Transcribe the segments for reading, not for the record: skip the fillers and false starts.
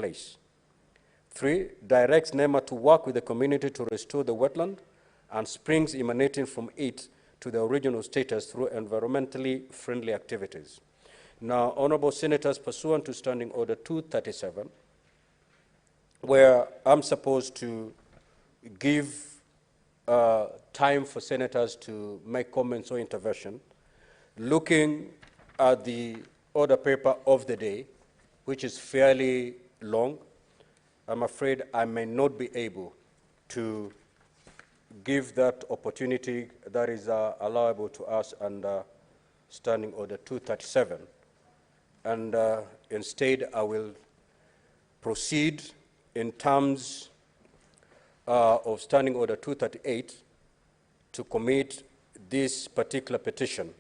place. 3, directs NEMA to work with the community to restore the wetland and springs emanating from it to the original status through environmentally friendly activities. Now, Honorable Senators, pursuant to Standing Order 237, where I'm supposed to give time for senators to make comments or intervention, looking at the order paper of the day, which is fairly long, I'm afraid I may not be able to give that opportunity that is allowable to us under Standing Order 237. And instead, I will proceed in terms of Standing Order 238 to commit this particular petition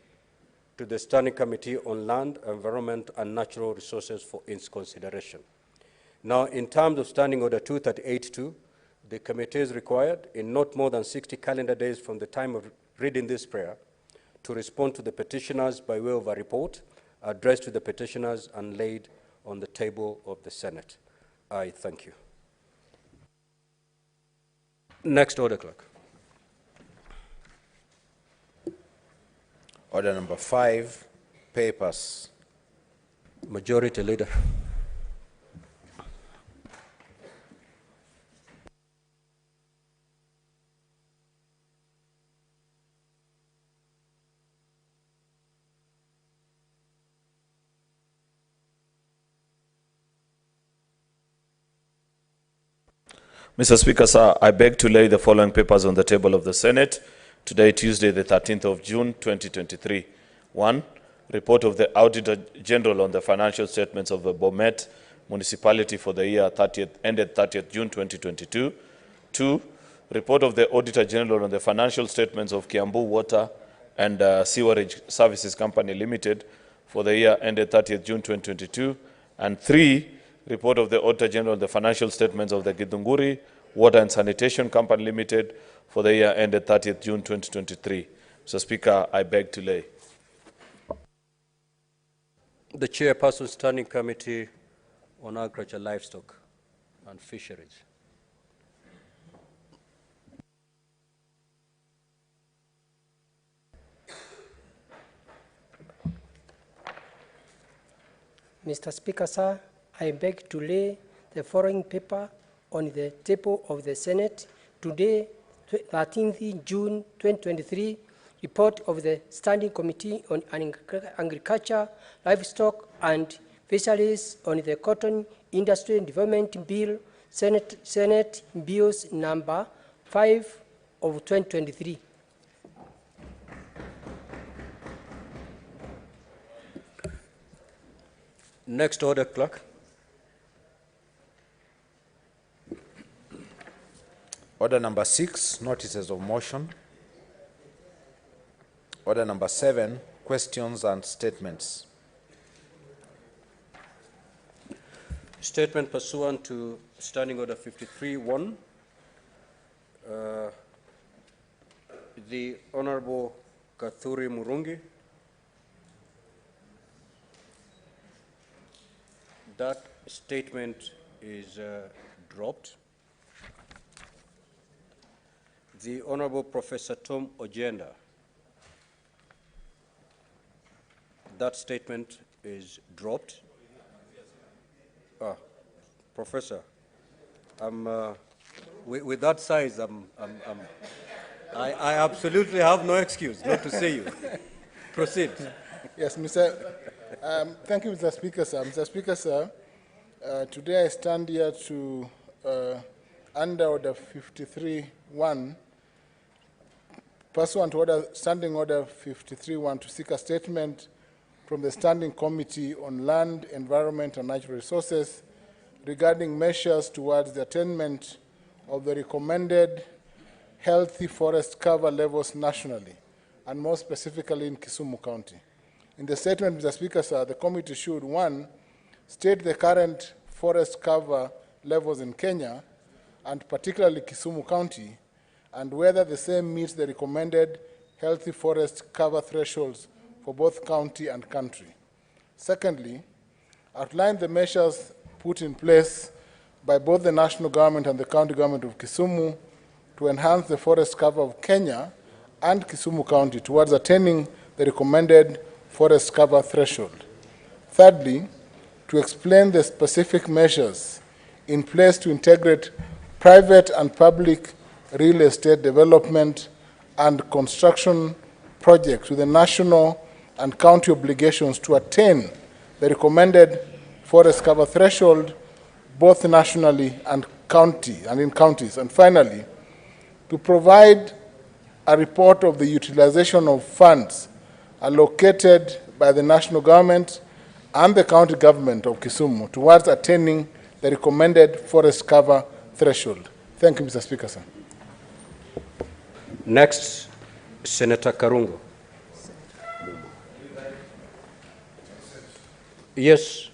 to the Standing Committee on Land, Environment, and Natural Resources for its consideration. Now, in terms of Standing Order 238-2, the committee is required, in not more than 60 calendar days from the time of reading this prayer, to respond to the petitioners by way of a report addressed to the petitioners and laid on the table of the Senate. I thank you. Next order, clerk. Order number 5, papers. Majority Leader. Mr. Speaker, sir, I beg to lay the following papers on the table of the Senate today, Tuesday, the 13th of June, 2023. 1. Report of the Auditor General on the financial statements of the Bomet Municipality for the year ended 30th June, 2022. 2. Report of the Auditor General on the financial statements of Kiambu Water and Sewerage Services Company Limited for the year ended 30th June, 2022. And 3. Report of the Auditor General on the financial statements of the Githunguri Water and Sanitation Company Limited for the year ended 30th June 2023. Mr. Speaker, I beg to lay. The Chairperson, Standing Committee on Agriculture, Livestock and Fisheries. Mr. Speaker, sir, I beg to lay the following paper on the table of the Senate today, 13th June 2023, report of the Standing Committee on Agriculture, Livestock and Fisheries on the Cotton Industry Development Bill, Senate Bills number 5 of 2023. Next order, clerk. Order number 6, notices of motion. Order number 7, questions and statements. Statement pursuant to Standing Order 53-1. The Honorable Kathuri Murungi. That statement is dropped. The Honorable Professor Tom Ojenda. That statement is dropped. Professor, with that size, I absolutely have no excuse not to see you. Proceed. Yes, thank you, Mr. Speaker, sir. Mr. Speaker, sir, today I stand here to, under Order 53-1, pursuant to Standing Order 53-1, to seek a statement from the Standing Committee on Land, Environment and Natural Resources regarding measures towards the attainment of the recommended healthy forest cover levels nationally, and more specifically in Kisumu County. In the statement, Mr. Speaker, sir, the committee should, 1, state the current forest cover levels in Kenya, and particularly Kisumu County, and whether the same meets the recommended healthy forest cover thresholds for both county and country. Secondly, outline the measures put in place by both the national government and the county government of Kisumu to enhance the forest cover of Kenya and Kisumu County towards attaining the recommended forest cover threshold. Thirdly, to explain the specific measures in place to integrate private and public real estate development and construction projects with the national and county obligations to attain the recommended forest cover threshold both nationally and in counties. And finally, to provide a report of the utilization of funds allocated by the national government and the county government of Kisumu towards attaining the recommended forest cover threshold. Thank you, Mr. Speaker, sir. Next, Senator Karungo. Yes.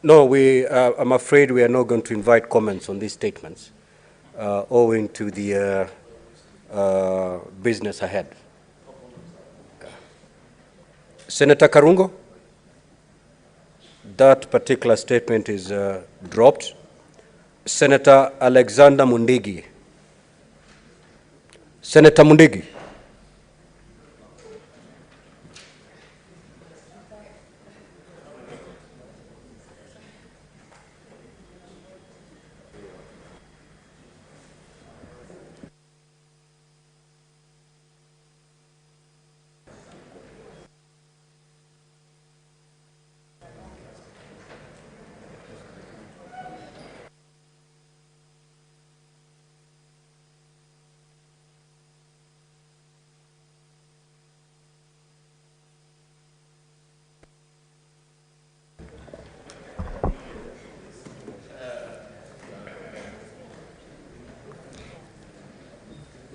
No, I'm afraid we are not going to invite comments on these statements owing to the business ahead. Senator Karungo, that particular statement is dropped. Senator Alexander Mundigi. Senator Mundigi.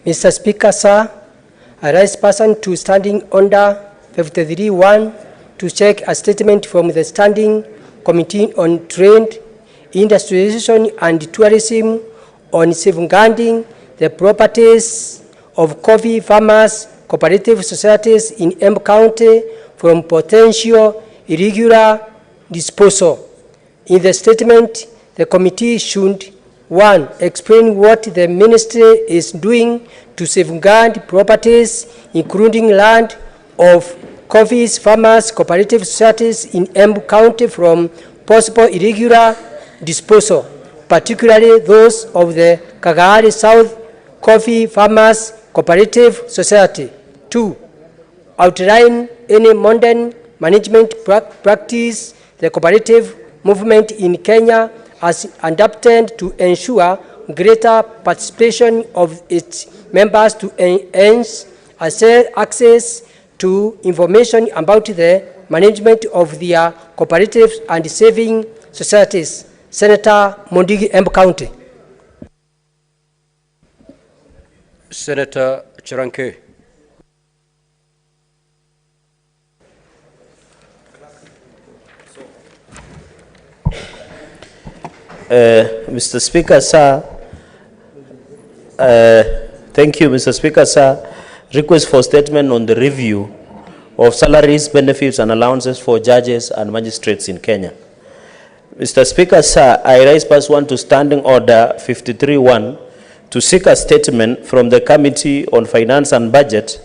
Mr. Speaker, sir, I rise person to Standing Order 53.1 to check a statement from the Standing Committee on Trade, Industrialization and Tourism on safeguarding the properties of coffee farmers, cooperative societies in Embu County from potential irregular disposal. In the statement, the committee should 1. Explain what the ministry is doing to safeguard properties, including land of coffee farmers, cooperative societies in Embu County from possible irregular disposal, particularly those of the Kagari South Coffee Farmers Cooperative Society. 2. Outline any modern management practice the cooperative movement in Kenya has adapted to ensure greater participation of its members to enhance access to information about the management of their cooperatives and saving societies. Senator Mondigi, Embu County. Senator Chiranke. Mr. Speaker, sir, thank you, Mr. Speaker, sir. Request for statement on the review of salaries, benefits, and allowances for judges and magistrates in Kenya. Mr. Speaker, sir, I rise pursuant to Standing Order 53.1 to seek a statement from the Committee on Finance and Budget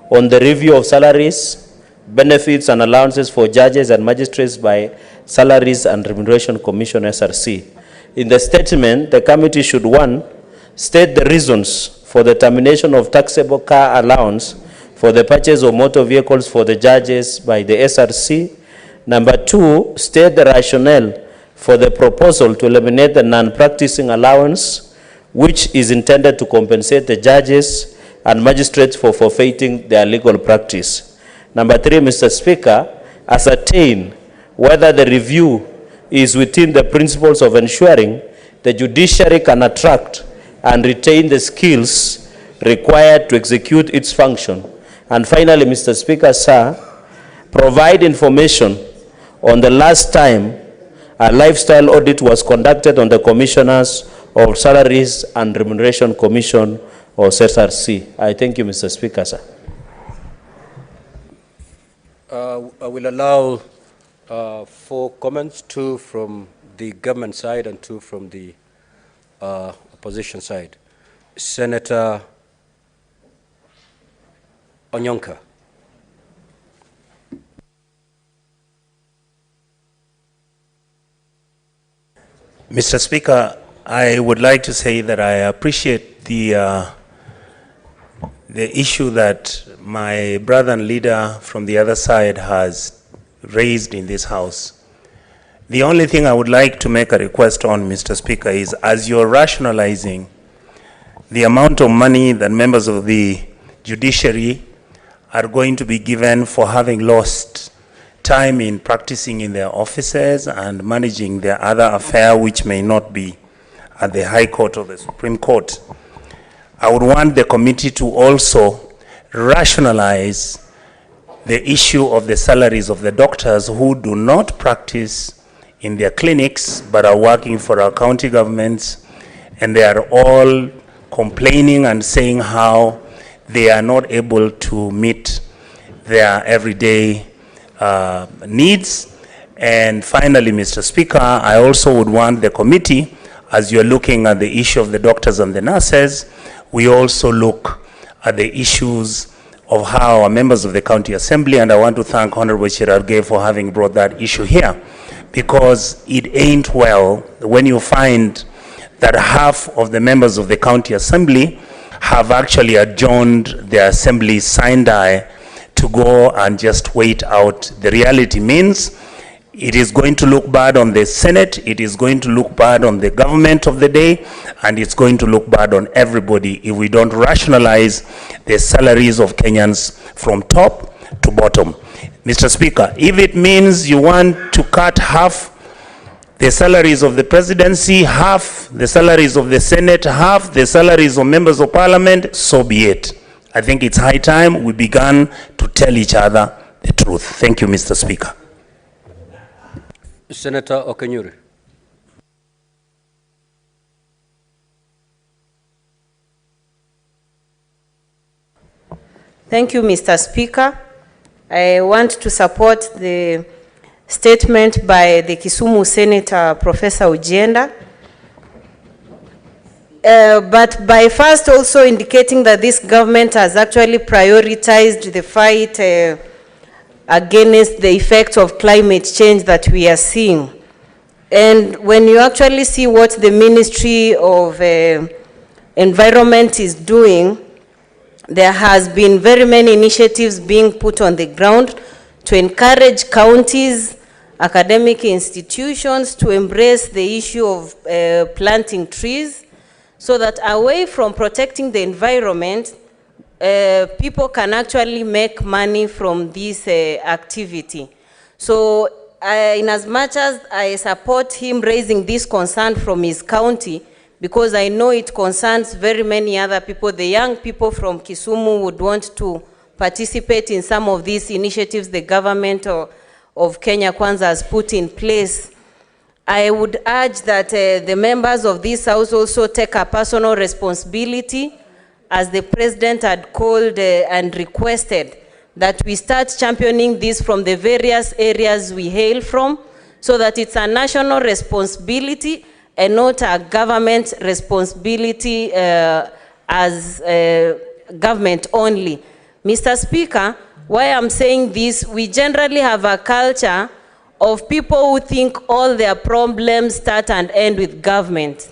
on the review of salaries, benefits, and allowances for judges and magistrates by Salaries and Remuneration Commission, SRC. In the statement, the committee should 1. State the reasons for the termination of taxable car allowance for the purchase of motor vehicles for the judges by the SRC. Number 2, state the rationale for the proposal to eliminate the non-practicing allowance, which is intended to compensate the judges and magistrates for forfeiting their legal practice. Number 3, Mr. Speaker, ascertain whether the review is within the principles of ensuring the judiciary can attract and retain the skills required to execute its function. And finally, Mr. Speaker, sir, provide information on the last time a lifestyle audit was conducted on the Commissioners of Salaries and Remuneration Commission, or SRC. I thank you, Mr. Speaker, sir. I will allow For comments, 2 from the government side and 2 from the opposition side. Senator Onyonka. Mr. Speaker, I would like to say that I appreciate the issue that my brother and leader from the other side has raised in this House. The only thing I would like to make a request on, Mr. Speaker, is as you're rationalizing the amount of money that members of the judiciary are going to be given for having lost time in practicing in their offices and managing their other affair, which may not be at the High Court or the Supreme Court. I would want the committee to also rationalize the issue of the salaries of the doctors who do not practice in their clinics but are working for our county governments, and they are all complaining and saying how they are not able to meet their everyday needs. And finally, Mr. Speaker, I also would want the committee, as you're looking at the issue of the doctors and the nurses, we also look at the issues of how our members of the County Assembly, and I want to thank Honorable Chirarge for having brought that issue here, because it ain't well when you find that half of the members of the County Assembly have actually adjourned their assembly sine die to go and just wait out. The reality means it is going to look bad on the Senate, it is going to look bad on the government of the day, and it's going to look bad on everybody if we don't rationalize the salaries of Kenyans from top to bottom. Mr. Speaker, if it means you want to cut half the salaries of the presidency, half the salaries of the Senate, half the salaries of members of parliament, so be it. I think it's high time we began to tell each other the truth. Thank you, Mr. Speaker. Senator Okanyuri. Thank you, Mr. Speaker. I want to support the statement by the Kisumu Senator, Professor Ujenda. But by first also indicating that this government has actually prioritized the fight against the effects of climate change that we are seeing. And when you actually see what the Ministry of Environment is doing, there has been very many initiatives being put on the ground to encourage counties, academic institutions to embrace the issue of planting trees, so that away from protecting the environment, people can actually make money from this activity. So in as much as I support him raising this concern from his county, because I know it concerns very many other people, the young people from Kisumu would want to participate in some of these initiatives the government of Kenya Kwanza has put in place. I would urge that the members of this House also take a personal responsibility, as the President had called and requested, that we start championing this from the various areas we hail from, so that it's a national responsibility and not a government responsibility as government only. Mr. Speaker, why I'm saying this, we generally have a culture of people who think all their problems start and end with government.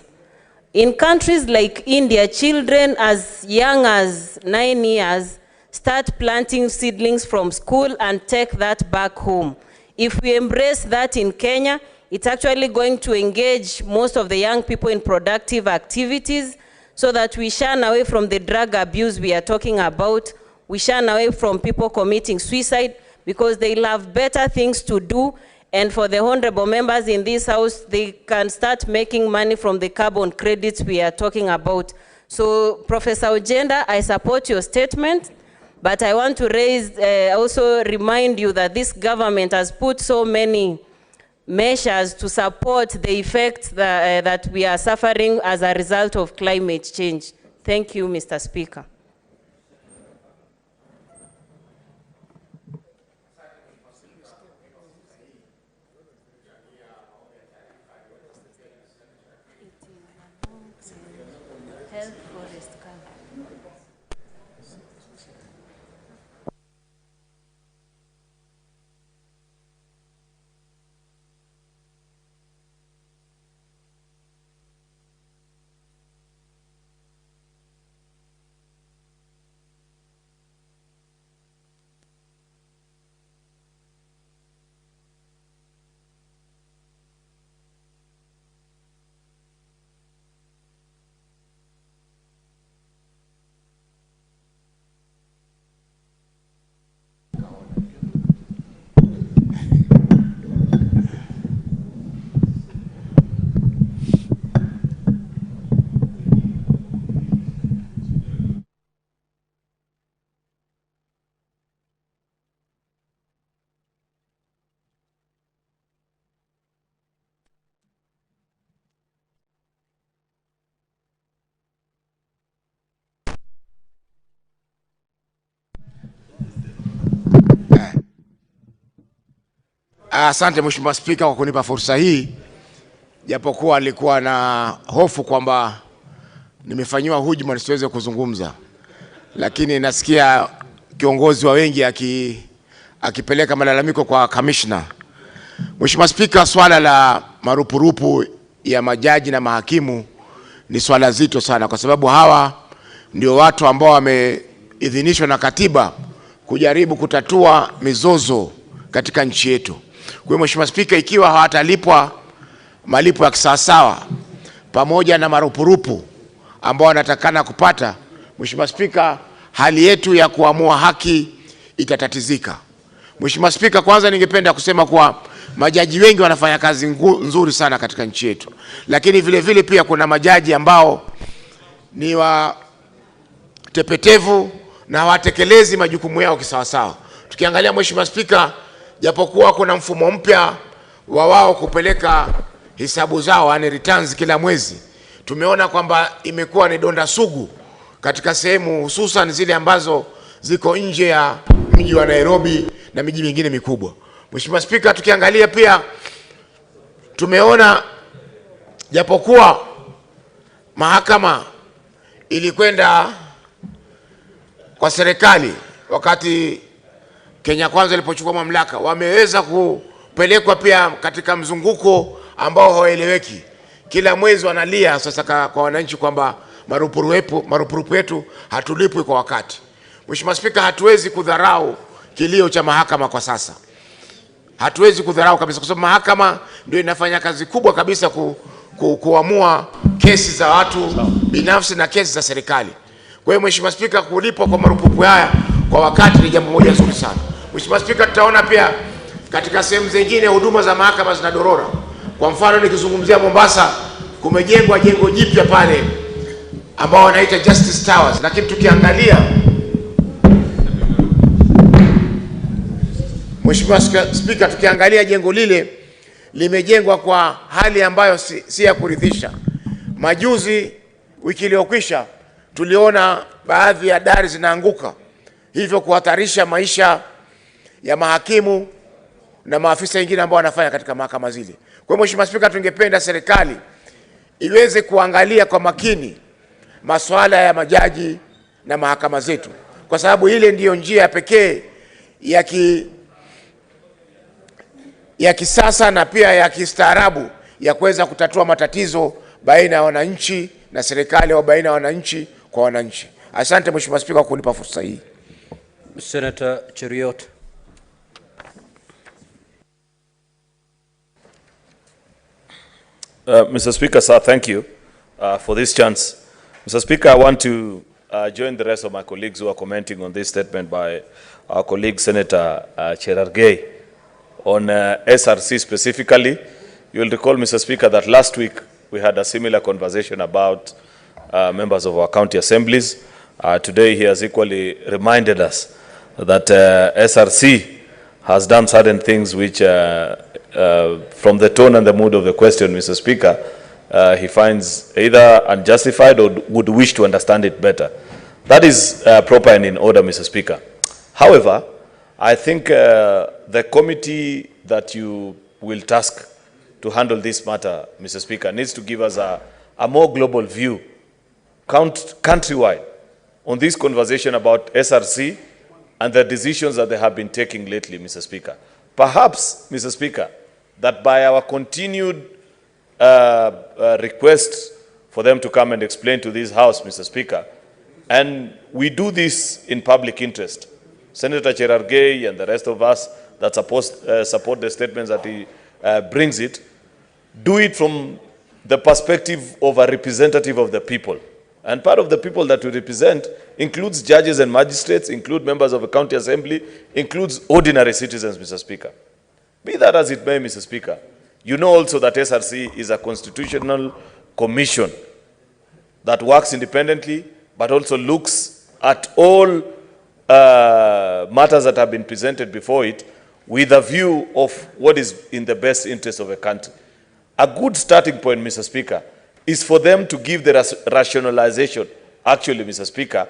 In countries like India, children as young as 9 years start planting seedlings from school and take that back home. If we embrace that in Kenya, it's actually going to engage most of the young people in productive activities, so that we shun away from the drug abuse we are talking about. We shun away from people committing suicide, because they have better things to do. And for the honorable members in this House, they can start making money from the carbon credits we are talking about. So, Professor Ujenda, I support your statement, but I want to raise, also remind you that this government has put so many measures to support the effects that we are suffering as a result of climate change. Thank you, Mr. Speaker. Asante Mheshimiwa Spika kwa kunipa fursa hii, japokuwa alikuwa na hofu kwamba nimefanyiwa hujuma nisiweze kuzungumza, lakini nasikia kiongozi wa wengi akipeleka malalamiko kwa kamishna. Mheshimiwa Spika, swala la marupurupu ya majaji na mahakimu ni swala zito sana, kwa sababu hawa ndio watu ambao wameidhinishwa na katiba kujaribu kutatua mizozo katika nchi yetu. Kwa hiyo Mheshimiwa Spika, ikiwa hawatalipwa malipo ya kisawasawa pamoja na marupurupu ambao wanatakana kupata, Mheshimiwa Spika, hali yetu ya kuamua haki itatatizika. Mheshimiwa Spika, kwanza ningependa kusema kuwa majaji wengi wanafanya kazi nzuri sana katika nchi yetu, lakini vile vile pia kuna majaji ambao ni watepetevu na hawatekelezi majukumu yao kisawasawa. Tukiangalia Mheshimiwa Spika, japokuwa kuna mfumo mpya wa wao kupeleka hisabu zao, yani returns kila mwezi, tumeona kwamba imekuwa ni donda sugu katika sehemu hususan zile ambazo ziko nje ya mji wa Nairobi na miji mingine mikubwa. Mheshimiwa Spika, tukiangalia pia tumeona japokuwa mahakama ilikwenda kwa serikali wakati Kenya Kwanza ilipochukua mamlaka, wameweza kupelekwa pia katika mzunguko ambao haueleweki. Kila mwezi wanalia sasa kwa wananchi kwamba marupurupu yetu hatulipwi kwa wakati. Mheshimiwa Spika, hatuwezi kudharau kilio cha mahakama kwa sasa. Hatuwezi kudharau kabisa, kwa sababu mahakama ndio inafanya kazi kubwa kabisa kuamua kesi za watu binafsi na kesi za serikali. Kwa hiyo Mheshimiwa Spika, kulipwa kwa marupurupu haya kwa wakati ni jambo moja zuri sana. Mheshimiwa Spika, tutaona pia katika sehemu zingine huduma za mahakama zinadorora. Kwa mfano nikizungumzia Mombasa, kumejengwa jengo jipya pale ambao wanaita Justice Towers, lakini tukiangalia Mheshimiwa Spika, tukiangalia jengo lile limejengwa kwa hali ambayo si ya kuridhisha. Majuzi wiki iliyokwisha tuliona baadhi ya dari zinaanguka, hivyo kuhatarisha maisha ya mahakimu na maafisa wengine ambao wanafanya katika mahakama zile. Kwa hiyo Mheshimiwa Spika, tungependa serikali iweze kuangalia kwa makini masuala ya majaji na mahakama zetu, kwa sababu ile ndiyo njia pekee ya kisasa na pia ya kistaarabu ya kuweza kutatua matatizo baina ya wananchi na serikali au baina ya wananchi kwa wananchi. Asante Mheshimiwa Spika kwa kunipa fursa hii. Senator Cheriot. Mr. Speaker, sir, thank you for this chance. Mr. Speaker, I want to join the rest of my colleagues who are commenting on this statement by our colleague Senator Cherargei on SRC specifically. You will recall, Mr. Speaker, that last week we had a similar conversation about members of our county assemblies. Today he has equally reminded us that SRC has done certain things which, from the tone and the mood of the question, Mr. Speaker, he finds either unjustified or would wish to understand it better. That is proper and in order, Mr. Speaker. However, I think the committee that you will task to handle this matter, Mr. Speaker, needs to give us a more global view countrywide on this conversation about SRC and the decisions that they have been taking lately, Mr. Speaker. Perhaps, Mr. Speaker, that by our continued requests for them to come and explain to this House, Mr. Speaker, and we do this in public interest. Senator Cherargei and the rest of us that support the statements that he brings it, do it from the perspective of a representative of the people. And part of the people that we represent includes judges and magistrates, include members of the county assembly, includes ordinary citizens, Mr. Speaker. Be that as it may, Mr. Speaker, you know also that SRC is a constitutional commission that works independently, but also looks at all matters that have been presented before it with a view of what is in the best interest of the country. A good starting point, Mr. Speaker, is for them to give the rationalization, actually, Mr. Speaker,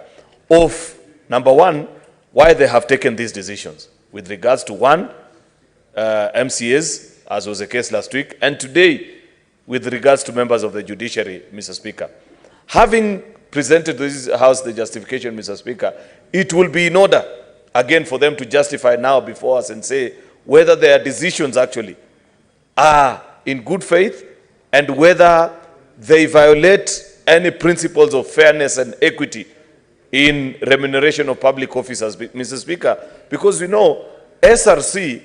of, number one, why they have taken these decisions with regards to one, MCAs, as was the case last week, and today with regards to members of the judiciary, Mr. Speaker. Having presented to this House the justification, Mr. Speaker, it will be in order, again, for them to justify now before us and say whether their decisions actually are in good faith and whether they violate any principles of fairness and equity in remuneration of public officers, Mr. Speaker, because we know SRC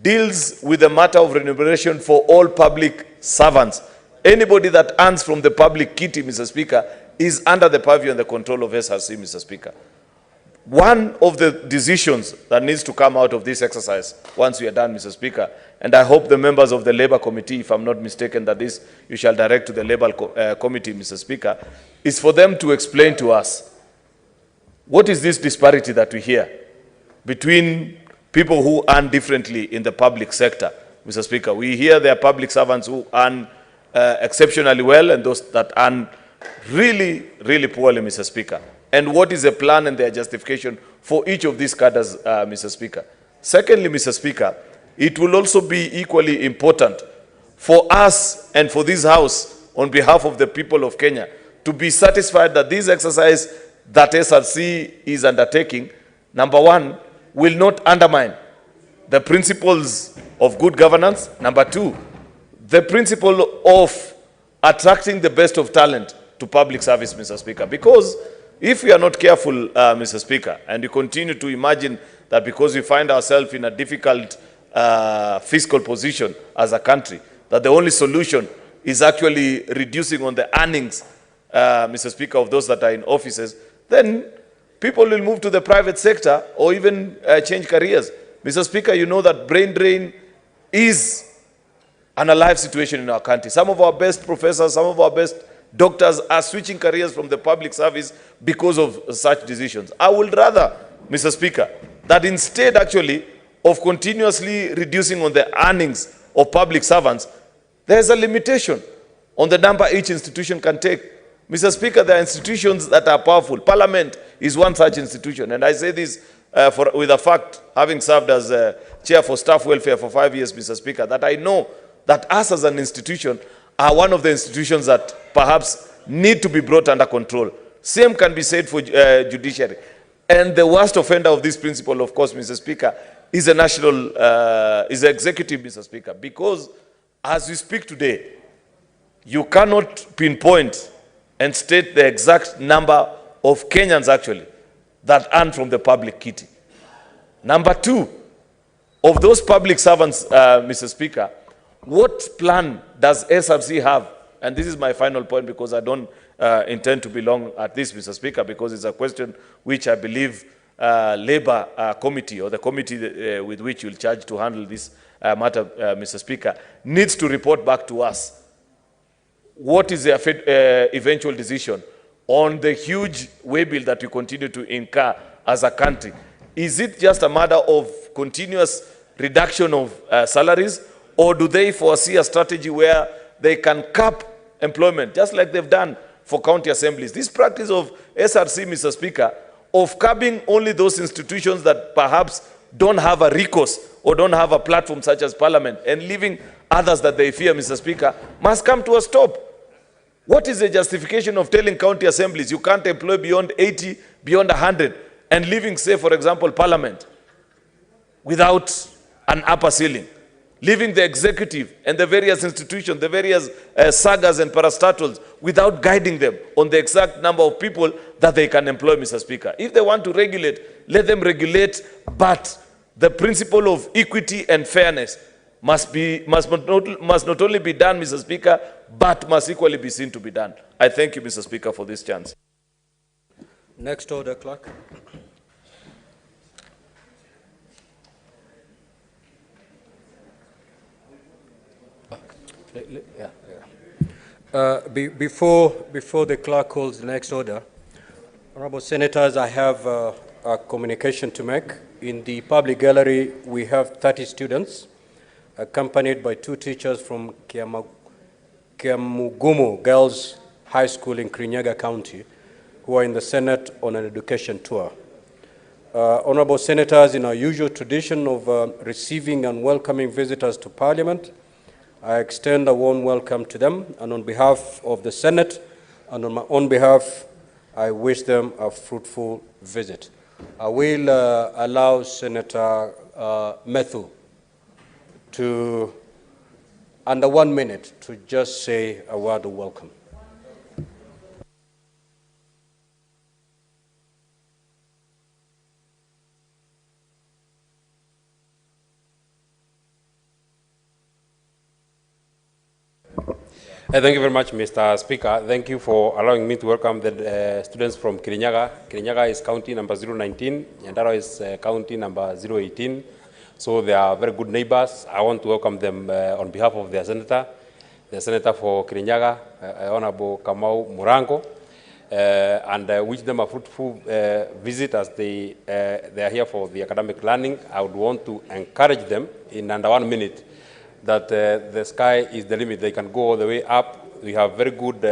deals with the matter of remuneration for all public servants. Anybody that earns from the public kitty, Mr. Speaker, is under the purview and the control of SRC, Mr. Speaker. One of the decisions that needs to come out of this exercise, once we are done, Mr. Speaker, and I hope the members of the Labour Committee, if I'm not mistaken, that this you shall direct to the Labour Committee, Mr. Speaker, is for them to explain to us what is this disparity that we hear between people who earn differently in the public sector, Mr. Speaker. We hear there are public servants who earn exceptionally well and those that earn really, really poorly, Mr. Speaker. And what is the plan and their justification for each of these cadres, Mr. Speaker? Secondly, Mr. Speaker, it will also be equally important for us and for this House, on behalf of the people of Kenya, to be satisfied that this exercise that SRC is undertaking, number one, will not undermine the principles of good governance. Number two, the principle of attracting the best of talent to public service, Mr. Speaker. Because if we are not careful, Mr. Speaker, and we continue to imagine that because we find ourselves in a difficult fiscal position as a country, that the only solution is actually reducing on the earnings, Mr. Speaker, of those that are in offices, then people will move to the private sector or even change careers. Mr. Speaker, you know that brain drain is an alive situation in our country. Some of our best professors, some of our best doctors are switching careers from the public service because of such decisions. I would rather, Mr. Speaker, that instead actually of continuously reducing on the earnings of public servants, there's a limitation on the number each institution can take. Mr. Speaker, there are institutions that are powerful. Parliament is one such institution. And I say this with a fact, having served as chair for staff welfare for 5 years, Mr. Speaker, that I know that us as an institution are one of the institutions that perhaps need to be brought under control. Same can be said for judiciary. And the worst offender of this principle, of course, Mr. Speaker, is is the executive, Mr. Speaker. Because as we speak today, you cannot pinpoint and state the exact number of Kenyans actually that earn from the public kitty. Number two, of those public servants, Mr. Speaker, what plan does SRC have? And this is my final point because I don't intend to be long at this, Mr. Speaker, because it's a question which I believe Labour Committee or the committee with which you'll charge to handle this matter, Mr. Speaker, needs to report back to us. What is the eventual decision on the huge way bill that we continue to incur as a country? Is it just a matter of continuous reduction of salaries, or do they foresee a strategy where they can cap employment, just like they've done for county assemblies? This practice of SRC, Mr. Speaker, of capping only those institutions that perhaps don't have a recourse or don't have a platform such as Parliament and leaving others that they fear, Mr. Speaker, must come to a stop. What is the justification of telling county assemblies you can't employ beyond 80, beyond 100, and leaving, say, for example, parliament without an upper ceiling? Leaving the executive and the various institutions, the various sagas and parastatals without guiding them on the exact number of people that they can employ, Mr. Speaker. If they want to regulate, let them regulate, but the principle of equity and fairness must not only be done, Mr. Speaker, but must equally be seen to be done. I thank you, Mr. Speaker, for this chance. Next order, clerk. Before the clerk calls the next order, Honorable Senators, I have a communication to make. In the public gallery, we have 30 students, accompanied by 2 teachers from Kiamugumu Girls High School in Kirinyaga County, who are in the Senate on an education tour. Honorable Senators, in our usual tradition of receiving and welcoming visitors to Parliament, I extend a warm welcome to them, and on behalf of the Senate and on my own behalf, I wish them a fruitful visit. I will allow Senator Methu to, under 1 minute, to just say a word of welcome. Thank you very much, Mr. Speaker. Thank you for allowing me to welcome the students from Kirinyaga. Kirinyaga is county number 019, Nyandarua is county number 018. So they are very good neighbors. I want to welcome them on behalf of their senator, the senator for Kirinyaga, Honorable Kamau Murango, and wish them a fruitful visit as they are here for the academic learning. I would want to encourage them in under 1 minute that the sky is the limit. They can go all the way up. We have very good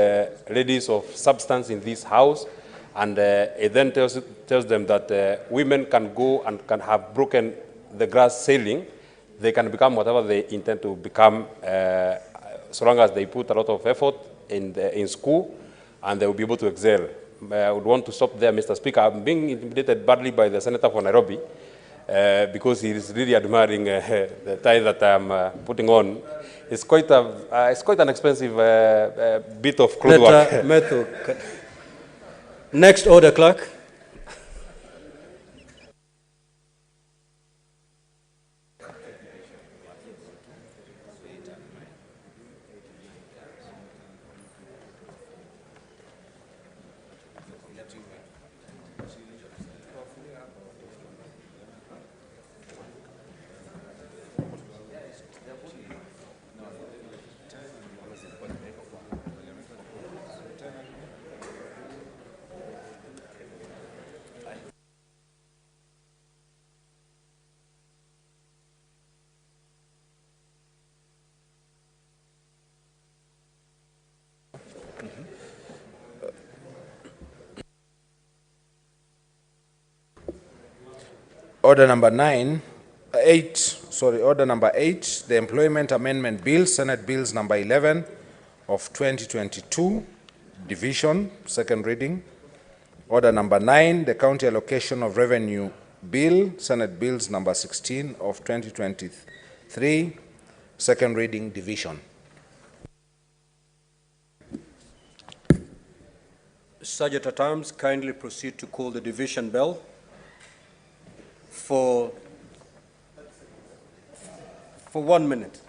ladies of substance in this house, and it then tells them that women can go and can have broken the glass ceiling. They can become whatever they intend to become, so long as they put a lot of effort in school, and they will be able to excel. I would want to stop there, Mr. Speaker. I'm being intimidated badly by the senator for Nairobi, because he is really admiring the tie that I'm putting on. It's quite an expensive bit of cloth work. Next order, clerk. Order number 8, the Employment Amendment Bill, Senate Bills number 11 of 2022, Division, second reading. Order number 9, the County Allocation of Revenue Bill, Senate Bills number 16 of 2023, second reading, Division. Sergeant at Arms, kindly proceed to call the division bell for 1 minute.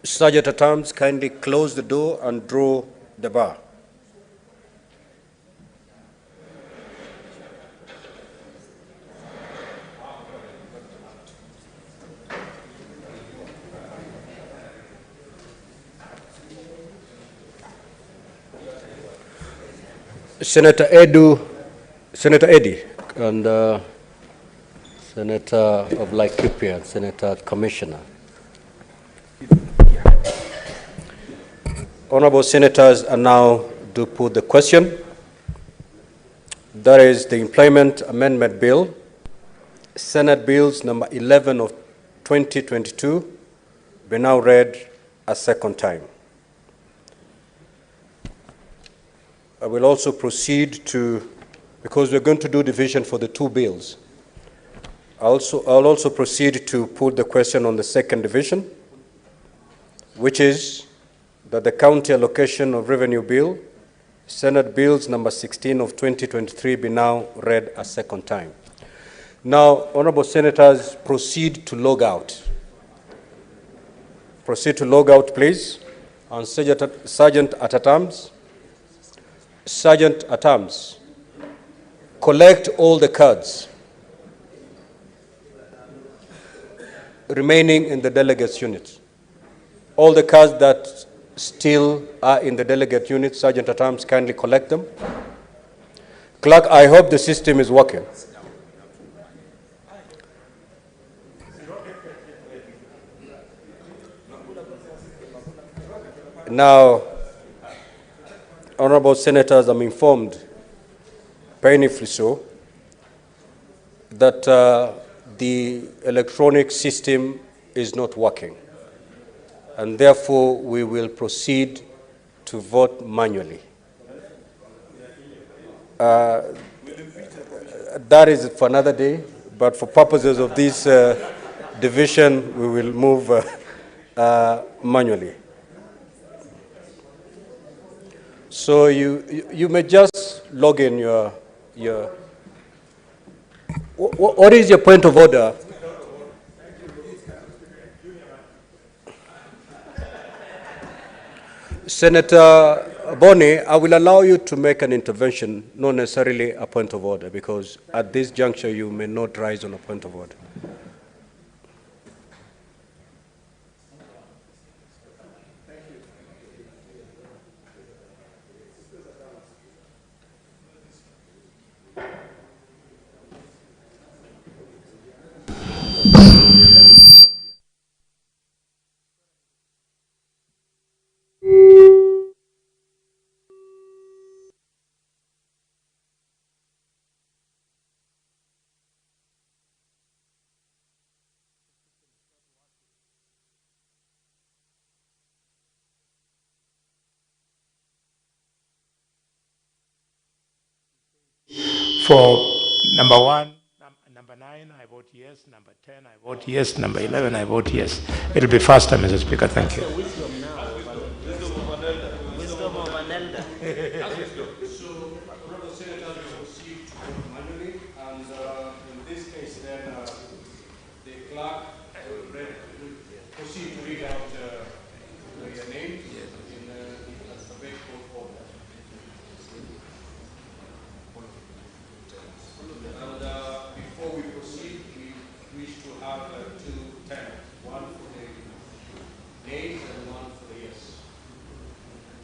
Sergeant at arms, kindly close the door and draw the bar. Senator Eddy, and Senator of Laikipia, Senator Commissioner. Honorable Senators are now to put the question. That is the Employment Amendment Bill, Senate Bills number 11 of 2022, be now read a second time. I will also proceed to, because we're going to do division for the two bills, I'll also proceed to put the question on the second division, which is that the County Allocation of Revenue Bill, Senate Bills number 16 of 2023 be now read a second time. Now, Honorable Senators, proceed to log out. Proceed to log out, please. And Sergeant at Arms, Sergeant at Arms, collect all the cards remaining in the delegates unit. All the cards that still are in the delegate unit, Sergeant at Arms, kindly collect them. Clerk, I hope the system is working. Now, Honorable Senators, I'm informed, painfully so, that the electronic system is not working, and therefore we will proceed to vote manually. That is for another day, but for purposes of this division, we will move manually. So you may just log in your what is your point of order? Senator Boni, I will allow you to make an intervention, not necessarily a point of order, because at this juncture you may not rise on a point of order. For number 1, number 9, I vote yes. Number 10, I vote yes. Number 11, I vote yes. It'll be faster, Mr. Speaker. Thank you. Wisdom of an elder. So, Honorable Senators will proceed to vote manually, and in this case, then the clerk will proceed to read out your names in alphabetical order. And before we proceed, we wish to have two tenors, one for the nays and one for the yes.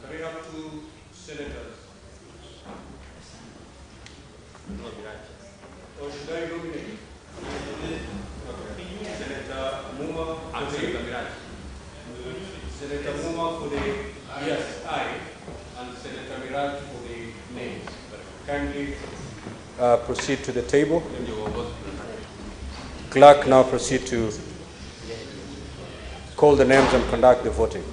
Can we have two senators? Or should I nominate? Senator Muma for the Senator Muma for the yes, aye, and Senator Miraj for the nays. Kindly proceed to the table. Clerk, now proceed to call the names and conduct the voting.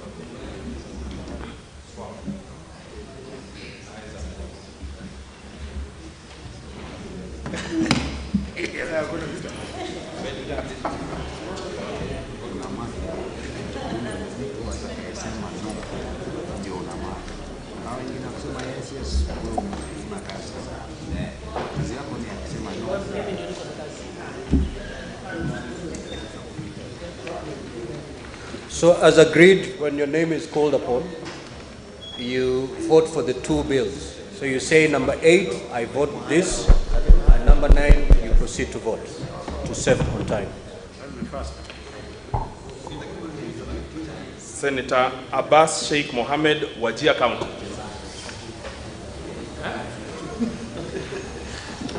So as agreed, when your name is called upon, you vote for the two bills. So you say number 8, I vote this, and number 9, you proceed to vote, to save on time. Senator Abbas Sheikh Mohammed, Wajir County.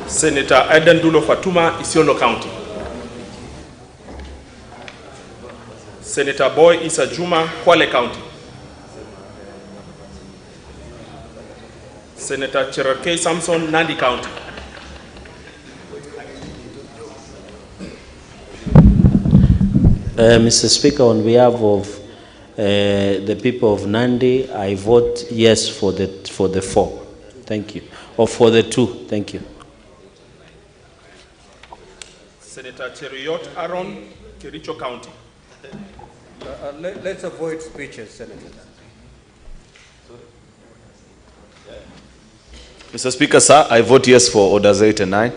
Senator Aidan Dulo Fatuma, Isiolo County. Senator Boy Issa Juma, Kwale County. Senator Cherarkey Samson, Nandi County. Mr. Speaker, on behalf of the people of Nandi, I vote yes for the 4. Thank you. Or for the 2. Thank you. Senator Cheruyot Aaron, Kericho County. Let's avoid speeches, Senator. Mr. Speaker, sir, I vote yes for orders 8 and 9.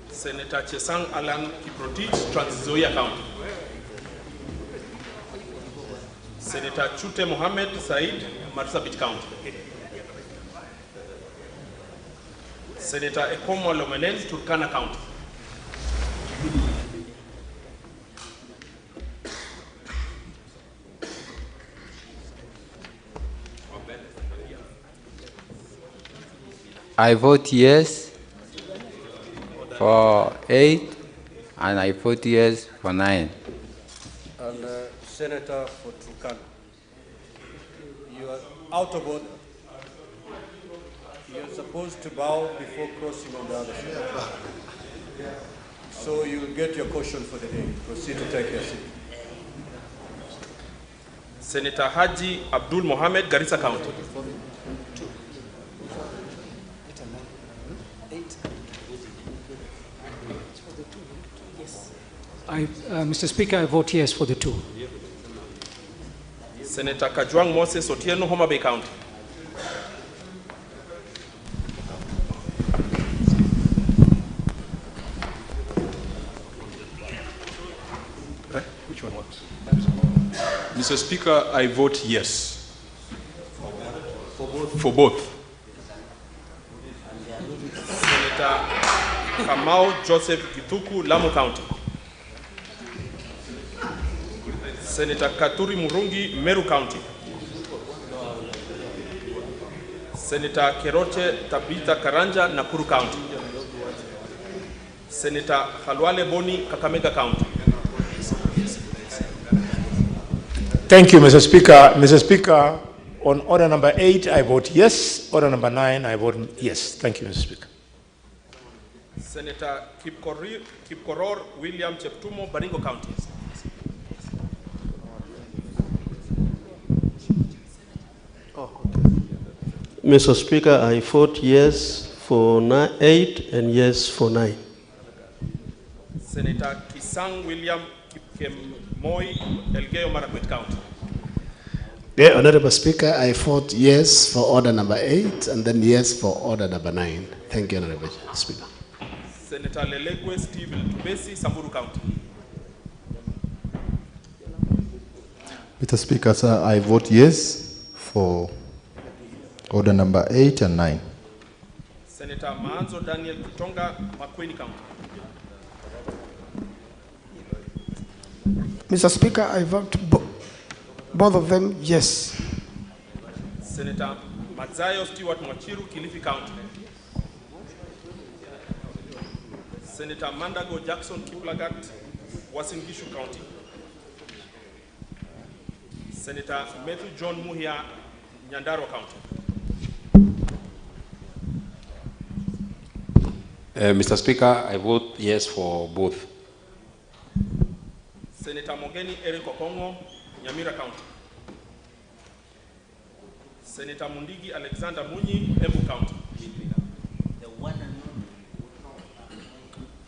Senator Chesang Alan Kiprotich, Trans Nzoia County. Senator Chute Mohammed Said, Marsabit County. Senator Ekomo Lomenez, Turkana County. I vote yes for 8, and I vote yes for 9. And Senator for Turkana, you are out of order. You're supposed to bow before crossing on the other side. So you get your caution for the day. Proceed to take your seat. Senator Haji Abdul Mohammed, Garissa County. Mr. Speaker, I vote yes for the 2. Senator Kajwang Moses Otieno, Homa Bay County. Which one? Mr. Speaker, I vote yes. For both. Senator Kamau Joseph Githuku, Lamu County. Senator Katuri Murungi, Meru County. Senator Keroche Tabitha Karanja, Nakuru County. Senator Halwale Boni, Kakamega County. Thank you, Mr. Speaker. Mr. Speaker, on order number 8, I vote yes. Order number 9, I vote yes. Thank you, Mr. Speaker. Senator Kipkoror William Cheptumo, Baringo County. Mr. Speaker, I vote yes for 8 and yes for 9. Senator Kisang William Kipkemoi, Elgeyo Marakwet County. Yeah, Honorable Speaker, I vote yes for order number 8 and then yes for order number 9. Thank you, Honorable Speaker. Senator Lelekwe Stephen Tubesi, Samburu County. Mr. Speaker, sir, I vote yes for order number 8 and 9. Senator Maanzo Daniel Kitonga, makwiny County. Mr. Speaker, I vote both of them yes. Senator Mazayo Stewart Mwachiru, Kilifi County. Senator Mandago Jackson Kiplagat, Uasin Gishu County. Senator Matthew John Muhia, Nyandarua County. Mr. Speaker, I vote yes for both. Senator Mogeni Eric Okongo, Nyamira County. Senator Mundigi Alexander Munyi, Embu County.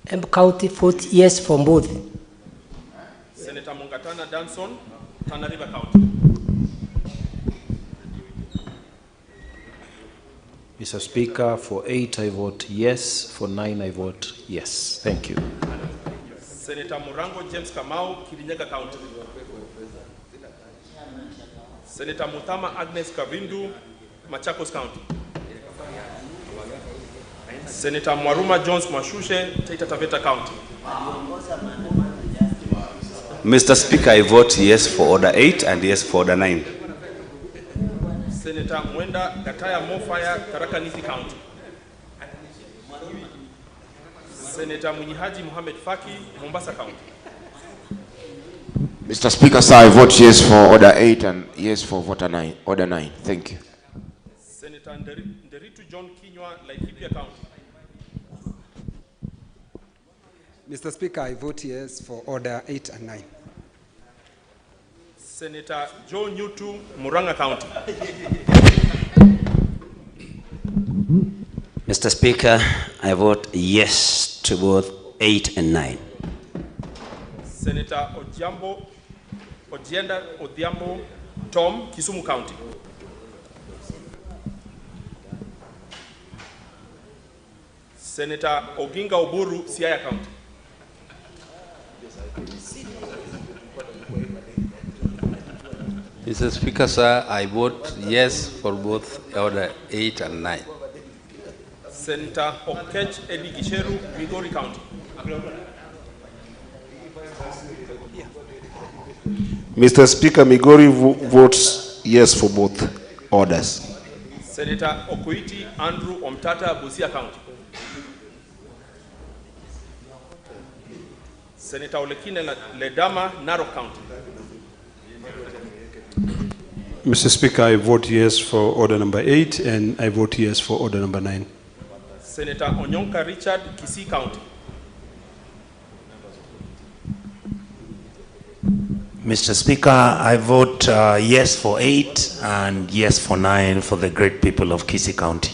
Embu County vote yes for both. Senator Mungatana Danson, Tana River County. Mr. Speaker, for 8 I vote yes, for 9 I vote yes. Thank you. Senator Murango James Kamau, Kirinyaga County. Senator Mutama Agnes Kavindu, Machakos County. Senator Mwaruma Jones Mwashushe, Taita Taveta County. Mr. Speaker, I vote yes for Order 8 and yes for Order 9. Senator Mwenda Gataya Mofaya, Tharaka Nithi County. Senator Munyihaji Mohamed Faki, Mombasa County. Mr. Speaker, sir, I vote yes for Order 8 and yes for Order 9. Thank you. Senator Nderitu John Kinywa, Laikipia County. Mr. Speaker, I vote yes for Order 8 and 9. Senator Joe Nyutu, Muranga County. Mr. Speaker, I vote yes to both 8 and 9. Senator Ojienda Odhiambo Tom, Kisumu County. Senator Oginga Oburu, Siaya County. Mr. Speaker, sir, I vote yes for both Order 8 and 9. Senator Okech Edi Gisheru, Migori County. Mr. Speaker, Migori votes yes for both orders. Senator Okuiti Andrew Omtata, Busia County. Senator Olekine Ledama, Narok County. Mr. Speaker, I vote yes for Order number 8 and I vote yes for Order number 9. Senator Onyonka Richard, Kisii County. Mr. Speaker, I vote yes for 8 and yes for 9 for the great people of Kisii County.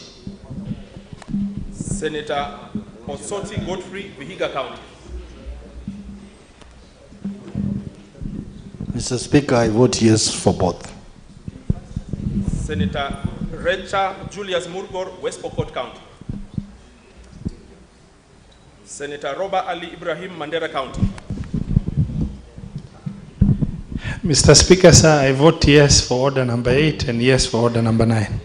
Senator Osoti Godfrey, Vihiga County. Mr. Speaker, I vote yes for both. Senator Recha Julius Murgor, West Pokot County. Senator Robert Ali Ibrahim, Mandera County. Mr. Speaker, sir, I vote yes for Order number 8 and yes for Order number 9.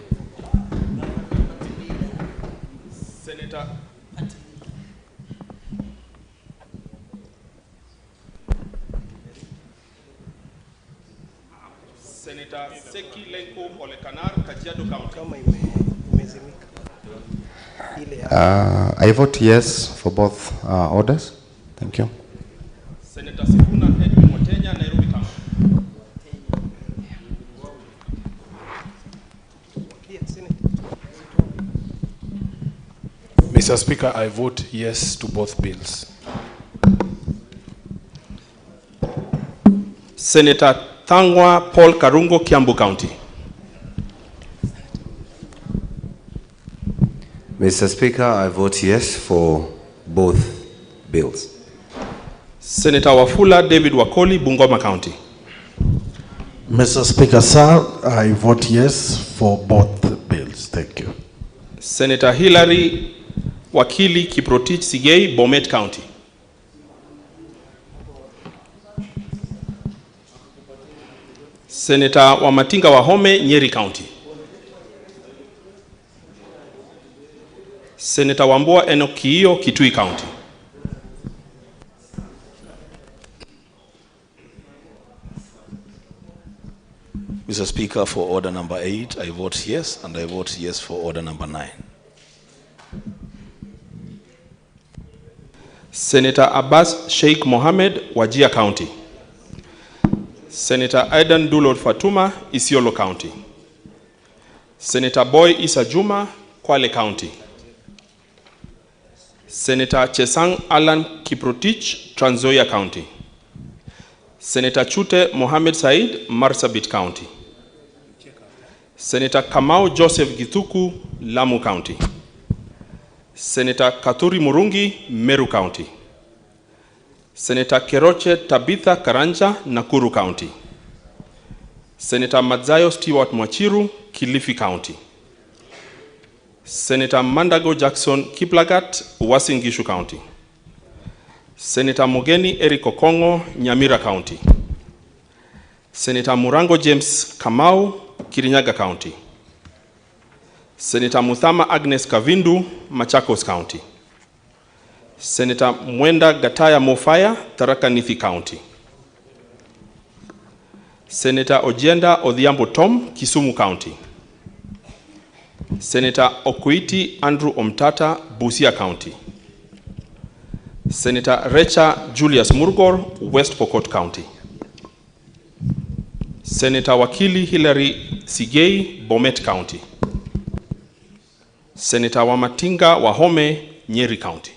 Senator Seki Lenko Olekanar, Kajiado County. I vote yes for both orders. Thank you. Senator Sifuna Edwin Motenya, Nairobi County. Mr. Speaker, I vote yes to both bills. Senator Thangwa Paul Karungo, Kiambu County. Mr. Speaker, I vote yes for both bills. Senator Wafula David Wakoli, Bungoma County. Mr. Speaker, sir, I vote yes for both bills. Thank you. Senator Hillary Wakili Kiprotich Sigei, Bomet County. Senator Wamatinga Wahome, Nyeri County. Senator Wambua Enokiio, Kitui County. Mr. Speaker, for Order number 8, I vote yes, and I vote yes for Order number 9. Senator Abbas Sheikh Mohammed, Wajir County. Senator Aidan Dulod Fatuma, Isiolo County. Senator Boy Isa Juma, Kwale County. Senator Chesang Alan Kiprotich, Trans Nzoia County. Senator Chute Mohammed Said, Marsabit County. Senator Kamau Joseph Githuku, Lamu County. Senator Katuri Murungi, Meru County. Senator Keroche Tabitha Karanja, Nakuru County. Senator Madzayo Stewart Mwachiru, Kilifi County. Senator Mandago Jackson Kiplagat, Uasin Gishu County. Senator Mogeni Eric Okongo, Nyamira County. Senator Murango James Kamau, Kirinyaga County. Senator Muthama Agnes Kavindu, Machakos County. Senator Mwenda Gataya Mofaya, Tharaka Nithi County. Senator Ojenda Odhiambo Tom, Kisumu County. Senator Okuiti Andrew Omtata, Busia County. Senator Recha Julius Murgor, West Pokot County. Senator Wakili Hilary Sigei, Bomet County. Senator Wamatinga Wahome, Nyeri County.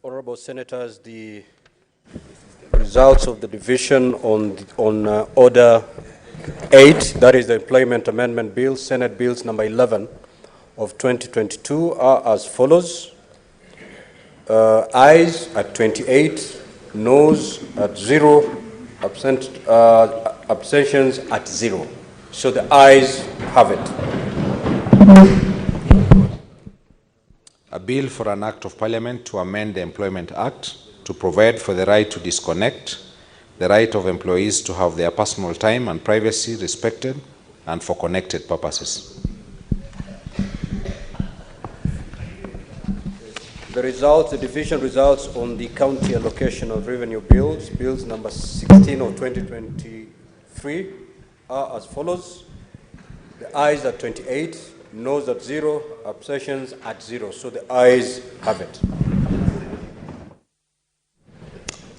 Honorable Senators, the results of the division on Order 8, that is the Employment Amendment Bill, Senate Bills number 11 of 2022 are as follows. Ayes at 28, noes at 0, abstentions at 0. So the ayes have it. A bill for an act of parliament to amend the Employment Act to provide for the right to disconnect, the right of employees to have their personal time and privacy respected, and for connected purposes. The results, the division results on the county allocation of revenue bills, bills number 16 of 2023 are as follows. The ayes at 28, noes at 0, abstentions at 0. So the ayes have it.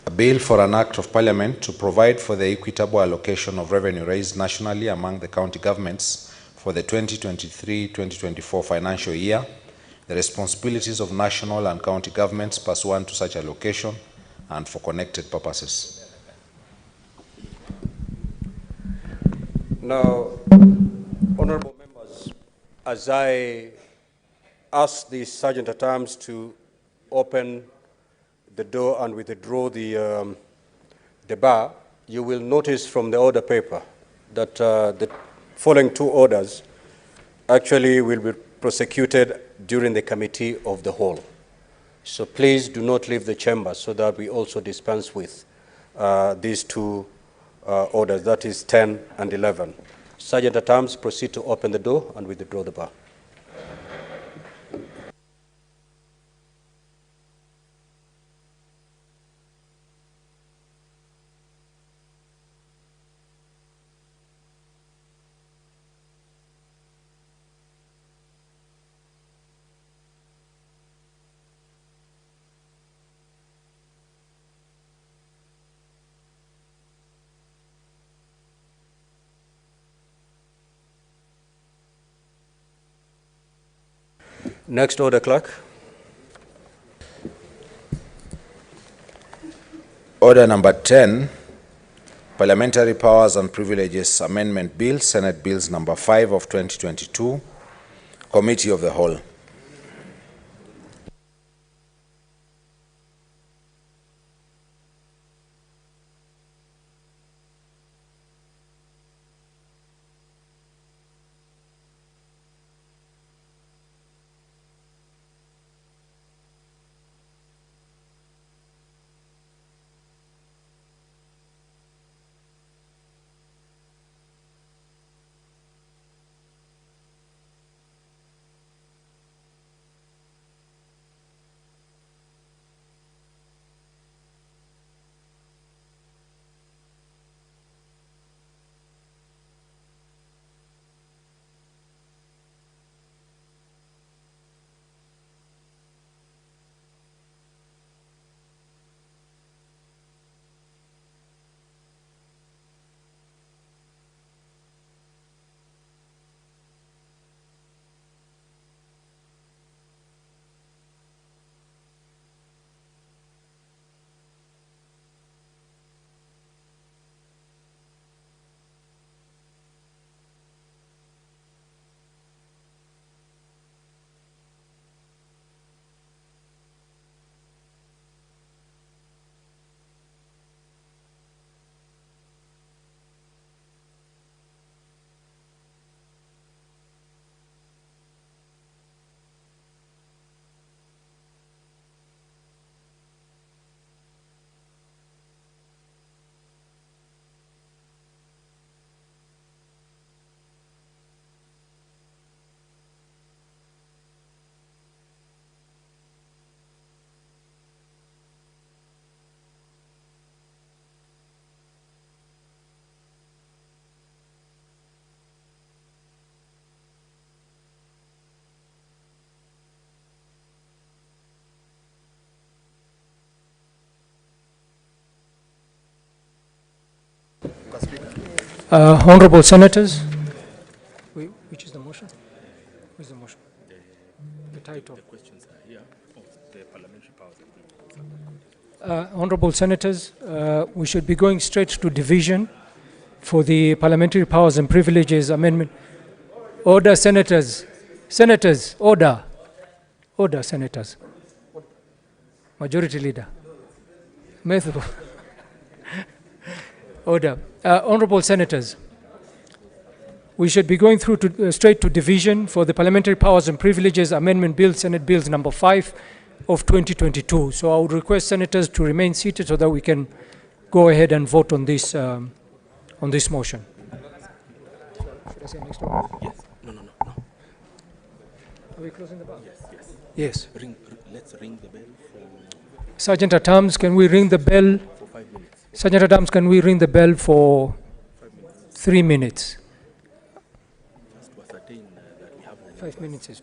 A bill for an act of parliament to provide for the equitable allocation of revenue raised nationally among the county governments for the 2023-2024 financial year, the responsibilities of national and county governments pursuant to such allocation, and for connected purposes. Now, honorable members, as I ask the Sergeant-at-Arms to open the door and withdraw the bar, you will notice from the order paper that the following two orders actually will be prosecuted during the committee of the whole. So please do not leave the chamber so that we also dispense with these two orders, that is 10 and 11. Sergeant-at-Arms, proceed to open the door and withdraw the bar. Next order, clerk. Order number 10, Parliamentary Powers and Privileges Amendment Bill, Senate Bills number 5 of 2022, Committee of the Whole. Honorable Senators, Which is the motion? Which is the motion? The title. The questions are here of the parliamentary powers. Honorable Senators, we should be going straight to division for the Parliamentary Powers and Privileges Amendment. Order, Senators. Senators, order. Order, Senators. Majority Leader. Method. Order. Honorable Senators, we should be going through to, straight to division for the Parliamentary Powers and Privileges Amendment Bill, Senate Bills number 5 of 2022. So I would request Senators to remain seated so that we can go ahead and vote on this motion. Should I say next one? Yes. No. Are we closing the bar? Yes. Yes. Let's ring the bell for... Sergeant at Arms, can we ring the bell? For 5 minutes. Sergeant at Arms, can we ring the bell for 3 minutes? Just to ascertain that we have... 5 minutes is...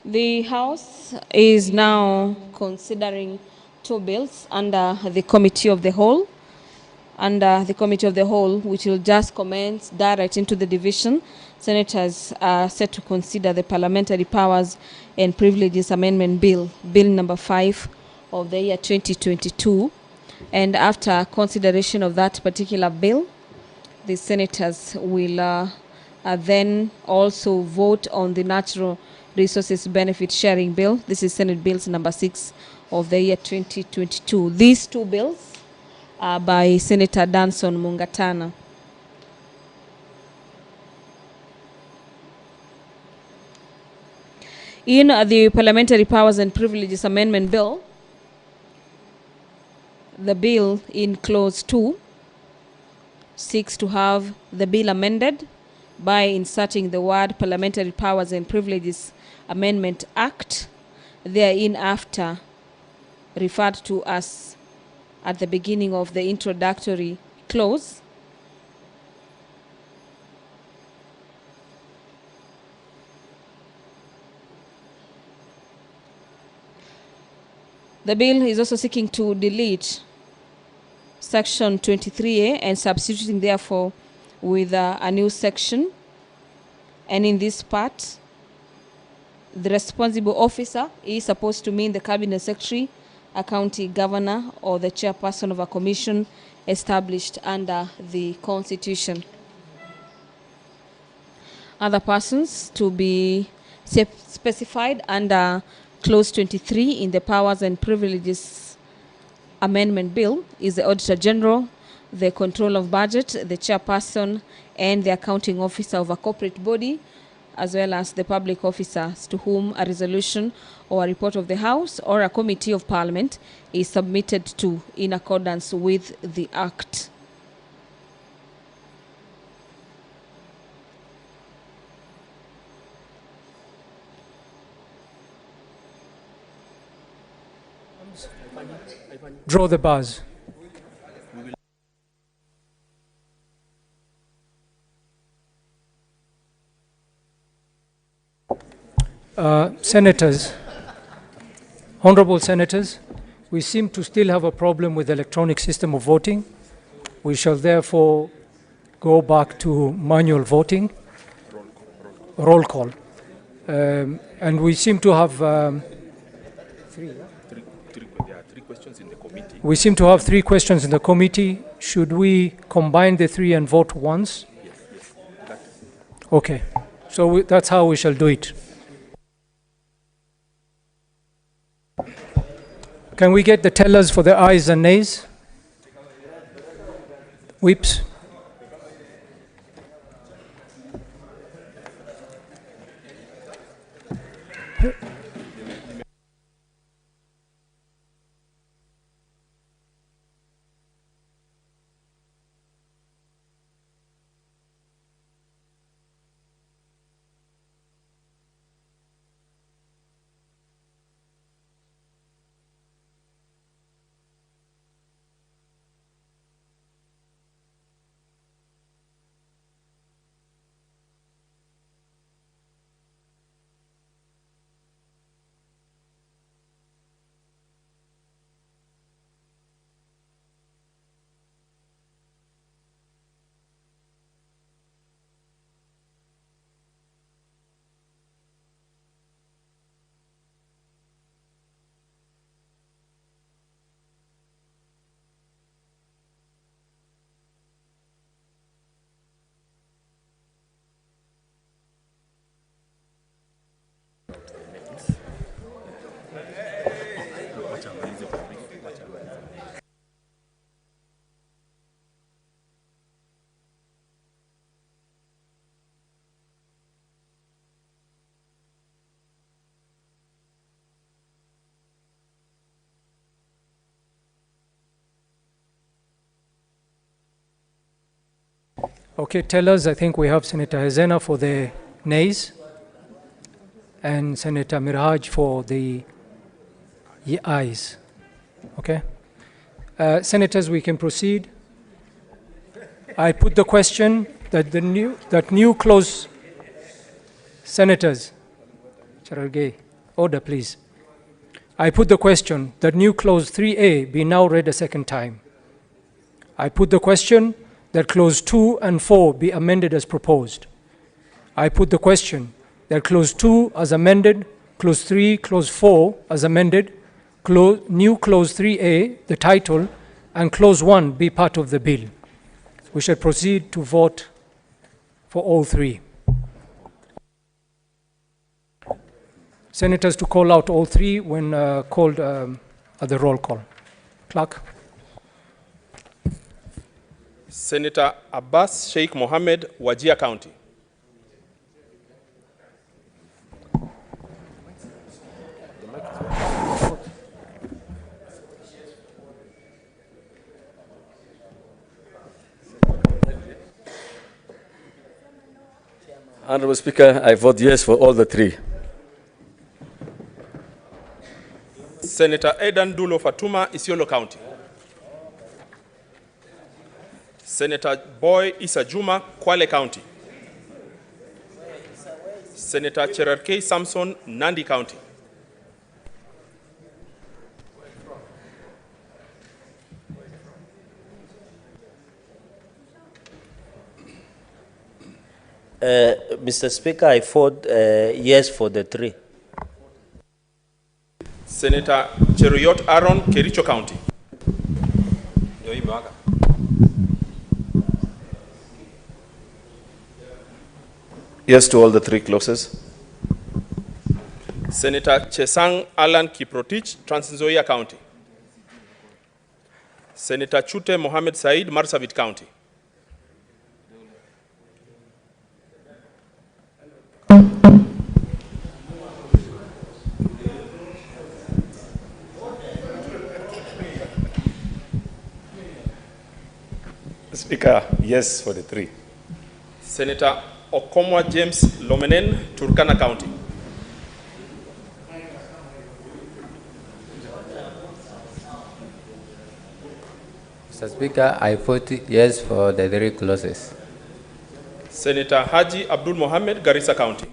The House is now considering 2 bills under the Committee of the Whole. Under the Committee of the Whole, which will just commence direct into the division, Senators are set to consider the Parliamentary Powers and Privileges Amendment Bill, Bill number 5 of the year 2022. And after consideration of that particular bill, the Senators will then also vote on the Natural Resources Benefit Sharing Bill. This is Senate Bills number 6 of the year 2022. These 2 bills are by Senator Danson Mungatana. In the Parliamentary Powers and Privileges Amendment Bill, the bill in Clause 2 seeks to have the bill amended by inserting the word Parliamentary Powers and Privileges Amendment Act, therein after referred to as at the beginning of the introductory clause. The bill is also seeking to delete Section 23A and substituting therefore with a new section. And in this part, the responsible officer is supposed to mean the Cabinet Secretary, a county governor, or the chairperson of a commission established under the Constitution. Other persons to be specified under Clause 23 in the Powers and Privileges Amendment Bill is the Auditor General, the Control of Budget, the Chairperson, and the Accounting Officer of a corporate body, as well as the public officers to whom a resolution or a report of the House or a committee of Parliament is submitted to in accordance with the Act. Draw the bars. Senators, honorable senators, we seem to still have a problem with the electronic system of voting. We shall therefore go back to manual voting, roll call. And we seem to have there are 3 questions in the committee. We seem to have 3 questions in the committee. Should we combine the 3 and vote once? Yes. Okay. So that's how we shall do it. Can we get the tellers for the ayes and nays? Whips. Okay, tellers, I think we have Senator Hezena for the nays and Senator Miraj for the ayes. Okay. Senators, we can proceed. I put the question that new clause, senators, Charargay, order please. I put the question that new clause 3A be now read a second time. I put the question that clause 2 and 4 be amended as proposed. I put the question that clause 2 as amended, clause 3, clause 4 as amended, new clause 3A, the title, and clause 1 be part of the bill. We shall proceed to vote for all 3. Senators to call out all 3 when called at the roll call. Clerk. Senator Abbas Sheikh Mohammed, Wajir County. Honorable Speaker, I vote yes for all the 3. Senator Aidan Dulo Fatuma, Isiolo County. Senator Boy Issa Juma, Kwale County. Senator Cherarkei Samson, Nandi County. Mr. Speaker, I vote yes for the 3. Senator Cheruyot Aaron, Kericho County. Yes to all the 3 clauses. Senator Chesang Alan Kiprotich, Trans Nzoia County. Senator Chute Mohammed Said, Marsabit County. Speaker, yes for the 3. Senator Okomwa James Lomenen, Turkana County. Mr. Speaker, I vote yes for the 3 clauses. Senator Haji Abdul Mohammed, Garissa County.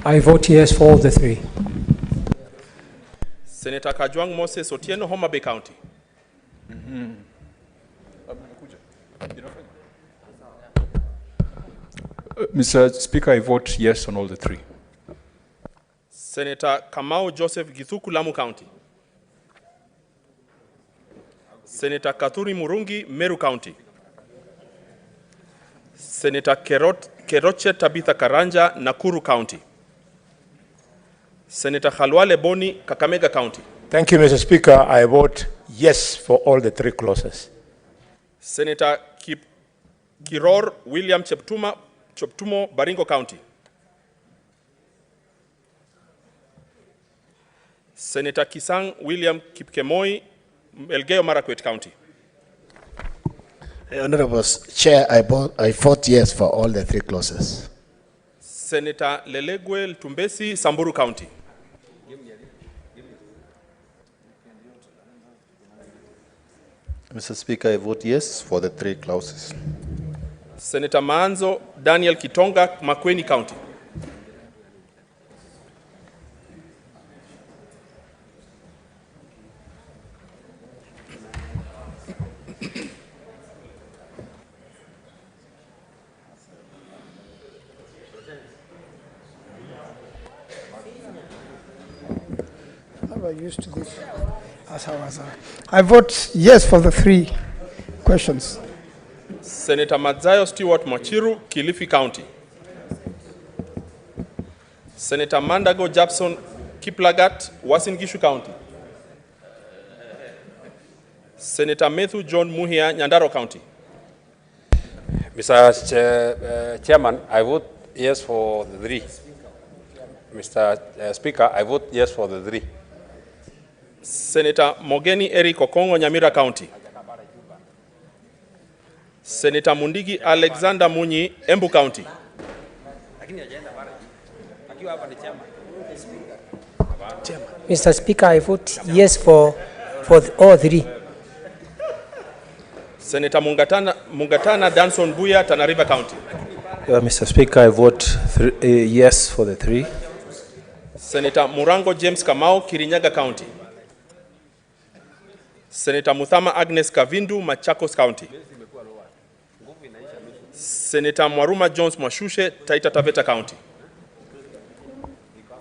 I vote yes for all the 3. Senator Kajwang Moses Otieno, Homa Bay County. Mr. Speaker, I vote yes on all the 3. Senator Kamau Joseph Githuku, Lamu County. Senator Kathuri Murungi, Meru County. Senator Keroche Tabitha Karanja, Nakuru County. Senator Khalwale Boni, Kakamega County. Thank you, Mr. Speaker. I vote yes for all the three clauses. Senator Kiror William Cheptumo, Baringo County. Senator Kisang William Kipkemoi, Elgeyo Marakwet County. Honorable Chair, I vote yes for all the three clauses. Senator Lelegwe Tumbesi, Samburu County. Mr. Speaker, I vote yes for the three clauses. Senator Maanzo Daniel Kitonga, Makwiny County. Used to this. I vote yes for the three questions. Senator Madzayo Stewart Machiru, Kilifi County. Senator Mandago Japson Kiplagat, Uasin Gishu County. Senator Matthew John Muhia, Nyandaro County. Mr. Chairman, I vote yes for the three. Mr. Speaker, I vote yes for the three. Senator Mogeni Eric Okongo, Nyamira County. Senator Mundigi Alexander Munyi, Embu County. Mr. Speaker, I vote yes for all three. Senator Mungatana Danson Buya, Tana River County. Mr. Speaker, I vote yes for the three. Senator Murango James Kamau, Kirinyaga County. Senator Muthama Agnes Kavindu, Machakos County. Senator Mwaruma Jones Mwashushe, Taita Taveta County.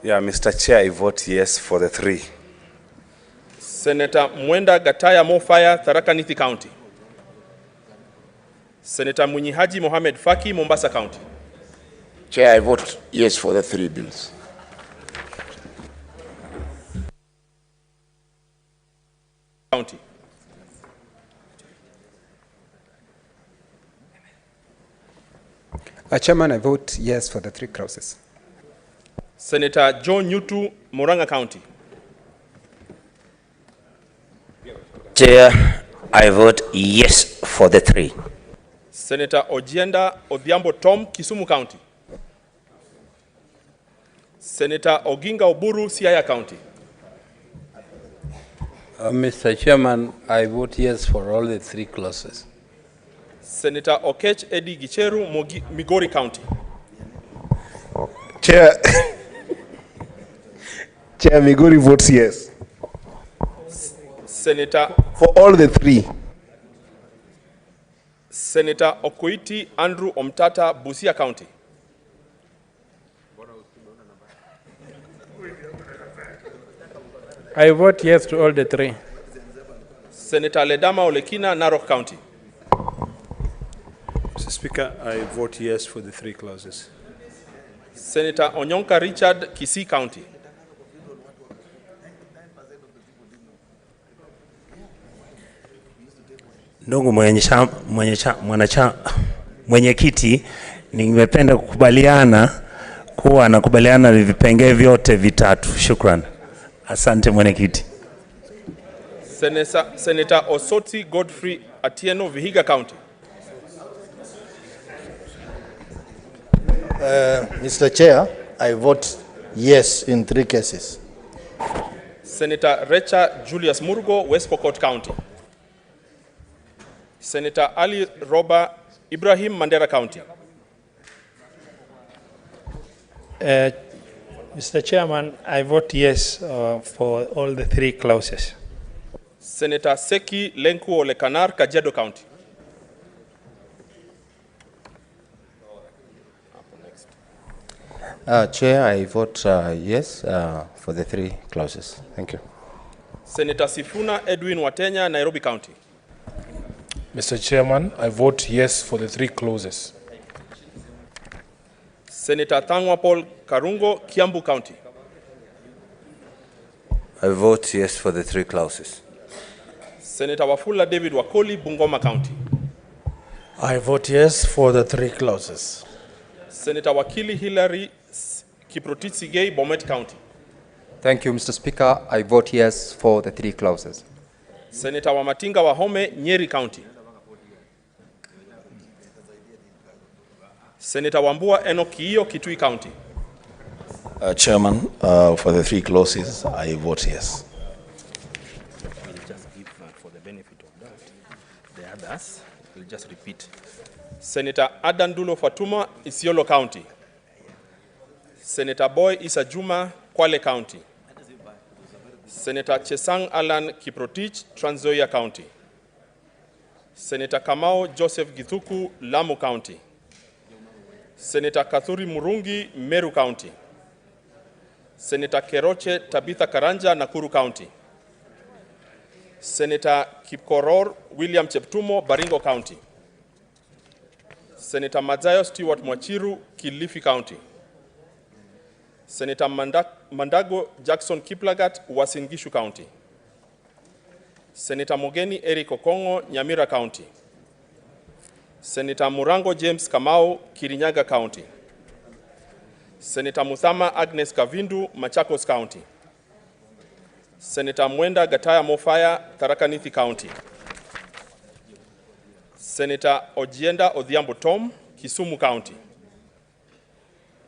Yeah, Mr. Chair, I vote yes for the three. Senator Mwenda Gataya Mofaya, Tharaka Nithi County. Senator Munyihaji Mohamed Faki, Mombasa County. Chair, I vote yes for the three bills. County. Chairman, I vote yes for the three clauses. Senator John Nyutu, Murang'a County. Chair, I vote yes for the three. Senator Ojienda Odhiambo Tom, Kisumu County. Senator Oginga Oburu, Siaya County. Mr. Chairman, I vote yes for all the three clauses. Senator Okech Eddie Gicheru, Migori County. Chair, Chair Migori votes yes. Senator For all the three. Senator Okoiti Andrew Omtata, Busia County. I vote yes to all the three. Senator Ledama Olekina, Narok County. Mr. Speaker, I vote yes for the three clauses. Senator Onyonka Richard, Kisii County. Ndugu mwenyekiti, ningependa kukubaliana kuwa nakubaliana na vipengee vyote vitatu. Shukran. Asante mwenyekiti. Senator Osoti Godfrey Atieno, Vihiga County. Mr. Chair, I vote yes in three cases. Senator Recha Julius Murgo, West Pokot County. Senator Ali Roba Ibrahim, Mandera County. Mr. Chairman, I vote yes for all the three clauses. Senator Seki Lenku Olekanar, Kajiado County. Chair, I vote yes for the three clauses. Thank you. Senator Sifuna Edwin Watenya, Nairobi County. Mr. Chairman, I vote yes for the 3 clauses. Senator Thangwa Paul Karungo, Kiambu County. I vote yes for the 3 clauses. Senator Wafula David Wakoli, Bungoma County. I vote yes for the 3 clauses. Senator Wakili Hillary Kiprotich Sigei, Bomet County. Thank you, Mr. Speaker. I vote yes for the 3 clauses. Senator Wamatinga Wahome, Nyeri County. Senator Wambua Enokiyo, Kitui County. Chairman, for the 3 clauses, I vote yes. We'll just give for the benefit of that. The others, we'll just repeat. Senator Adandulo Fatuma, Isiolo County. Senator Boy Isa Juma, Kwale County. Senator Chesang Alan Kiprotich, Trans Nzoia County. Senator Kamau Joseph Githuku, Lamu County. Senator Kathuri Murungi, Meru County. Senator Keroche Tabitha Karanja, Nakuru County. Senator Kipkoror William Cheptumo, Baringo County. Senator Mazayo Stewart Mwachiru, Kilifi County. Senator Mandago Jackson Kiplagat, Uasin Gishu County. Senator Mogeni Eric Okongo, Nyamira County. Senator Murango James Kamau, Kirinyaga County. Senator Muthama Agnes Kavindu, Machakos County. Senator Mwenda Gataya Mofaya, Tharaka Nithi County. Senator Ojienda Odhiambo Tom, Kisumu County.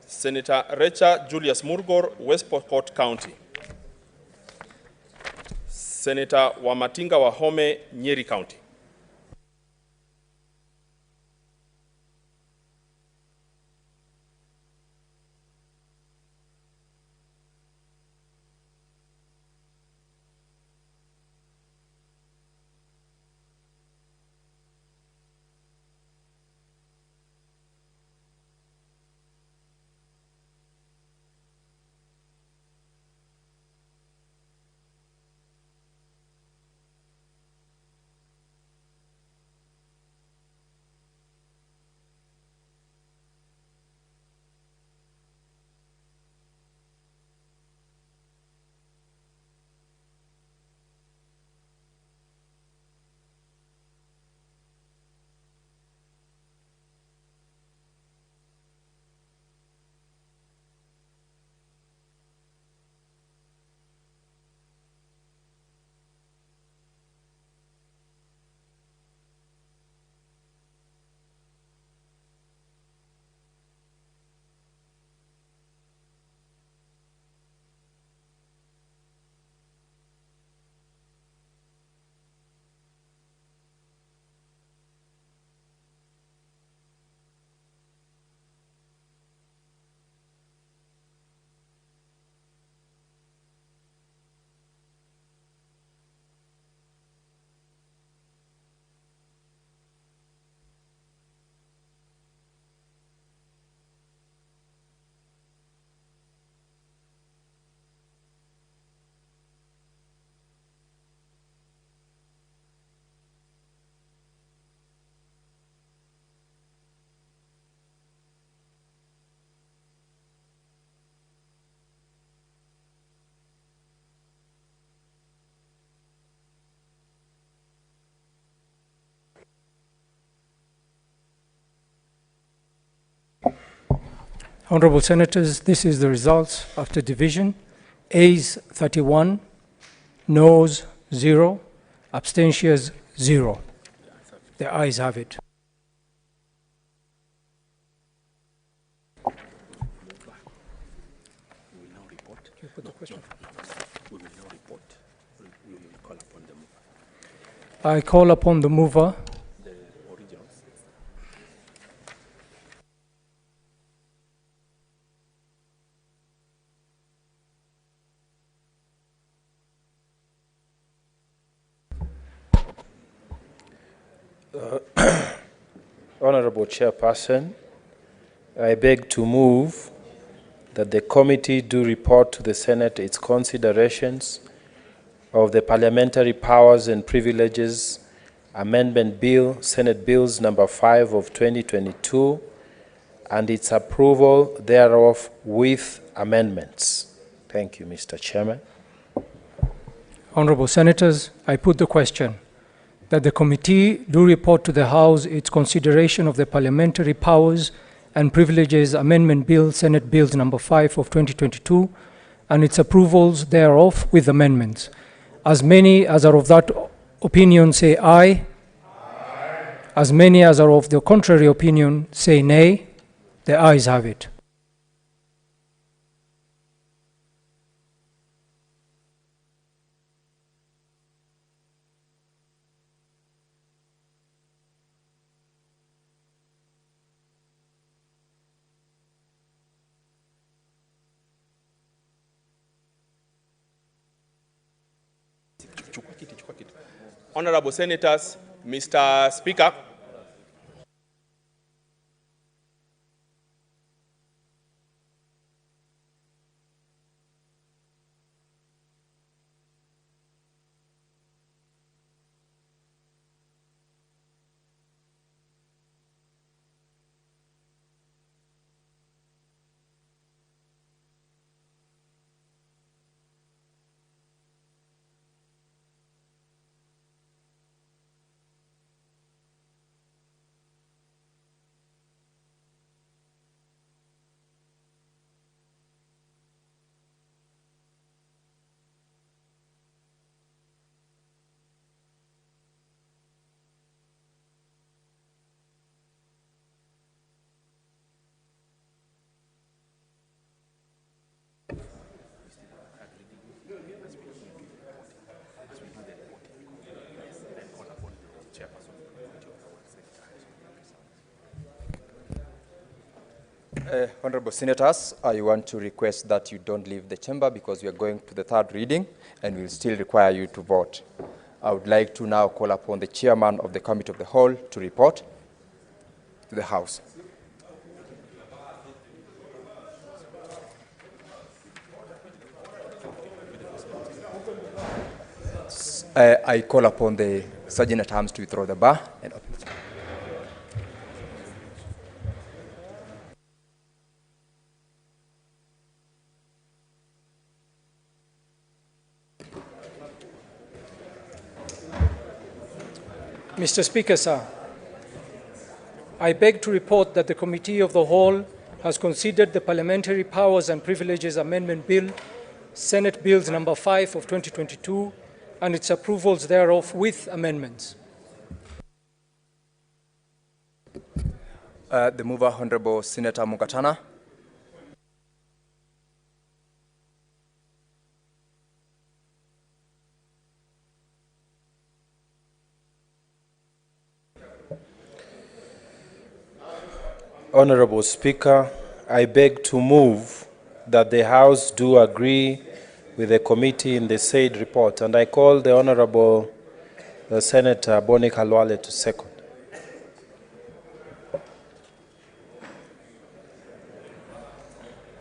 Senator Recha Julius Murgor, West Pokot County. Senator Wamatinga Wahome, Nyeri County. Honorable Senators, this is the results after division. Ayes 31, noes 0, abstentions 0. The ayes have it. I call upon the mover. Honorable Chairperson, I beg to move that the committee do report to the Senate its considerations of the parliamentary powers and privileges Amendment Bill, Senate Bills number 5 of 2022, and its approval thereof with amendments. Thank you, Mr. Chairman. Honorable Senators, I put the question that the committee do report to the House its consideration of the Parliamentary Powers and Privileges Amendment Bill, Senate Bills number 5 of 2022, and its approvals thereof with amendments. As many as are of that opinion say aye. Aye. As many as are of the contrary opinion say nay. The ayes have it. Honorable Senators, Mr. Speaker, Honorable Senators, I want to request that you don't leave the chamber because we are going to the third reading and we'll still require you to vote. I would like to now call upon the chairman of the Committee of the Whole to report to the House. I call upon the Sergeant at Arms to withdraw the bar and open the chamber. Mr. Speaker, sir, I beg to report that the Committee of the Whole has considered the Parliamentary Powers and Privileges Amendment Bill, Senate Bills number 5 of 2022, and its approvals thereof with amendments. The mover, Honorable Senator Mugatana. Honorable Speaker, I beg to move that the House do agree with the committee in the said report, and I call the Honorable Senator Boni Khalwale to second.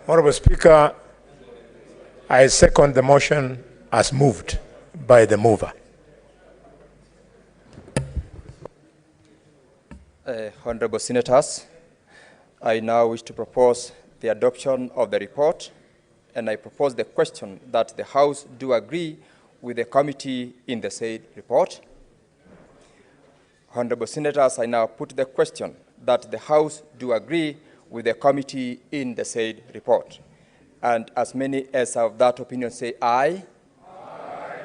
Honorable Speaker, I second the motion as moved by the mover. Honorable Senators, I now wish to propose the adoption of the report, and I propose the question that the House do agree with the committee in the said report. Honorable Senators, I now put the question that the House do agree with the committee in the said report. And as many as of that opinion say aye. Aye.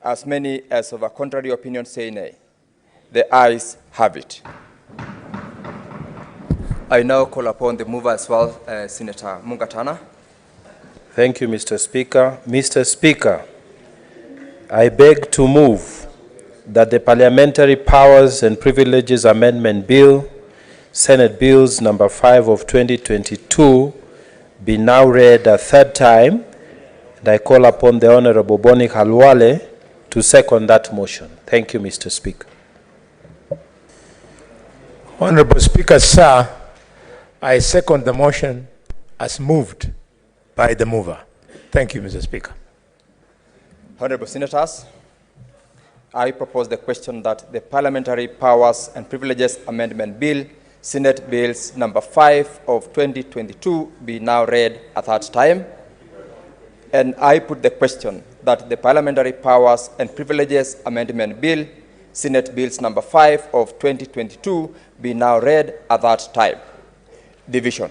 As many as of a contrary opinion say nay. The ayes have it. I now call upon the mover as well, Senator Mugatana. Thank you, Mr. Speaker. Mr. Speaker, I beg to move that the Parliamentary Powers and Privileges Amendment Bill, Senate Bills number 5 of 2022, be now read a third time, and I call upon the Honorable Boni Khalwale to second that motion. Thank you, Mr. Speaker. Honorable Speaker, sir, I second the motion as moved by the mover. Thank you, Mr. Speaker. Honorable Senators, I propose the question that the Parliamentary Powers and Privileges Amendment Bill, Senate Bills number 5 of 2022, be now read a third time. And I put the question that the Parliamentary Powers and Privileges Amendment Bill, Senate Bills number 5 of 2022, be now read a third time. Division.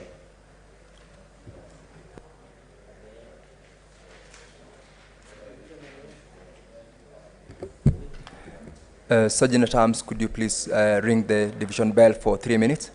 Sergeant at Arms, could you please ring the division bell for 3 minutes?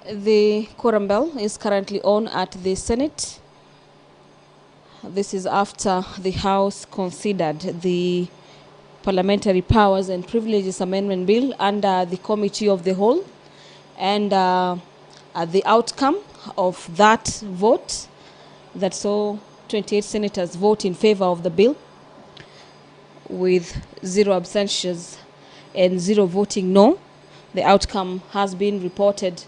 The quorum bell is currently on at the Senate. This is after the House considered the Parliamentary Powers and Privileges Amendment Bill under the Committee of the Whole. And the outcome of that vote, that saw 28 senators vote in favor of the bill, with 0 abstentions and 0 voting no. The outcome has been reported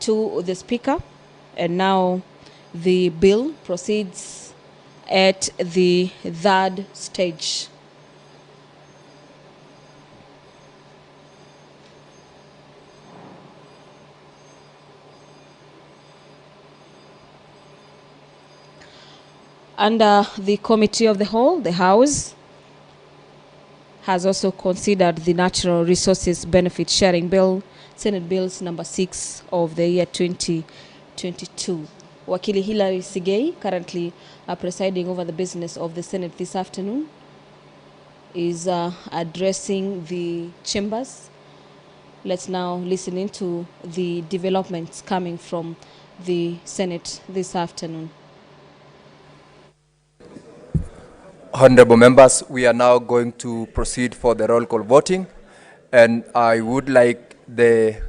to the Speaker, and now the bill proceeds at the third stage. Under the Committee of the Whole, the House has also considered the Natural Resources Benefit Sharing Bill, Senate Bills number 6 of the year 2022. Wakili Hilary Sigei, currently presiding over the business of the Senate this afternoon, is addressing the chambers. Let's now listen into the developments coming from the Senate this afternoon. Honorable members, we are now going to proceed for the roll call voting, and I would like the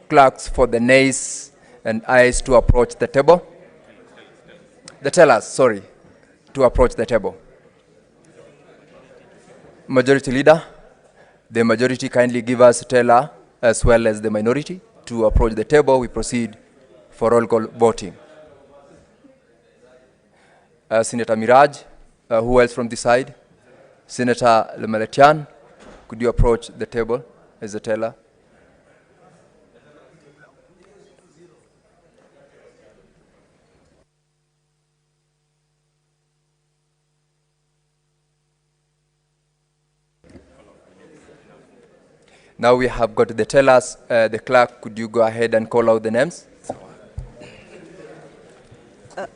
clerks for the nays and ayes to approach the table. The tellers, sorry, to approach the table. Majority Leader, the majority kindly give us a teller as well as the minority to approach the table. We proceed for roll call voting. Senator Miraj, who else from this side? Senator Lemaletian, could you approach the table as a teller? Now we have got the tellers. The clerk, could you go ahead and call out the names?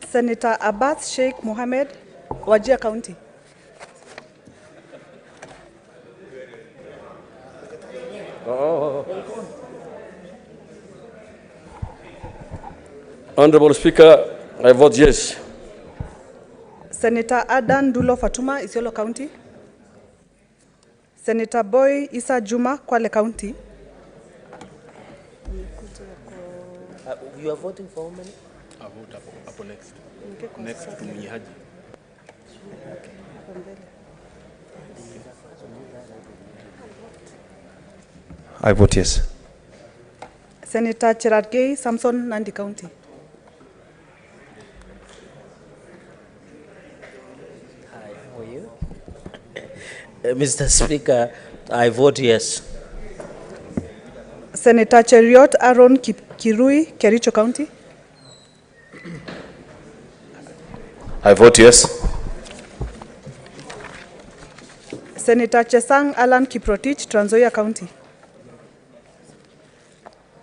Senator Abbas Sheikh Mohammed, Wajir County. Honorable Speaker, I vote yes. Senator Adan Dulo Fatuma, Isiolo County. Senator Boy Isa Juma, Kwale County. You are voting for how many? I vote up next. Next to Mihaji. I vote yes. Senator Cherargei Samson, Nandi County. Hi, how are you? Mr. Speaker, I vote yes. Senator Cheriot Aaron Kirui, Kericho County. I vote yes. Senator Chesang Alan Kiprotich, Trans Nzoia County.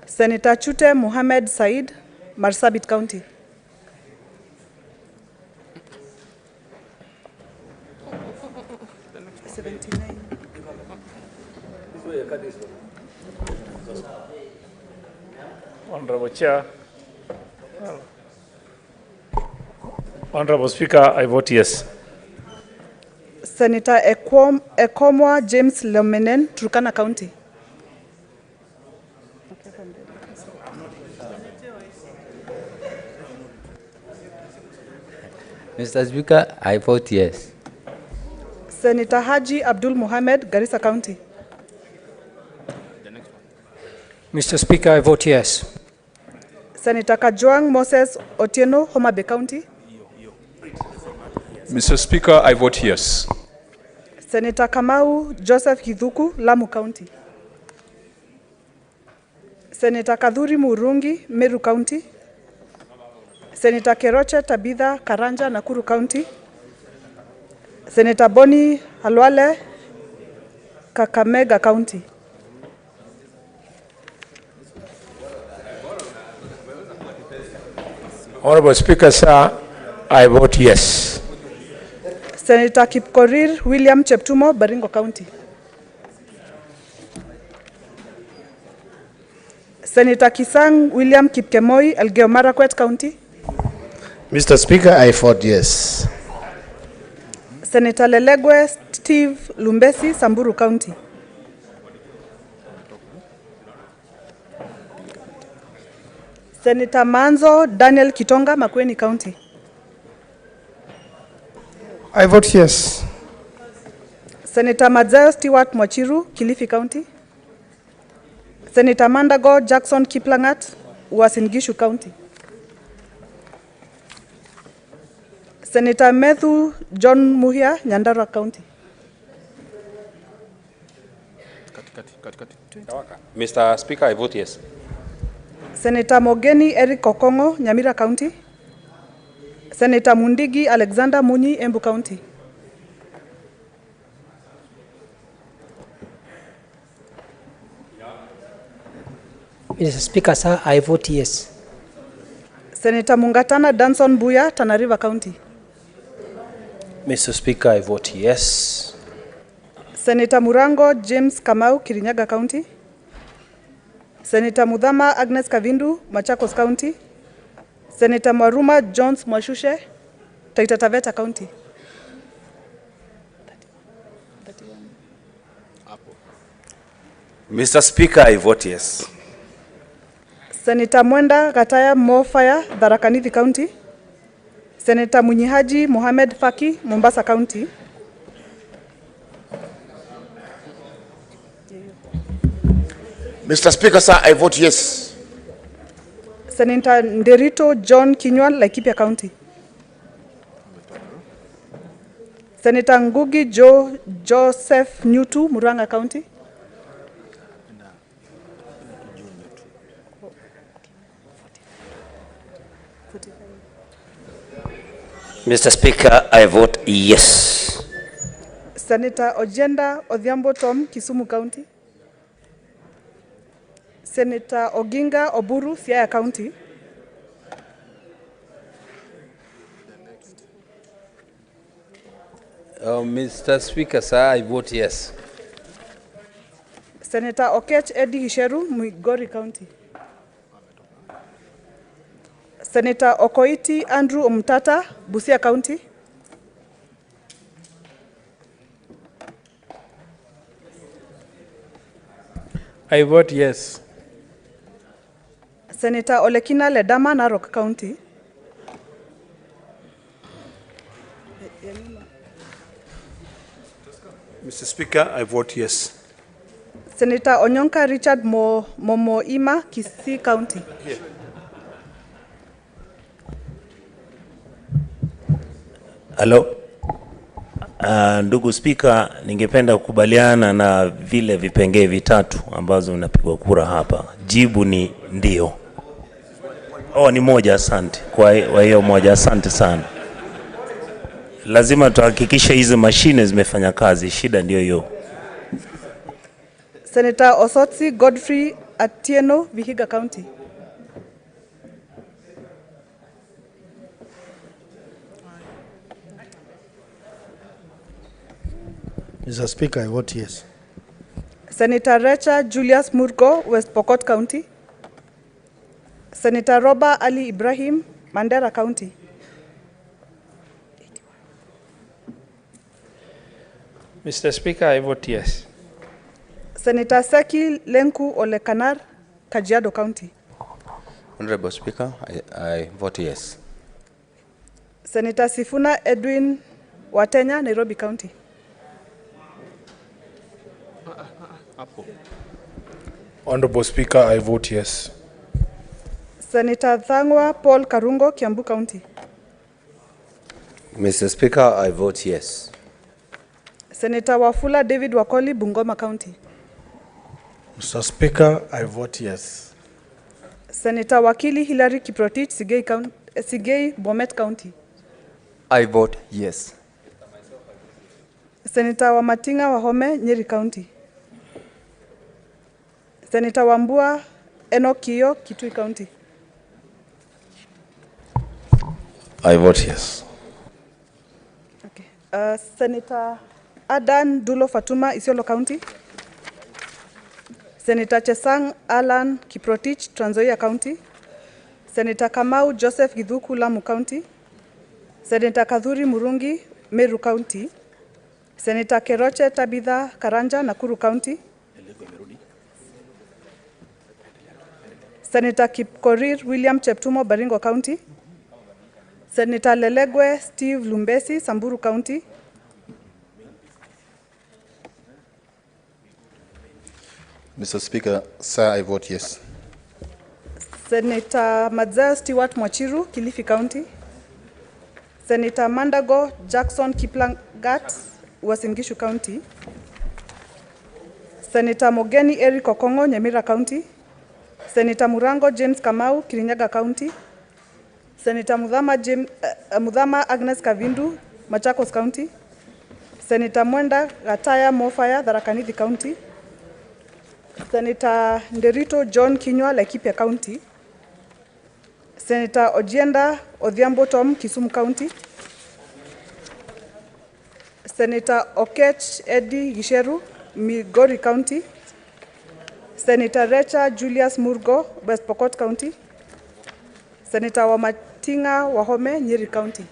Senator Chute Mohamed Said, Marsabit County. Honorable Chair. Honorable Speaker, I vote yes. Senator Ekomwa James Lomenen, Turkana County. Mr. Speaker, I vote yes. Senator Haji Abdul Mohamed, Garissa County. Mr. Speaker, I vote yes. Senator Kajwang Moses Otieno, Homa Bay County. Mr. Speaker, I vote yes. Senator Kamau Joseph Githuku, Lamu County. Senator Kadhuri Murungi, Meru County. Senator Keroche Tabitha Karanja, Nakuru County. Senator Boni Halwale, Kakamega County. Honorable Speaker, sir, I vote yes. Senator Kipkorir William Cheptumo, Baringo County. Senator Kisang William Kipkemoi, Elgeyo Marakwet County. Mr. Speaker, I vote yes. Senator Lelegwe Steve Lumbesi, Samburu County. Senator Manzo Daniel Kitonga, Makwiny County. I vote yes. Senator Madzayo Stewart Mochiru, Kilifi County. Senator Mandago Jackson Kiplangat, Uasin Gishu County. Senator Methu John Muhia, Nyandarua County. Mr. Speaker, I vote yes. Senator Mogeni Eric Okongo, Nyamira County. Senator Mundigi Alexander Munyi, Embu County. Mr. Speaker, sir, I vote yes. Senator Mungatana Danson Buya, Tana River County. Mr. Speaker, I vote yes. Senator Murango James Kamau, Kirinyaga County. Senator Mudhama Agnes Kavindu, Machakos County. Senator Maruma Jones Mwashushe, Taita Taveta County. Mr. Speaker, I vote yes. Senator Mwenda Gataya Mofaya, Tharaka Nithi County. Senator Munyihaji Mohamed Faki, Mombasa County. Mr. Speaker, sir, I vote yes. Senator Nderito John Kinywa, Laikipia County. Senator Ngugi Joseph Nyutu, Murang'a County. Mr. Speaker, I vote yes. Senator Ojenda Odhiambo Tom, Kisumu County. Senator Oginga Oburu, Siaya County. Mr. Speaker, sir, I vote yes. Senator Okech Eddie Gisheru, Migori County. Senator Okoiti Andrew Omtata, Busia County. I vote yes. Senator Olekina Ledama, Narok County. Mr. Speaker, I vote yes. Senator Onyonka Richard Momoima, Kisii County. Hello. Ndugu Spika, ningependa kukubaliana na vile vipengee vitatu ambazo unapigwa kura hapa. Jibu ni ndio. Ni moja, asante. Kwa hiyo moja, asante sana. Lazima tuhakikishe hizo mashine zimefanya kazi, shida ndio hiyo. Senator Osotsi Godfrey Atieno, Vihiga County. Mr. Speaker, I vote yes. Senator Recha Julius Murgo, West Pokot County. Senator Roba Ali Ibrahim, Mandera County. Mr. Speaker, I vote yes. Senator Seki Lenku Olekanar, Kajiado County. Honorable Speaker, I vote yes. Senator Sifuna Edwin Watenya, Nairobi County. Honorable Speaker, I vote yes. Senator Thangwa Paul Karungo, Kiambu County. Mr. Speaker, I vote yes. Senator Wafula David Wakoli, Bungoma County. Mr. Speaker, I vote yes. Senator Wakili Hilary Kiprotich, Sigei, Bomet County. I vote yes. Senator Wamatinga Wahome, Nyeri County. Senator Wambua Enokio, Kitui County. I vote yes. Okay. Senator Adan Dulo Fatuma, Isiolo County. Senator Chesang Alan Kiprotich, Trans Nzoia County. Senator Kamau Joseph Githuku, Lamu County. Senator Kadhuri Murungi, Meru County. Senator Keroche Tabitha Karanja, Nakuru County. Senator Kipkorir William Cheptumo, Baringo County. Senator Lelegwe Steve Lumbesi, Samburu County. Mr. Speaker, sir, I vote yes. Senator Madzia Stewart Mwachiru, Kilifi County. Senator Mandago Jackson Kiplangat, Uasin Gishu County. Senator Mogeni Eric Okongo, Nyamira County. Senator Murango James Kamau, Kirinyaga County. Senator Mudhama Agnes Kavindu, Machakos County. Senator Mwenda Gataya Mofaya, Tharaka Nithi County. Senator Nderito John Kinyua, Laikipia County. Senator Ojienda Odhiambo Tom, Kisumu County. Senator Okech Eddie Gisheru, Migori County. Senator Recha Julius Murgo, West Pokot County. Senator Wamatinga Wahome, Nyeri County.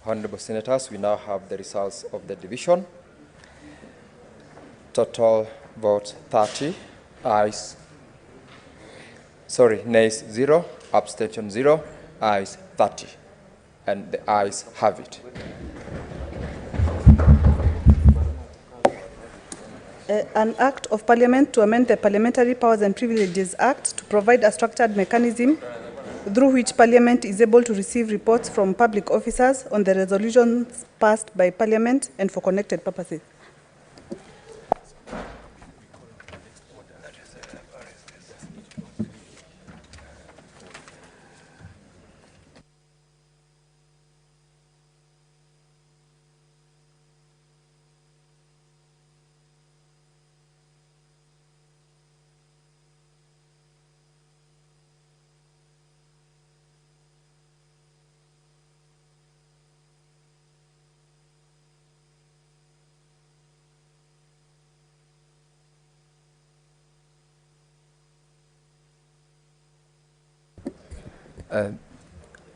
Honorable Senators, we now have the results of the division. Total votes 30, nays 0, abstention 0, ayes 30, and the ayes have it. An Act of Parliament to amend the Parliamentary Powers and Privileges Act to provide a structured mechanism through which Parliament is able to receive reports from public officers on the resolutions passed by Parliament and for connected purposes.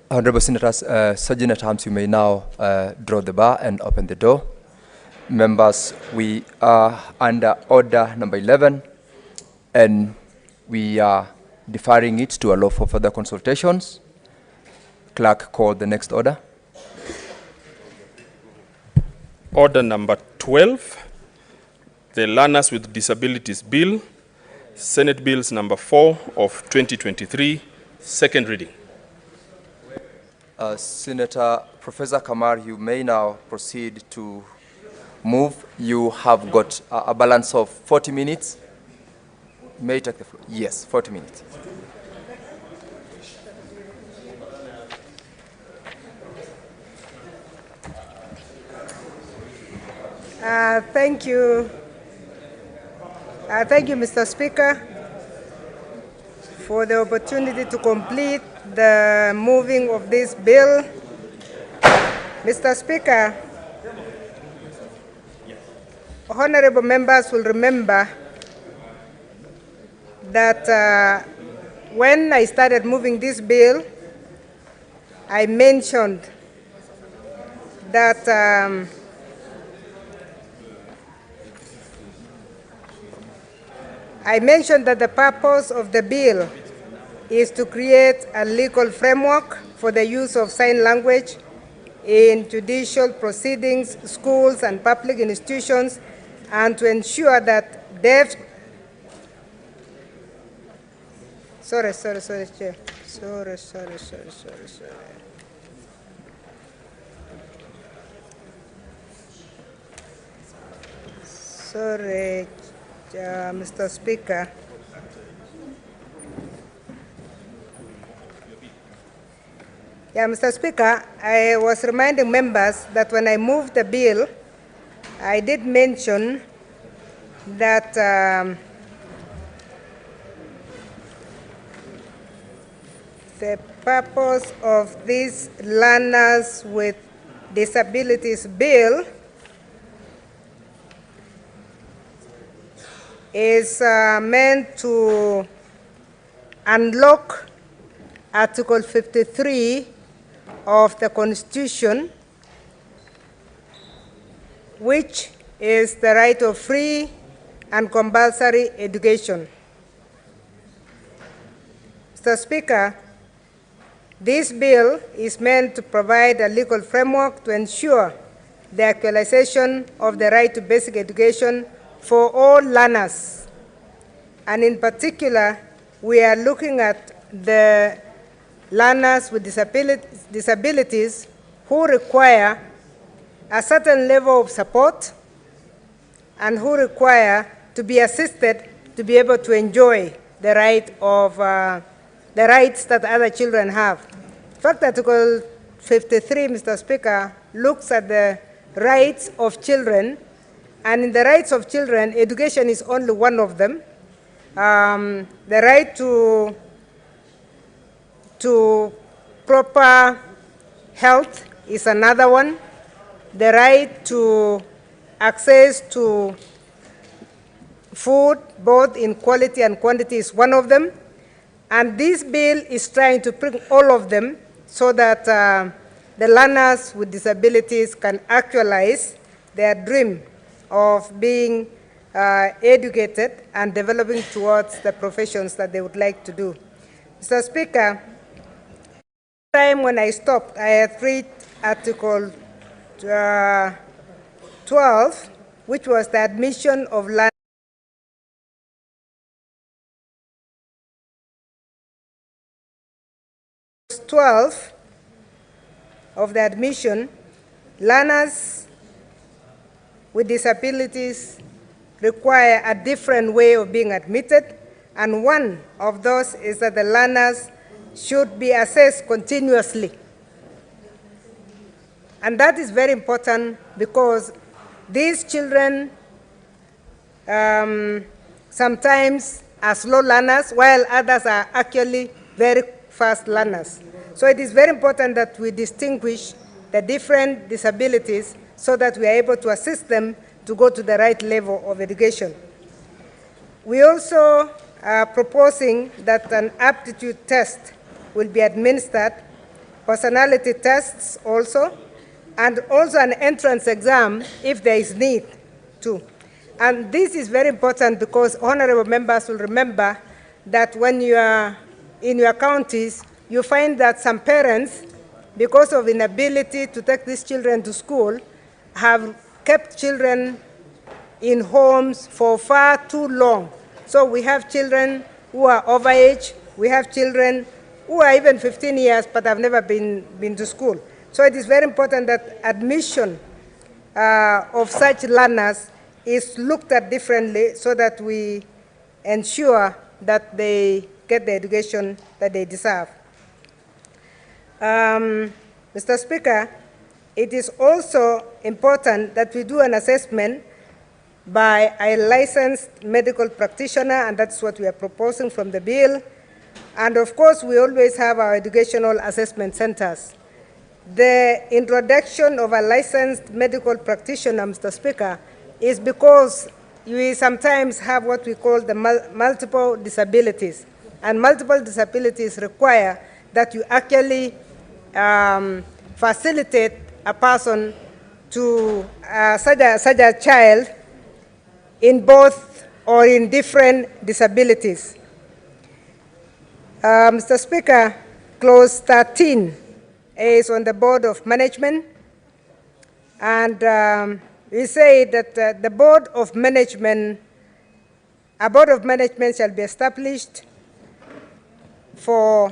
Honorable Senators, Sergeant at Arms, you may now draw the bar and open the door. Members, we are under order number 11, and we are deferring it to allow for further consultations. Clerk, call the next order. Order number 12, the Learners with Disabilities Bill, Senate Bills number 4 of 2023, second reading. Senator Professor Kamar, you may now proceed to move. You have got a balance of 40 minutes. May you take the floor? Yes, 40 minutes. Thank you. Thank you, Mr. Speaker, for the opportunity to complete the moving of this bill. Mr. Speaker, honorable members will remember that when I started moving this bill, I mentioned that the purpose of the bill is to create a legal framework for the use of sign language in judicial proceedings, schools, and public institutions, and to ensure that deaf... Sorry, Chair. Sorry. Sorry, Mr. Speaker. Mr. Speaker, I was reminding members that when I moved the bill, I did mention that the purpose of this Learners with Disabilities Bill is meant to unlock Article 53 of the Constitution, which is the right of free and compulsory education. Mr. Speaker, this bill is meant to provide a legal framework to ensure the actualization of the right to basic education for all learners. And in particular, we are looking at the learners with disabilities who require a certain level of support and who require to be assisted to be able to enjoy the right of the rights that other children have. In fact, Article 53, Mr. Speaker, looks at the rights of children, and in the rights of children, education is only one of them. The right to proper health is another one. The right to access to food, both in quality and quantity, is one of them. And this bill is trying to bring all of them so that the learners with disabilities can actualize their dream of being educated and developing towards the professions that they would like to do. Mr. Speaker, time when I stopped, I had read Article 12, which was the admission of learners. 12 of the admission, learners with disabilities require a different way of being admitted, and one of those is that the learners should be assessed continuously. And that is very important because these children sometimes are slow learners, while others are actually very fast learners. So it is very important that we distinguish the different disabilities so that we are able to assist them to go to the right level of education. We also are proposing that an aptitude test will be administered, personality tests also, and also an entrance exam if there is need to. And this is very important because honorable members will remember that when you are in your counties, you find that some parents, because of inability to take these children to school, have kept children in homes for far too long. So we have children who are overage, we have children who are even 15 years but have never been to school. So it is very important that admission of such learners is looked at differently so that we ensure that they get the education that they deserve. Mr. Speaker, it is also important that we do an assessment by a licensed medical practitioner, and that's what we are proposing from the bill. And of course, we always have our educational assessment centers. The introduction of a licensed medical practitioner, Mr. Speaker, is because we sometimes have what we call the multiple disabilities. And multiple disabilities require that you actually facilitate a person to such a child in both or in different disabilities. Mr. Speaker, clause 13 is on the board of management, and we say that a board of management shall be established for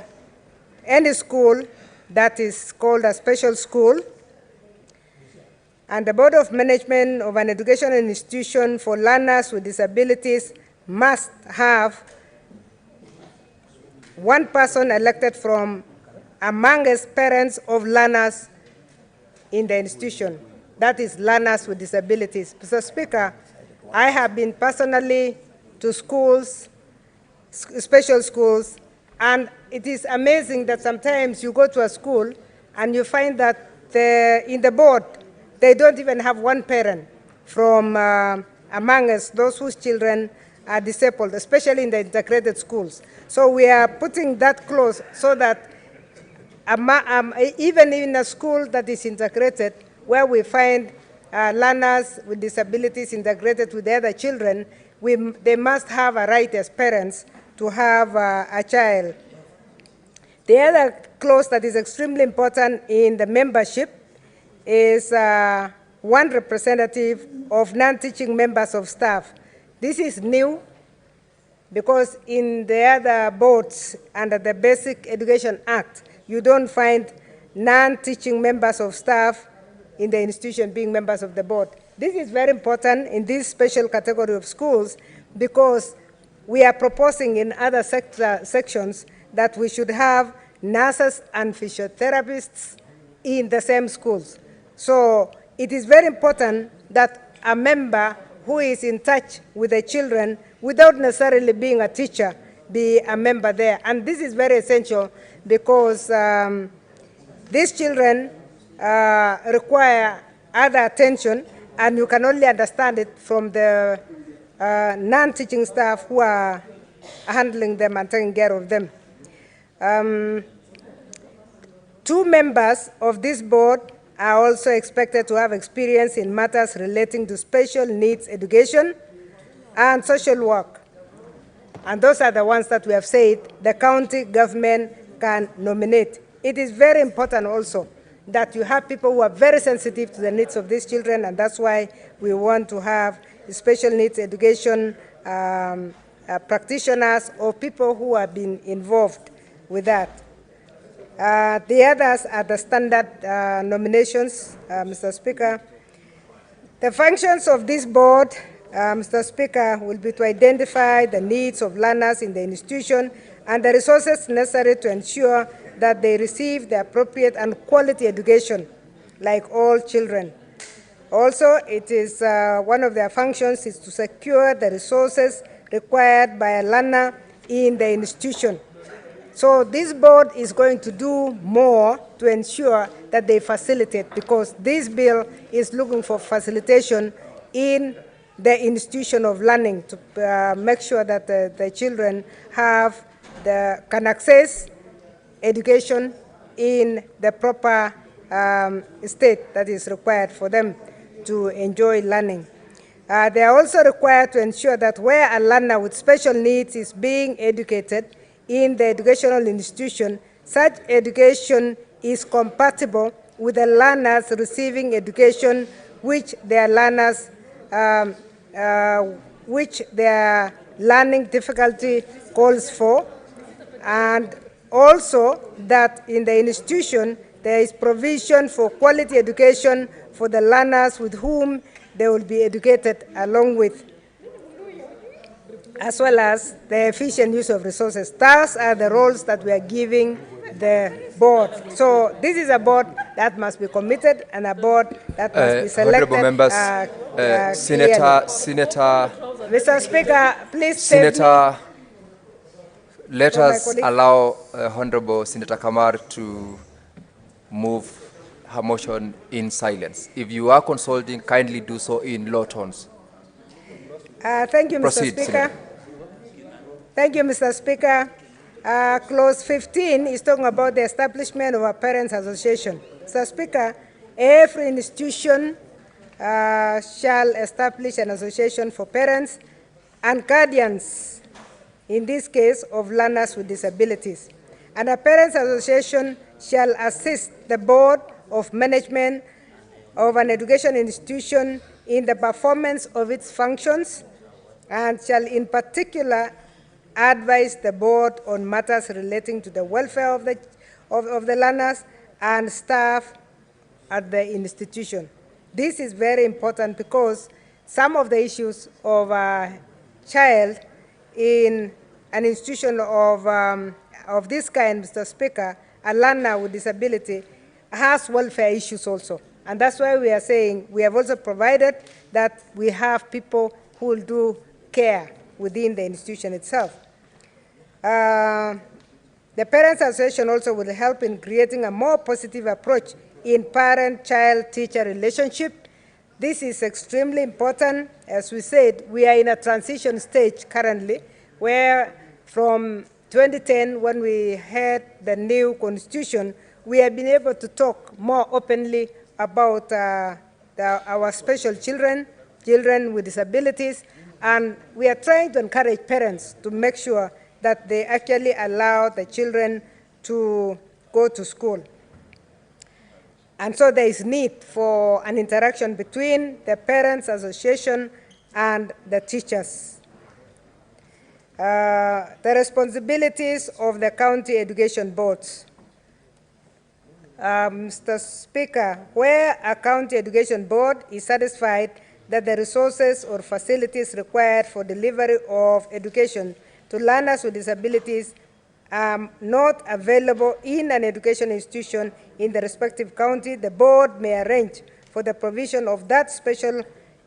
any school that is called a special school, and the board of management of an educational institution for learners with disabilities must have one person elected from amongst parents of learners in the institution. That is learners with disabilities. Mr. Speaker, I have been personally to schools, special schools, and it is amazing that sometimes you go to a school and you find that in the board, they don't even have one parent from amongst those whose children are disabled, especially in the integrated schools. So we are putting that clause so that even in a school that is integrated, where we find learners with disabilities integrated with the other children, they must have a right as parents to have a child. The other clause that is extremely important in the membership is one representative of non-teaching members of staff. This is new because in the other boards under the Basic Education Act, you don't find non-teaching members of staff in the institution being members of the board. This is very important in this special category of schools because we are proposing in other sections that we should have nurses and physiotherapists in the same schools. So it is very important that a member who is in touch with the children without necessarily being a teacher be a member there. And this is very essential because these children require other attention, and you can only understand it from the non-teaching staff who are handling them and taking care of them. 2 members of this board are also expected to have experience in matters relating to special needs education and social work. And those are the ones that we have said the county government can nominate. It is very important also that you have people who are very sensitive to the needs of these children, and that's why we want to have special needs education practitioners or people who have been involved with that. The others are the standard nominations, Mr. Speaker. The functions of this board, Mr. Speaker, will be to identify the needs of learners in the institution and the resources necessary to ensure that they receive the appropriate and quality education like all children. Also, it is one of their functions is to secure the resources required by a learner in the institution. So this board is going to do more to ensure that they facilitate, because this bill is looking for facilitation in the institution of learning to make sure that the children can access education in the proper state that is required for them to enjoy learning. They are also required to ensure that where a learner with special needs is being educated in the educational institution, such education is compatible with the learners receiving education which their learners, which their learning difficulty calls for, and also that in the institution there is provision for quality education for the learners with whom they will be educated along with, as well as the efficient use of resources. Those are the roles that we are giving the board. So this is a board that must be committed and a board that must be selected. Honorable members, Senator, Mr. Speaker, please Senator, let my us colleague. allow Honorable Senator Kamar to move her motion in silence. If you are consulting, kindly do so in low tones. Thank you, Mr. Proceed, Speaker. Senator. Thank you, Mr. Speaker. Clause 15 is talking about the establishment of a parents' association. Mr. Speaker, every institution shall establish an association for parents and guardians, in this case of learners with disabilities. And a parents' association shall assist the board of management of an education institution in the performance of its functions, and shall in particular advise the board on matters relating to the welfare of the learners and staff at the institution. This is very important because some of the issues of a child in an institution of this kind, Mr. Speaker, a learner with disability, has welfare issues also. And that's why we are saying we have also provided that we have people who will do care within the institution itself. The Parents Association also will help in creating a more positive approach in parent-child-teacher relationship. This is extremely important. As we said, we are in a transition stage currently, where from 2010, when we had the new constitution, we have been able to talk more openly about our special children, children with disabilities, and we are trying to encourage parents to make sure that they actually allow the children to go to school. And so there is need for an interaction between the Parents Association and the teachers. The responsibilities of the county education boards. Mr. Speaker, where a county education board is satisfied that the resources or facilities required for delivery of education to learners with disabilities are not available in an education institution in the respective county, the board may arrange for the provision of that special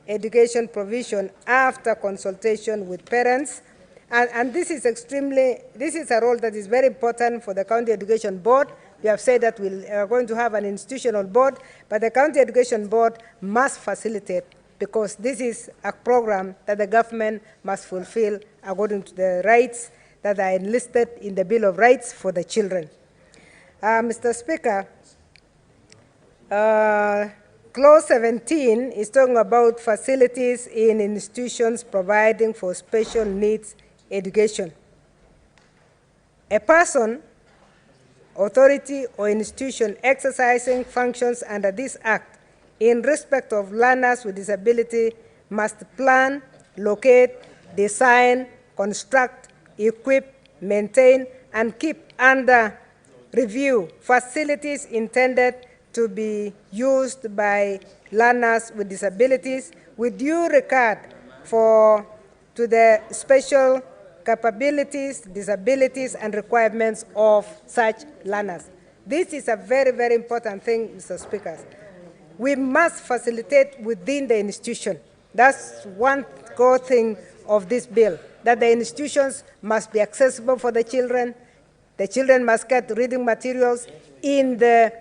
education provision after consultation with parents. And this is a role that is very important for the county education board. We have said that we are going to have an institutional board, but the county education board must facilitate, because this is a program that the government must fulfill according to the rights that are enlisted in the Bill of Rights for the children. Mr. Speaker, Clause 17 is talking about facilities in institutions providing for special needs education. A person, authority, or institution exercising functions under this Act in respect of learners with disability must plan, locate, design, construct, equip, maintain, and keep under review facilities intended to be used by learners with disabilities with due regard to the special capabilities, disabilities, and requirements of such learners. This is a very, very important thing, Mr. Speaker. We must facilitate within the institution. That's one core thing of this bill, that the institutions must be accessible for the children. The children must get reading materials in the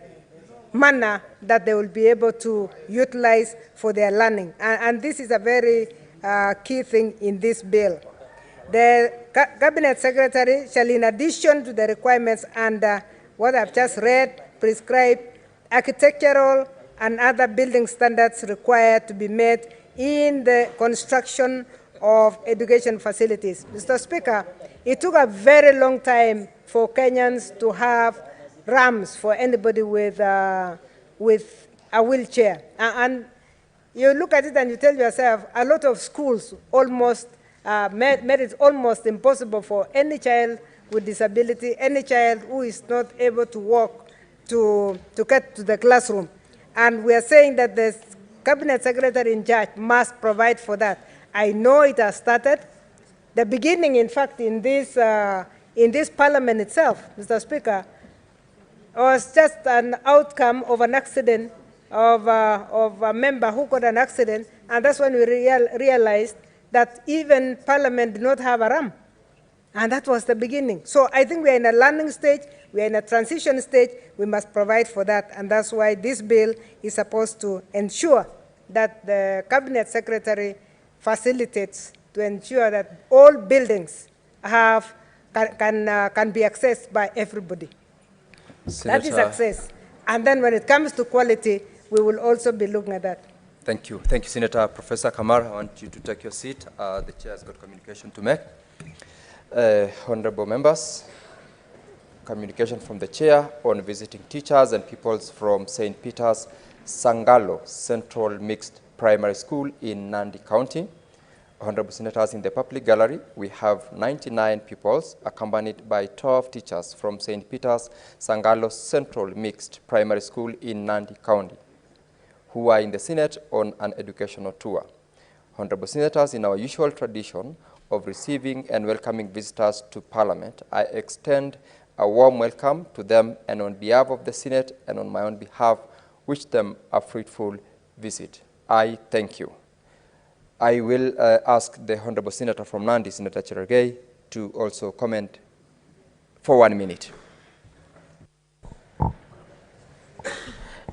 manner that they will be able to utilize for their learning. And this is a very key thing in this bill. The Cabinet Secretary shall, in addition to the requirements under what I've just read, prescribe architectural and other building standards required to be met in the construction of education facilities. Mr. Speaker, it took a very long time for Kenyans to have ramps for anybody with a wheelchair. And you look at it and you tell yourself, a lot of schools almost made it almost impossible for any child with disability, any child who is not able to walk, to get to the classroom. And we are saying that the Cabinet Secretary in charge must provide for that. I know it has started. The beginning, in fact, in this Parliament itself, Mr. Speaker, was just an outcome of an accident of a member who got an accident, and that's when we realized that even Parliament did not have a ramp. And that was the beginning. So I think we are in a learning stage, we are in a transition stage, we must provide for that, and that's why this bill is supposed to ensure that the Cabinet Secretary facilitates to ensure that all buildings can be accessed by everybody. Senator, that is access. And then when it comes to quality, we will also be looking at that. Thank you. Thank you, Senator. Professor Kamar, I want you to take your seat. The chair has got communication to make. Honorable members, communication from the chair on visiting teachers and pupils from St. Peter's Sangalo Central Mixed Primary School in Nandi County. Honorable Senators, in the public gallery, we have 99 pupils accompanied by 12 teachers from St. Peter's Sangalo Central Mixed Primary School in Nandi County, who are in the Senate on an educational tour. Honorable Senators, in our usual tradition of receiving and welcoming visitors to Parliament, I extend a warm welcome to them, and on behalf of the Senate and on my own behalf, wish them a fruitful visit. I thank you. I will ask the Honorable Senator from Nandi, Senator Cherargei, to also comment for 1 minute.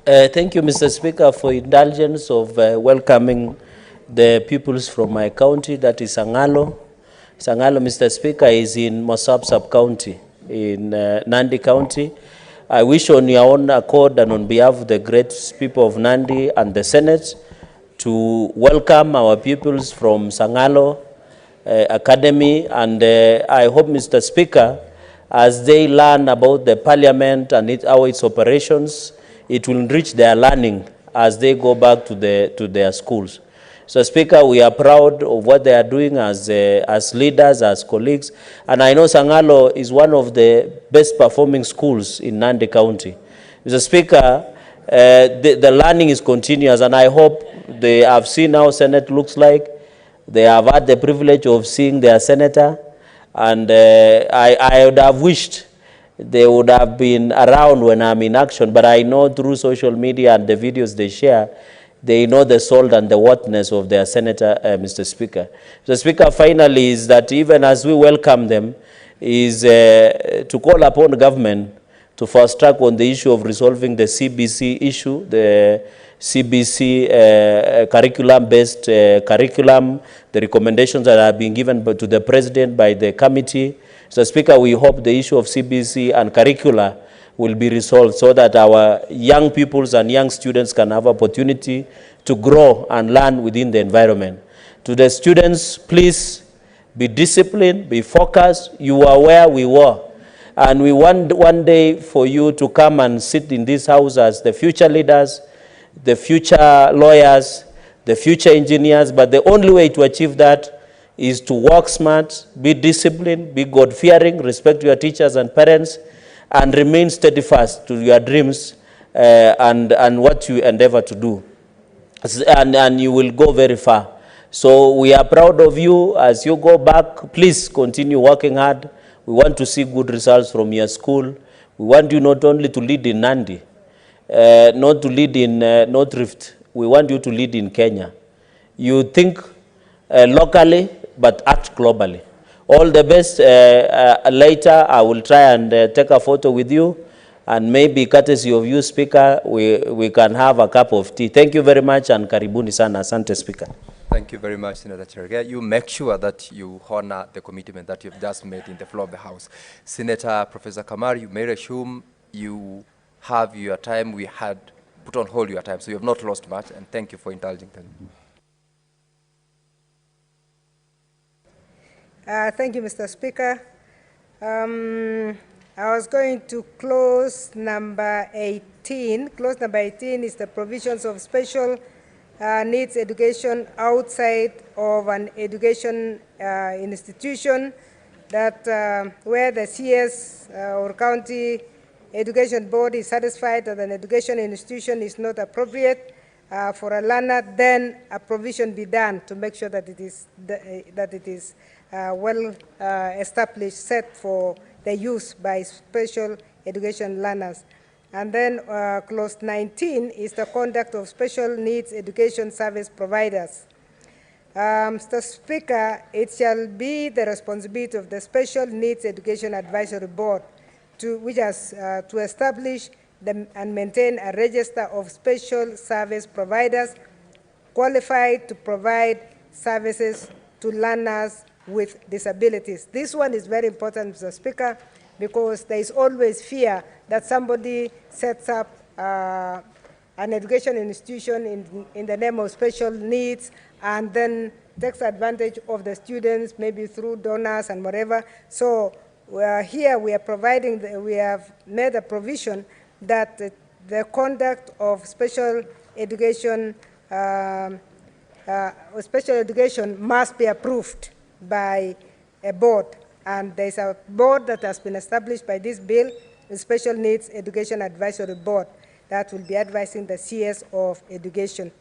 Thank you, Mr. Speaker, for indulgence of welcoming the pupils from my county, that is Sangalo. Sangalo, Mr. Speaker, is in Mosab sub-county in Nandi County. I wish on your own accord and on behalf of the great people of Nandi and the Senate to welcome our pupils from Sangalo Academy, and I hope, Mr. Speaker, as they learn about the Parliament and how its operations, it will enrich their learning as they go back to their schools. So, Speaker, we are proud of what they are doing as leaders, as colleagues, and I know Sangalo is one of the best performing schools in Nandi County. Mr. Speaker, the learning is continuous, and I hope they have seen how Senate looks like. They have had the privilege of seeing their senator, and I would have wished they would have been around when I'm in action, but I know through social media and the videos they share, they know the salt and the worthiness of their senator, Mr. Speaker. Mr. Speaker, finally, is that even as we welcome them, is to call upon government to fast track on the issue of resolving the CBC issue, the CBC curriculum-based curriculum, the recommendations that are being given to the President by the committee. So, Speaker, we hope the issue of CBC and curricula will be resolved so that our young peoples and young students can have opportunity to grow and learn within the environment. To the students, please be disciplined, be focused. You are where we were. And we want one day for you to come and sit in this house as the future leaders, the future lawyers, the future engineers. But the only way to achieve that is to work smart, be disciplined, be God-fearing, respect your teachers and parents, and remain steadfast to your dreams and what you endeavor to do. And you will go very far. So we are proud of you. As you go back, please continue working hard. We want to see good results from your school. We want you not only to lead in Nandi, not to lead in North Rift. We want you to lead in Kenya. You think locally, but act globally. All the best. Later, I will try and take a photo with you. And maybe courtesy of you, Speaker, we can have a cup of tea. Thank you very much, and karibuni sana. Asante, Speaker. Thank you very much, Senator Cherargei. You make sure that you honor the commitment that you've just made in the floor of the House. Senator Professor Kamar, you may assume you have your time. We had put on hold your time, so you have not lost much, and thank you for indulging them. Thank you, Mr. Speaker. I was going to close number 18. Clause number 18 is the provisions of special needs education outside of an education institution, that where the CS or county education board is satisfied that an education institution is not appropriate for a learner, then a provision be done to make sure that it is well established, set for the use by special education learners. And then clause 19 is the conduct of special needs education service providers. Mr. Speaker, it shall be the responsibility of the Special Needs Education Advisory Board to establish and maintain a register of special service providers qualified to provide services to learners with disabilities. This one is very important, Mr. Speaker, because there is always fear that somebody sets up an education institution in the name of special needs and then takes advantage of the students, maybe through donors and whatever. So here we are providing, we have made a provision that the conduct of special education must be approved by a board. And there's a board that has been established by this bill, the Special Needs Education Advisory Board, that will be advising the CS of education.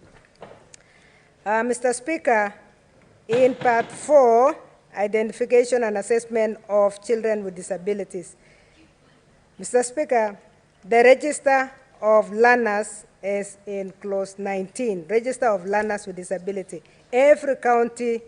Mr. Speaker, in Part 4, identification and assessment of children with disabilities. Mr. Speaker, the register of learners is in clause 19, register of learners with disability. Every county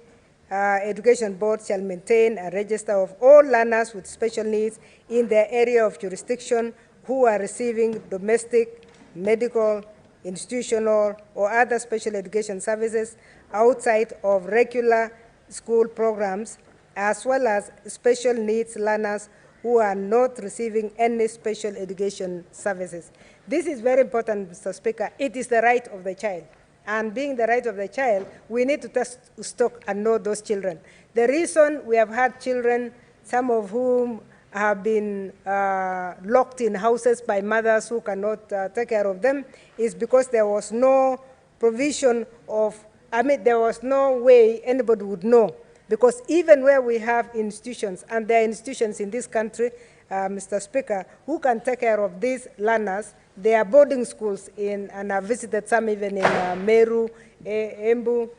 education board shall maintain a register of all learners with special needs in their area of jurisdiction who are receiving domestic, medical, institutional, or other special education services outside of regular school programs, as well as special needs learners who are not receiving any special education services. This is very important, Mr. Speaker. It is the right of the child. And being the right of the child, we need to test stock and know those children. The reason we have had children, some of whom have been locked in houses by mothers who cannot take care of them, is because there was no provision of, there was no way anybody would know. Because even where we have institutions, and there are institutions in this country, Mr. Speaker, who can take care of these learners, there are boarding schools and I've visited some even in Meru, Embu,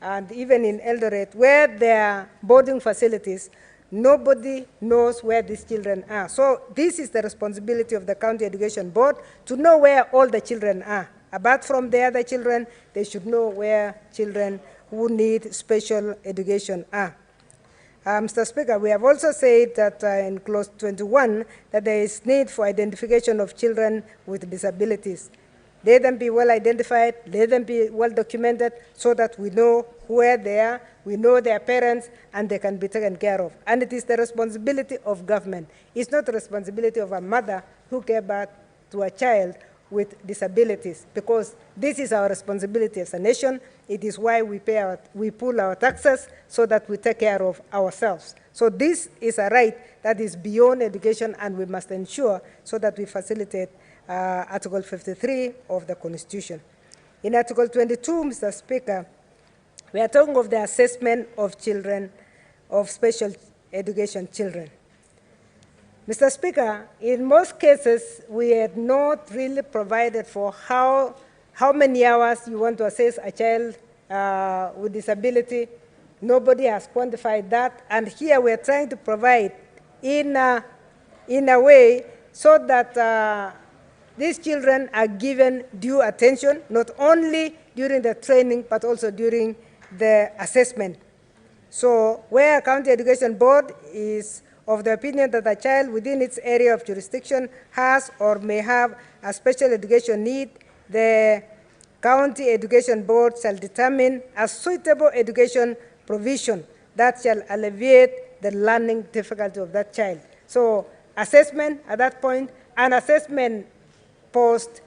and even in Eldoret, where there are boarding facilities. Nobody knows where these children are. So this is the responsibility of the County Education Board to know where all the children are. Apart from the other children, they should know where children who need special education are. Mr. Speaker, we have also said that in clause 21 that there is need for identification of children with disabilities. let them be well identified, let them be well documented so that we know where they are, we know their parents, and they can be taken care of. And it is the responsibility of government. It's not the responsibility of a mother who gave birth to a child with disabilities, because this is our responsibility as a nation. It is why we pull our taxes so that we take care of ourselves. So this is a right that is beyond education, and we must ensure so that we facilitate Article 53 of the Constitution. In Article 22, Mr. Speaker, we are talking of the assessment of children, of special education children. Mr. Speaker, in most cases, we had not really provided for how many hours you want to assess a child with disability. Nobody has quantified that, and here we are trying to provide in a way so that these children are given due attention, not only during the training, but also during the assessment. So where a county education board is of the opinion that a child within its area of jurisdiction has or may have a special education need, the county education board shall determine a suitable education provision that shall alleviate the learning difficulty of that child. So assessment at that point, and assessment post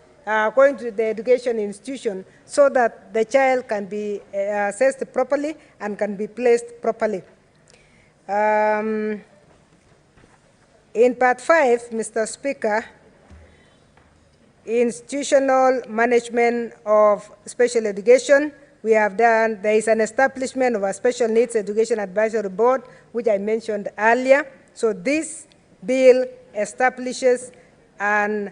going to the education institution so that the child can be assessed properly and can be placed properly. In Part 5, Mr. Speaker, institutional management of special education, we have done, there is an establishment of a special needs education advisory board, which I mentioned earlier. So this bill establishes a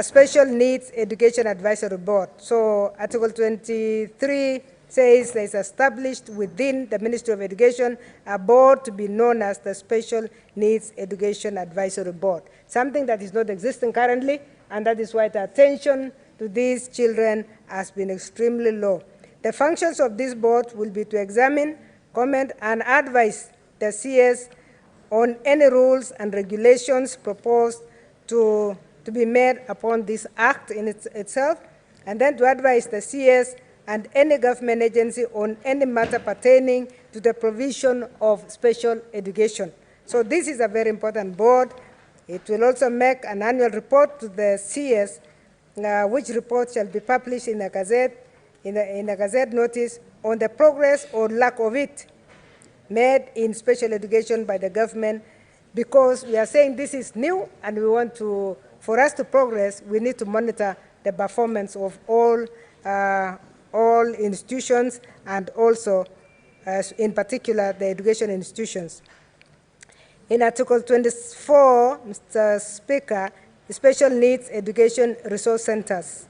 special needs education advisory board. So Article 23 says there is established within the Ministry of Education a board to be known as the Special Needs Education Advisory Board, something that is not existing currently, and that is why the attention to these children has been extremely low. The functions of this board will be to examine, comment, and advise the CS on any rules and regulations proposed to be made upon this act in itself, and then to advise the CS and any government agency on any matter pertaining to the provision of special education. So this is a very important board. It will also make an annual report to the CS, which report shall be published in a gazette, in a gazette notice on the progress or lack of it made in special education by the government, because we are saying this is new, and we want to, for us to progress, we need to monitor the performance of all institutions, and also, in particular, the education institutions. In Article 24, Mr. Speaker, special needs education resource centers.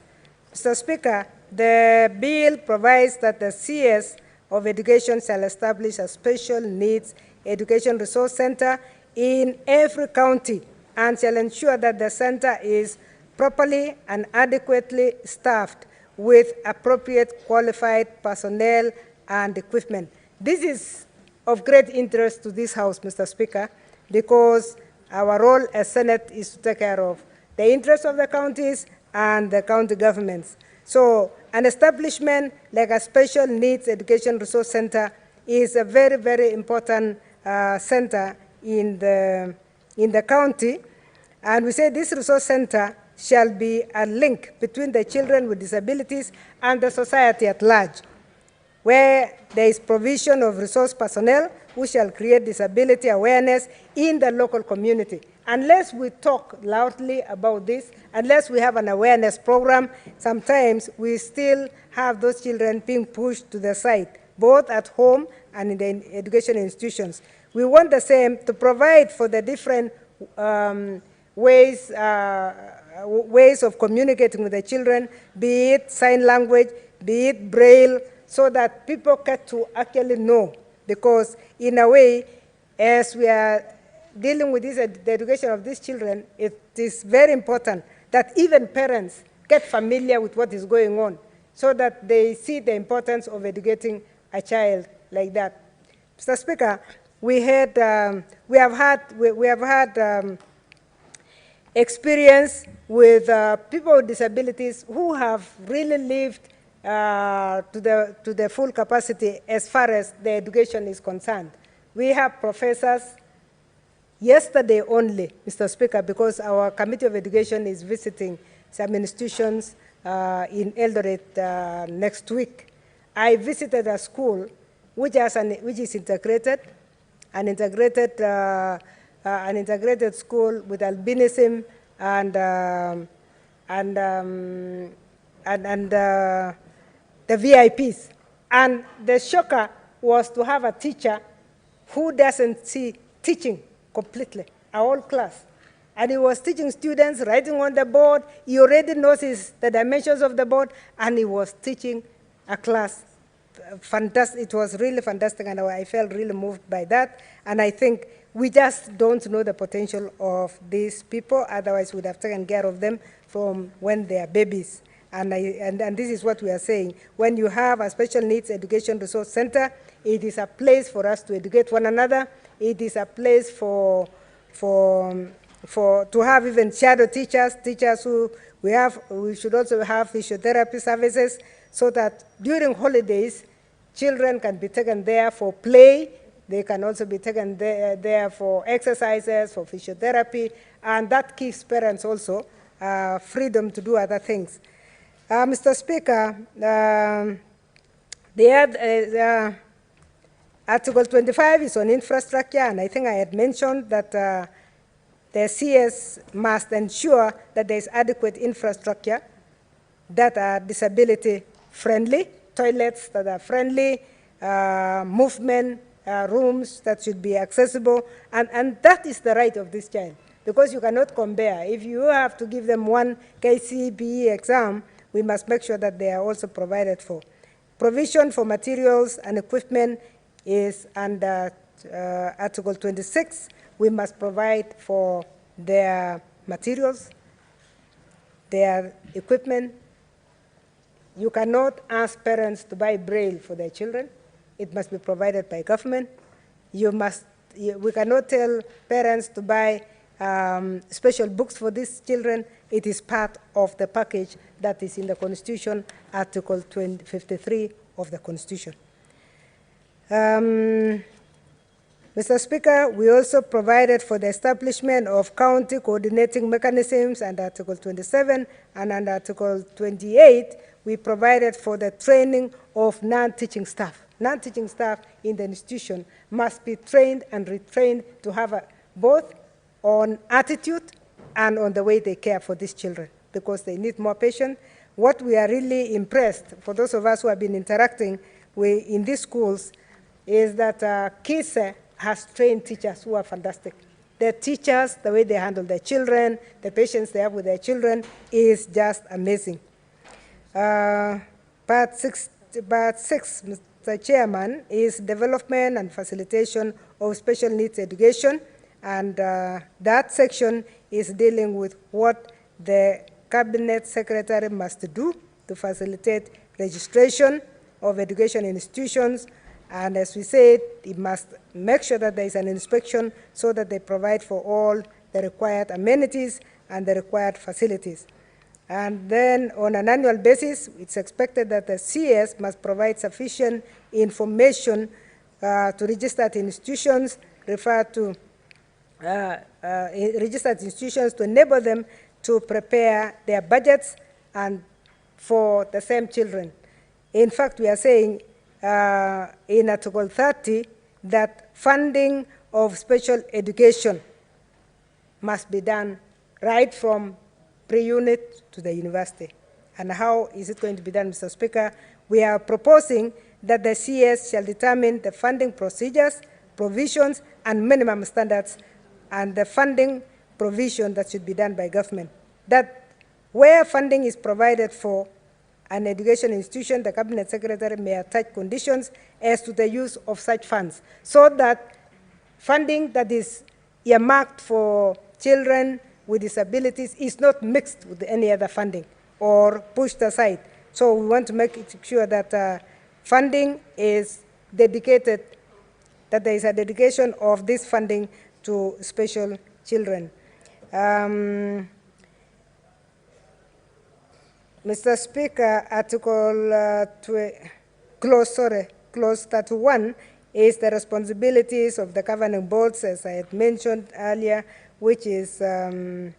Mr. Speaker, the bill provides that the CS of Education shall establish a special needs education resource center in every county and shall ensure that the center is properly and adequately staffed with appropriate qualified personnel and equipment. This is of great interest to this House, Mr. Speaker, because our role as Senate is to take care of the interests of the counties and the county governments. So an establishment like a special needs education resource center is a very, very important center in the county. And we say this resource center shall be a link between the children with disabilities and the society at large, where there is provision of resource personnel who shall create disability awareness in the local community. Unless we talk loudly about this, unless we have an awareness program, sometimes we still have those children being pushed to the side, both at home and in the education institutions. We want the same to provide for the different ways of communicating with the children, be it sign language, be it braille, so that people get to actually know. Because in a way, as we are dealing with this, the education of these children, it is very important that even parents get familiar with what is going on, so that they see the importance of educating a child like that. Mr. Speaker, we have had experience with people with disabilities who have really lived to the full capacity as far as the education is concerned. We have professors yesterday only, Mr. Speaker, because our Committee of Education is visiting some institutions in Eldoret next week. I visited a school which is integrated, an integrated school with albinism and the VIPs. And the shocker was to have a teacher who doesn't see teaching completely, a whole class. And he was teaching students, writing on the board. He already knows the dimensions of the board, and he was teaching a class. Fantastic. It was really fantastic, and I felt really moved by that. And I think we just don't know the potential of these people. Otherwise, we would have taken care of them from when they are babies. And this is what we are saying. When you have a special needs education resource center, it is a place for us to educate one another. It is a place to have even shadow teachers who we should also have physiotherapy services, so that during holidays, children can be taken there for play. They can also be taken there for exercises, for physiotherapy, and that gives parents also freedom to do other things. Mr. Speaker, Article 25 is on infrastructure, and I think I had mentioned that the CS must ensure that there is adequate infrastructure that are disability-friendly, toilets that are friendly, movement rooms that should be accessible, and that is the right of this child, because you cannot compare. If you have to give them one KCPE exam, we must make sure that they are also provided for. Provision for materials and equipment is under Article 26. We must provide for their materials, their equipment. You cannot ask parents to buy Braille for their children. It must be provided by government. We cannot tell parents to buy special books for these children. It is part of the package that is in the Constitution, Article 53 of the Constitution. Mr. Speaker, we also provided for the establishment of county coordinating mechanisms under Article 27, and under Article 28, we provided for the training of non-teaching staff. Non-teaching staff in the institution must be trained and retrained to have both on attitude and on the way they care for these children, because they need more patience. What we are really impressed, for those of us who have been interacting in these schools, is that KISE has trained teachers who are fantastic. The teachers, the way they handle their children, the patience they have with their children is just amazing. Part 6, Mr. Chairman, is development and facilitation of special needs education, and that section is dealing with what the Cabinet Secretary must do to facilitate registration of education institutions. And as we said, it must make sure that there is an inspection so that they provide for all the required amenities and the required facilities. And then on an annual basis, it's expected that the CS must provide sufficient information to registered institutions, registered institutions, to enable them to prepare their budgets and for the same children. In fact, we are saying in Article 30 that funding of special education must be done right from pre-unit to the university. And how is it going to be done, Mr. Speaker? We are proposing that the CS shall determine the funding procedures, provisions, and minimum standards, and the funding provision that should be done by government. That where funding is provided for an education institution, the Cabinet Secretary may attach conditions as to the use of such funds, so that funding that is earmarked for children with disabilities is not mixed with any other funding or pushed aside. So we want to make sure that funding is dedicated, that there is a dedication of this funding to special children. Mr. Speaker, Clause 31 is the responsibilities of the governing boards, as I had mentioned earlier, which is to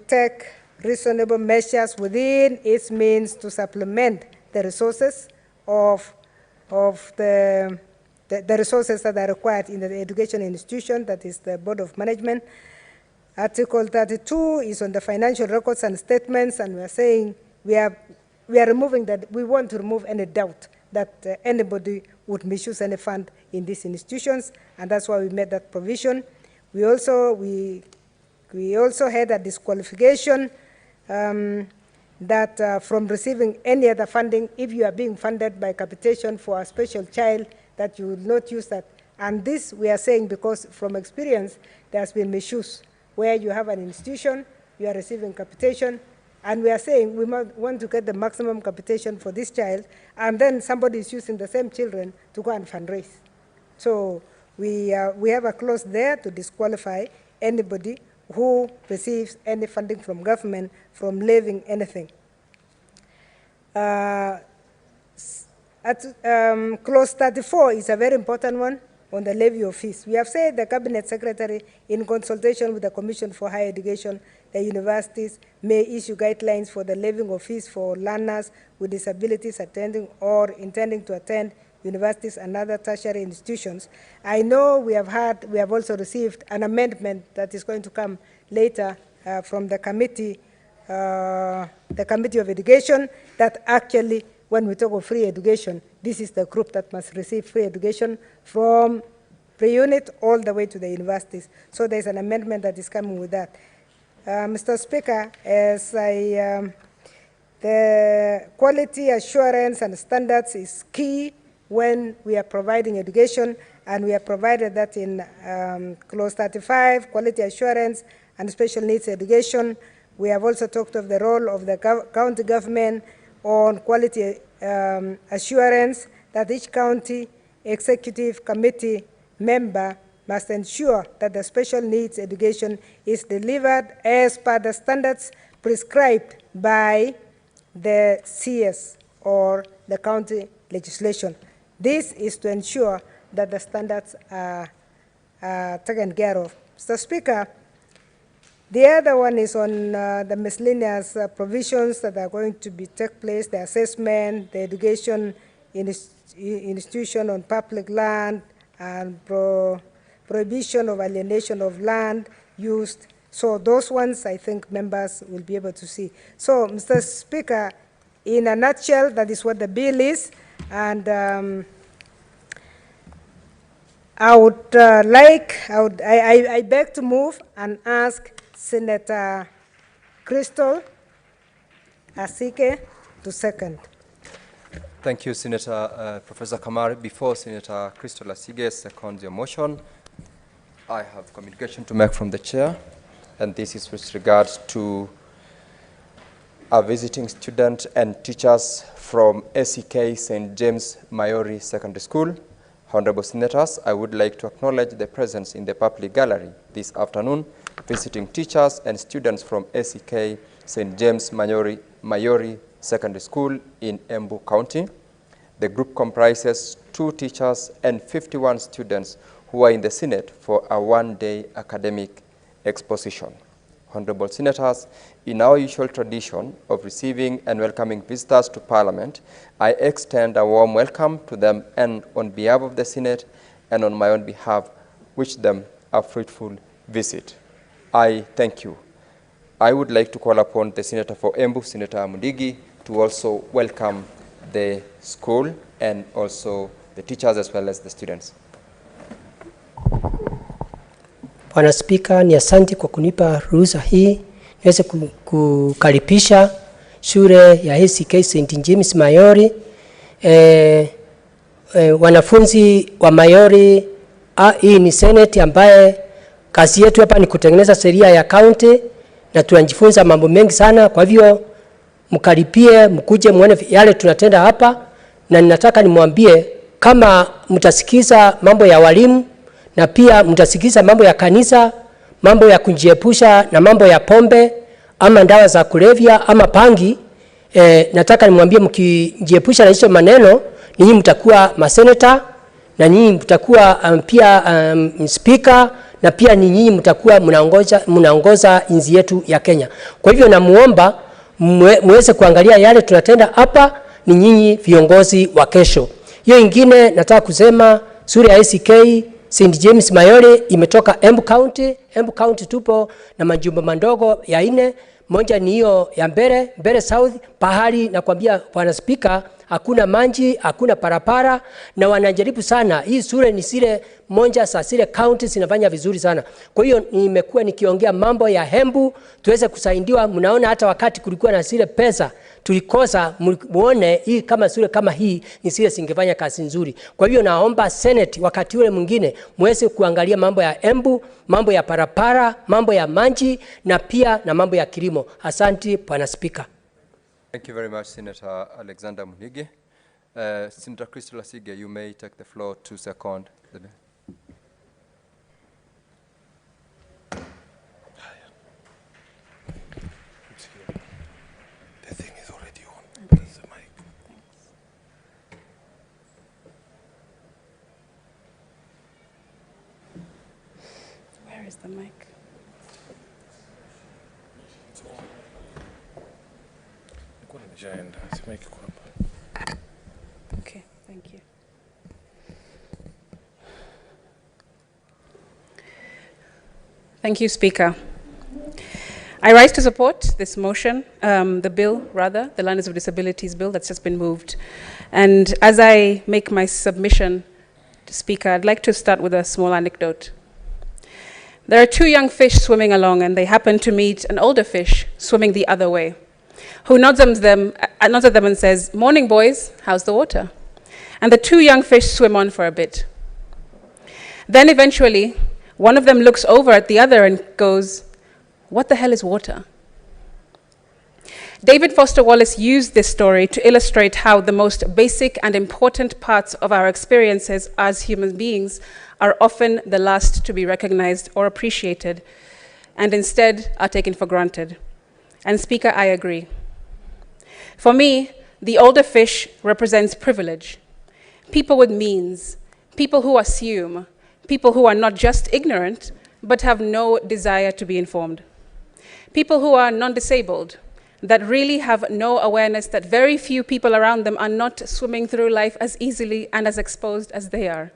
take reasonable measures within its means to supplement the resources of the resources that are required in the education institution, that is the Board of Management. Article 32 is on the financial records and statements, and we are saying we are removing that. We want to remove any doubt that anybody would misuse any fund in these institutions, and that's why we made that provision. We also had a disqualification that from receiving any other funding, if you are being funded by capitation for a special child, that you will not use that. And this we are saying because from experience there has been misuse, where you have an institution, you are receiving capitation, and we are saying we want to get the maximum capitation for this child, and then somebody is using the same children to go and fundraise. So we have a clause there to disqualify anybody who receives any funding from government from levying anything. Clause 34 is a very important one on the levy of fees. We have said the Cabinet Secretary, in consultation with the Commission for Higher Education, the universities may issue guidelines for the levying of fees for learners with disabilities attending or intending to attend universities and other tertiary institutions. I know we have also received an amendment that is going to come later from the committee of education, that actually when we talk of free education, this is the group that must receive free education from pre-unit all the way to the universities. So there's an amendment that is coming with that. Mr. Speaker, as the quality assurance and standards is key when we are providing education, and we have provided that in Clause 35, quality assurance and special needs education. We have also talked of the role of the county government on quality assurance, that each county executive committee member must ensure that the special needs education is delivered as per the standards prescribed by the CS or the county legislation. This is to ensure that the standards are taken care of. Mr. Speaker, the other one is on the miscellaneous provisions that are going to take place, the assessment, the education institution on public land, and prohibition of alienation of land used. So those ones, I think members will be able to see. So, Mr. Speaker, in a nutshell, that is what the bill is. And I beg to move and ask Senator Crystal Asike to second. Thank you, Senator Professor Kamar. Before Senator Crystal Asige seconds your motion, I have communication to make from the chair, and this is with regards to our visiting students and teachers from SEK St. James Mayori Secondary School. Honorable Senators, I would like to acknowledge the presence in the public gallery this afternoon, visiting teachers and students from SEK St. James Mayori Secondary School in Embu County. The group comprises 2 teachers and 51 students who are in the Senate for a one-day academic exposition. Honorable Senators, in our usual tradition of receiving and welcoming visitors to Parliament, I extend a warm welcome to them, and on behalf of the Senate and on my own behalf, wish them a fruitful visit. I thank you. I would like to call upon the Senator for Embu, Senator Mundigi, to also welcome the school and also the teachers as well as the students. Bwana Spika, ni asante kwa kunipa ruhusa hii niweze kukaribisha shule ya ACK St. James Mayori. Wanafunzi wa Mayori, hii ni Senate ambaye kazi yetu hapa ni kutengeneza sheria ya county na tunajifunza mambo mengi sana. Kwa hivyo mkaribie, mkuje muone yale tunatenda hapa, na ninataka nimwambie kama mtasikiza mambo ya walimu na pia mtasikiza mambo ya kanisa, mambo ya kujiepusha na mambo ya pombe ama dawa za kulevya ama pangi, nataka nimwambie mkijiepusha na hizo maneno, ninyi mtakuwa maseneta, na nyinyi mtakuwa pia speaker, na pia nyinyi mtakuwa mnaongoza nchi yetu ya Kenya. Kwa hivyo namuomba muweze kuangalia yale tunatenda hapa, ni nyinyi viongozi wa kesho. Hiyo ingine nataka kusema sura ya ACK St. James Mayole imetoka Embu County. Embu County tupo na majumba mandogo ya 4, moja ni hiyo ya Mbere South, pahali nakwambia Bwana Speaker hakuna manji, hakuna parapara, na wanajaribu sana. Hii sura ni zile moja sa zile counties zinafanya vizuri sana. Kwa hiyo nimekuwa nikiongea mambo ya Embu tuweze kusaidiwa. Mnaona hata wakati kulikuwa na zile pesa tulikosa, muone hii kama sura kama hii ni zile singefanya kazi nzuri. Kwa hiyo naomba Senate wakati ule mwingine muweze kuangalia mambo ya Embu, mambo ya parapara, mambo ya manji, na pia na mambo ya kilimo. Asante Bwana Speaker. Thank you very much, Senator Alexander Munigi. Senator Crystal Asige, you may take the floor to second the bill. The thing is already on. There's the mic. Where is the mic? Okay, thank you. Thank you, Speaker. I rise to support this motion, the bill, rather, the Learners with Disabilities Bill that's just been moved. And as I make my submission to Speaker, I'd like to start with a small anecdote. There are 2 young fish swimming along, and they happen to meet an older fish swimming the other way, who nods at them and says, "Morning, boys, how's the water?" And the 2 young fish swim on for a bit. Then eventually, one of them looks over at the other and goes, "What the hell is water?" David Foster Wallace used this story to illustrate how the most basic and important parts of our experiences as human beings are often the last to be recognized or appreciated, and instead are taken for granted. And Speaker, I agree. For me, the older fish represents privilege. People with means, people who assume, people who are not just ignorant, but have no desire to be informed. People who are non-disabled, that really have no awareness that very few people around them are not swimming through life as easily and as exposed as they are.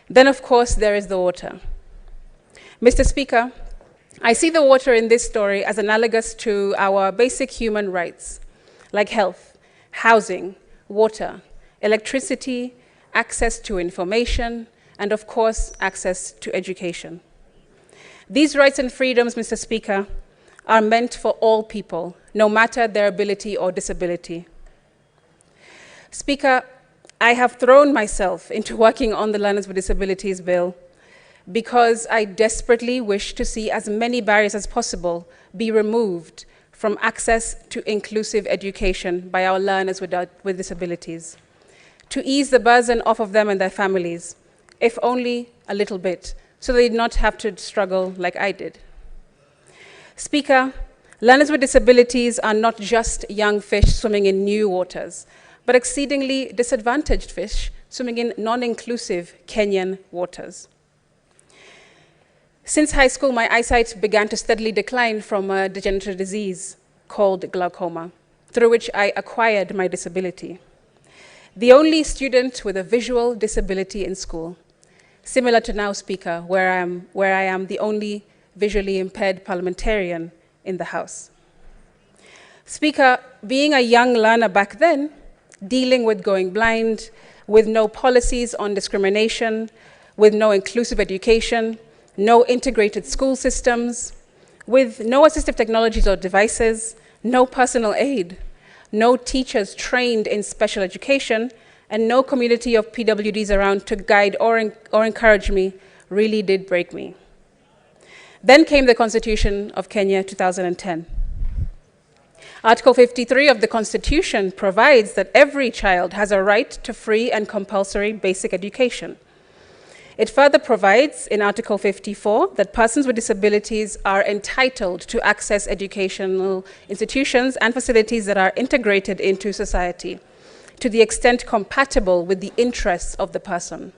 Then, of course, there is the water. Mr. Speaker, I see the water in this story as analogous to our basic human rights, like health, housing, water, electricity, access to information, and of course, access to education. These rights and freedoms, Mr. Speaker, are meant for all people, no matter their ability or disability. Speaker, I have thrown myself into working on the Learners with Disabilities Bill because I desperately wish to see as many barriers as possible be removed from access to inclusive education by our learners with disabilities, to ease the burden off of them and their families, if only a little bit, so they did not have to struggle like I did. Speaker, learners with disabilities are not just young fish swimming in new waters, but exceedingly disadvantaged fish swimming in non-inclusive Kenyan waters. Since high school, my eyesight began to steadily decline from a degenerative disease called glaucoma, through which I acquired my disability. The only student with a visual disability in school, similar to now, Speaker, where I am the only visually impaired parliamentarian in the House. Speaker, being a young learner back then, dealing with going blind, with no policies on discrimination, with no inclusive education, no integrated school systems, with no assistive technologies or devices, no personal aid, no teachers trained in special education, and no community of PWDs around to guide or encourage me, really did break me. Then came the Constitution of Kenya 2010. Article 53 of the Constitution provides that every child has a right to free and compulsory basic education. It further provides in Article 54 that persons with disabilities are entitled to access educational institutions and facilities that are integrated into society to the extent compatible with the interests of the person.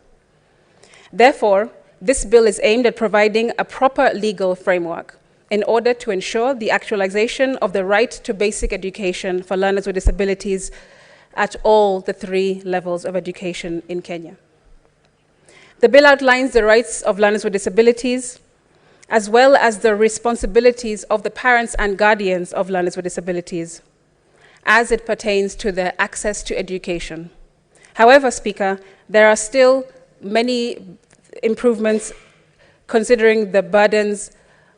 Therefore, this bill is aimed at providing a proper legal framework in order to ensure the actualization of the right to basic education for learners with disabilities at all the 3 levels of education in Kenya. The bill outlines the rights of learners with disabilities, as well as the responsibilities of the parents and guardians of learners with disabilities, as it pertains to their access to education. However, Speaker, there are still many improvements considering the burdens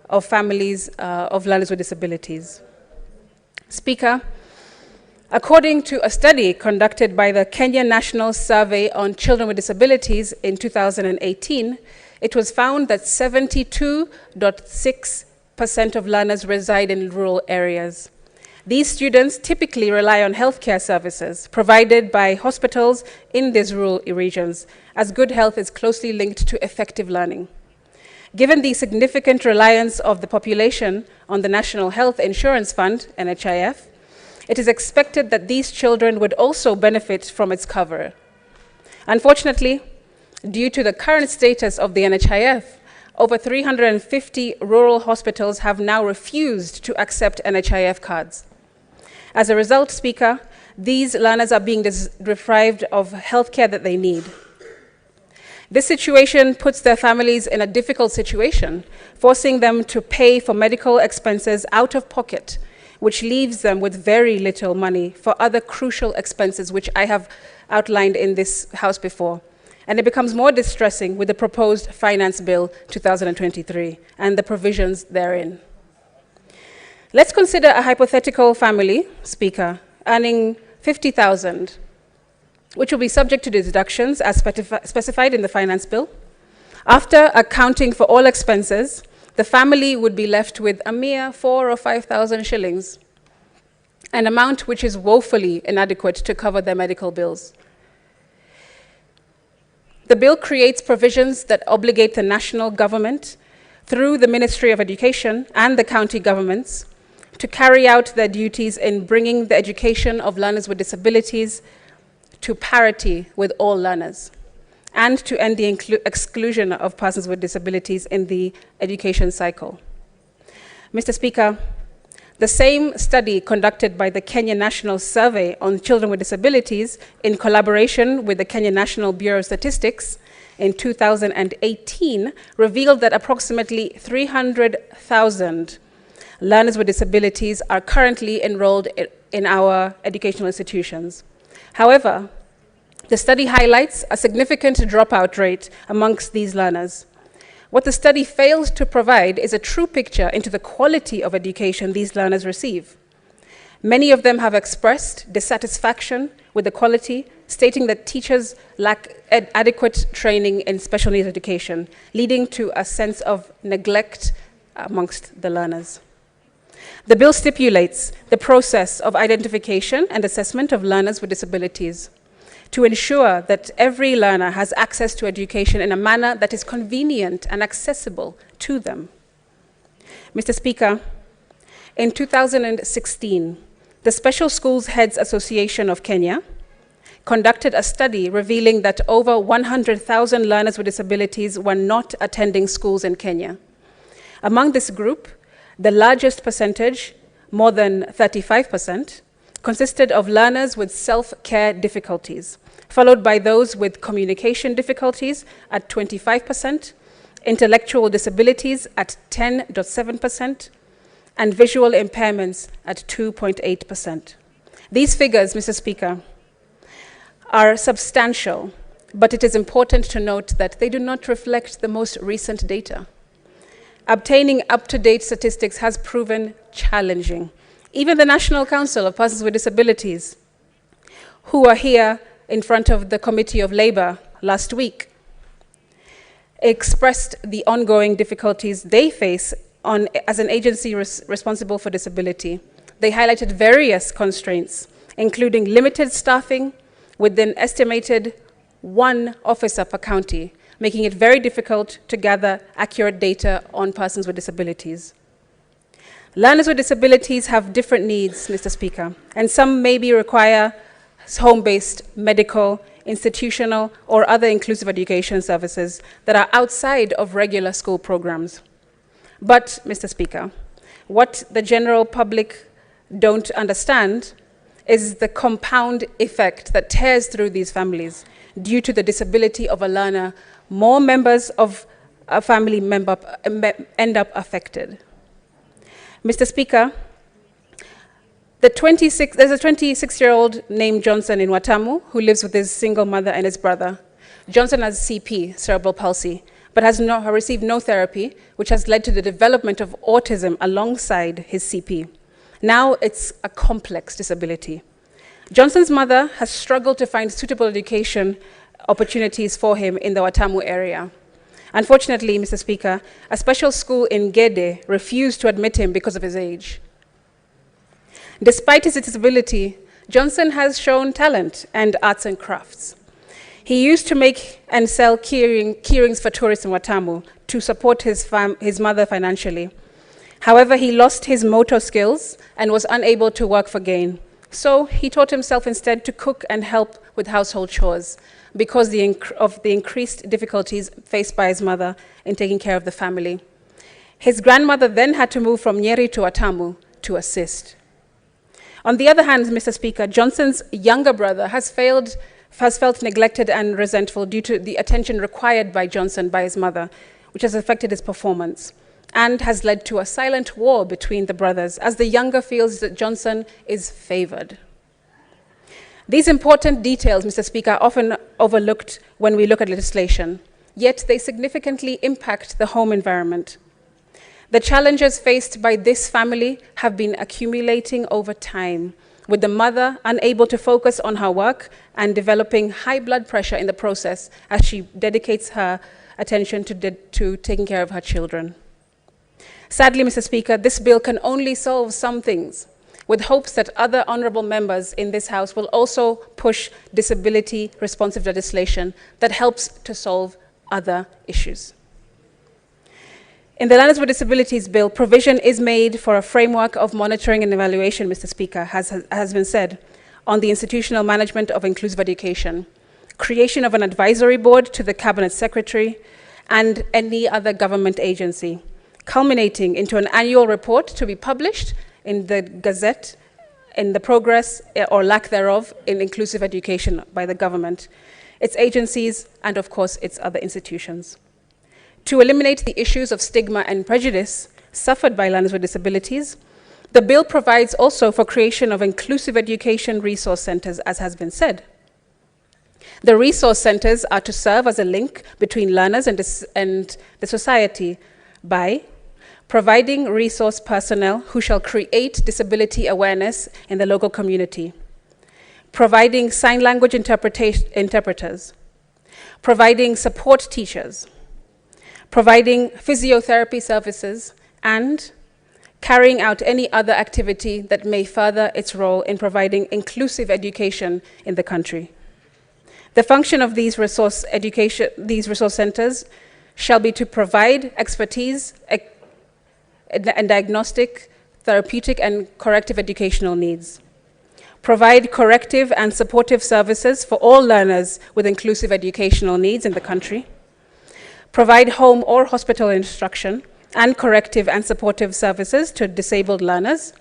of families of learners with disabilities. Speaker, according to a study conducted by the Kenya National Survey on Children with Disabilities in 2018, it was found that 72.6% of learners reside in rural areas. These students typically rely on healthcare services provided by hospitals in these rural regions, as good health is closely linked to effective learning. Given the significant reliance of the population on the National Health Insurance Fund, NHIF, it is expected that these children would also benefit from its cover. Unfortunately, due to the current status of the NHIF, over 350 rural hospitals have now refused to accept NHIF cards. As a result, Speaker, these learners are being deprived of healthcare that they need. This situation puts their families in a difficult situation, forcing them to pay for medical expenses out of pocket, which leaves them with very little money for other crucial expenses, which I have outlined in this House before. And it becomes more distressing with the proposed Finance Bill 2023 and the provisions therein. Let's consider a hypothetical family, Speaker, earning 50,000, which will be subject to deductions as specified in the Finance Bill. After accounting for all expenses, the family would be left with a mere 4,000 or 5,000 shillings, an amount which is woefully inadequate to cover their medical bills. The bill creates provisions that obligate the national government, through the Ministry of Education and the county governments, to carry out their duties in bringing the education of learners with disabilities to parity with all learners, and to end the exclusion of persons with disabilities in the education cycle. Mr. Speaker, the same study conducted by the Kenya National Survey on Children with Disabilities in collaboration with the Kenya National Bureau of Statistics in 2018 revealed that approximately 300,000 learners with disabilities are currently enrolled in our educational institutions. However, the study highlights a significant dropout rate amongst these learners. What the study fails to provide is a true picture into the quality of education these learners receive. Many of them have expressed dissatisfaction with the quality, stating that teachers lack adequate training in special needs education, leading to a sense of neglect amongst the learners. The bill stipulates the process of identification and assessment of learners with disabilities to ensure that every learner has access to education in a manner that is convenient and accessible to them. Mr. Speaker, in 2016, the Special Schools Heads Association of Kenya conducted a study revealing that over 100,000 learners with disabilities were not attending schools in Kenya. Among this group, the largest percentage, more than 35%, consisted of learners with self-care difficulties, followed by those with communication difficulties at 25%, intellectual disabilities at 10.7%, and visual impairments at 2.8%. These figures, Mr. Speaker, are substantial, but it is important to note that they do not reflect the most recent data. Obtaining up-to-date statistics has proven challenging. Even the National Council of Persons with Disabilities, who are here in front of the Committee of Labor last week, expressed the ongoing difficulties they face as an agency responsible for disability. They highlighted various constraints, including limited staffing with an estimated 1 officer per county, making it very difficult to gather accurate data on persons with disabilities. Learners with disabilities have different needs, Mr. Speaker, and some maybe require home-based, medical, institutional, or other inclusive education services that are outside of regular school programs. But, Mr. Speaker, what the general public don't understand is the compound effect that tears through these families. Due to the disability of a learner, more members of a family member end up affected. Mr. Speaker, there's a 26-year-old named Johnson in Watamu who lives with his single mother and his brother. Johnson has CP, cerebral palsy, but has received no therapy, which has led to the development of autism alongside his CP. Now it's a complex disability. Johnson's mother has struggled to find suitable education opportunities for him in the Watamu area. Unfortunately, Mr. Speaker, a special school in Gede refused to admit him because of his age. Despite his disability, Johnson has shown talent and arts and crafts. He used to make and sell keyrings for tourists in Watamu to support his mother financially. However, he lost his motor skills and was unable to work for gain. So he taught himself instead to cook and help with household chores because of the increased difficulties faced by his mother in taking care of the family. His grandmother then had to move from Nyeri to Watamu to assist. On the other hand, Mr. Speaker, Johnson's younger brother has felt neglected and resentful due to the attention required by Johnson by his mother, which has affected his performance and has led to a silent war between the brothers as the younger feels that Johnson is favored. These important details, Mr. Speaker, are often overlooked when we look at legislation, yet they significantly impact the home environment. The challenges faced by this family have been accumulating over time, with the mother unable to focus on her work and developing high blood pressure in the process as she dedicates her attention to taking care of her children. Sadly, Mr. Speaker, this bill can only solve some things, with hopes that other honorable members in this House will also push disability-responsive legislation that helps to solve other issues. In the Learners with Disabilities Bill, provision is made for a framework of monitoring and evaluation, Mr. Speaker, has been said, on the institutional management of inclusive education, creation of an advisory board to the Cabinet Secretary, and any other government agency, culminating into an annual report to be published in the Gazette in the progress or lack thereof in inclusive education by the government, its agencies, and of course, its other institutions. To eliminate the issues of stigma and prejudice suffered by learners with disabilities, the bill provides also for creation of inclusive education resource centers, as has been said. The resource centers are to serve as a link between learners and the society by providing resource personnel who shall create disability awareness in the local community, providing sign language interpreters, providing support teachers, providing physiotherapy services, and carrying out any other activity that may further its role in providing inclusive education in the country. The function of these resource centers shall be to provide expertise and diagnostic, therapeutic, and corrective educational needs, provide corrective and supportive services for all learners with inclusive educational needs in the country, provide home or hospital instruction and corrective and supportive services to disabled learners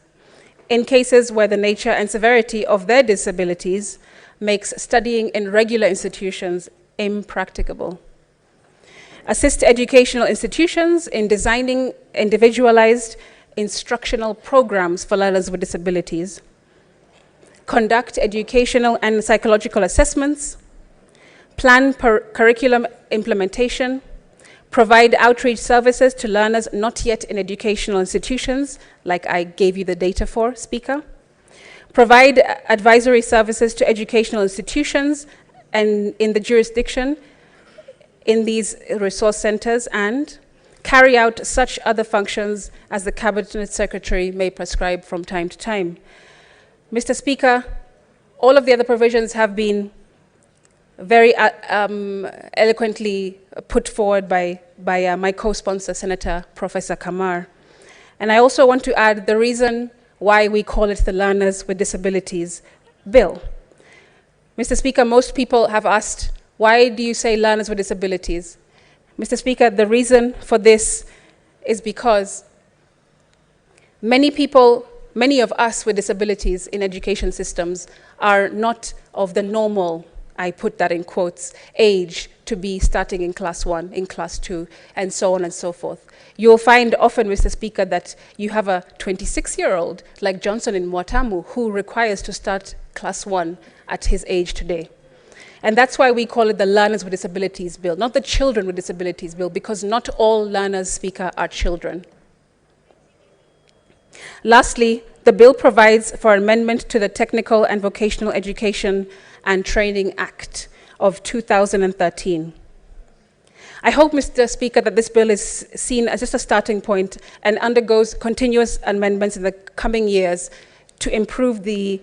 in cases where the nature and severity of their disabilities makes studying in regular institutions impracticable. Assist educational institutions in designing individualized instructional programs for learners with disabilities, conduct educational and psychological assessments, plan curriculum implementation, provide outreach services to learners not yet in educational institutions, like I gave you the data for, Speaker, provide advisory services to educational institutions and in the jurisdiction in these resource centers, and carry out such other functions as the Cabinet Secretary may prescribe from time to time. Mr. Speaker, all of the other provisions have been very eloquently put forward by my co-sponsor, Senator Professor Kamar. And I also want to add the reason why we call it the Learners with Disabilities Bill. Mr. Speaker, most people have asked, why do you say learners with disabilities? Mr. Speaker, the reason for this is because many of us with disabilities in education systems are not of the normal, I put that in quotes, age to be starting in class 1, in class 2, and so on and so forth. You'll find often, Mr. Speaker, that you have a 26-year-old like Johnson in Mwatamu who requires to start class 1 at his age today. And that's why we call it the Learners with Disabilities Bill, not the Children with Disabilities Bill, because not all learners, Speaker, are children. Lastly, the bill provides for amendment to the Technical and Vocational Education and Training Act of 2013. I hope, Mr. Speaker, that this bill is seen as just a starting point and undergoes continuous amendments in the coming years to improve the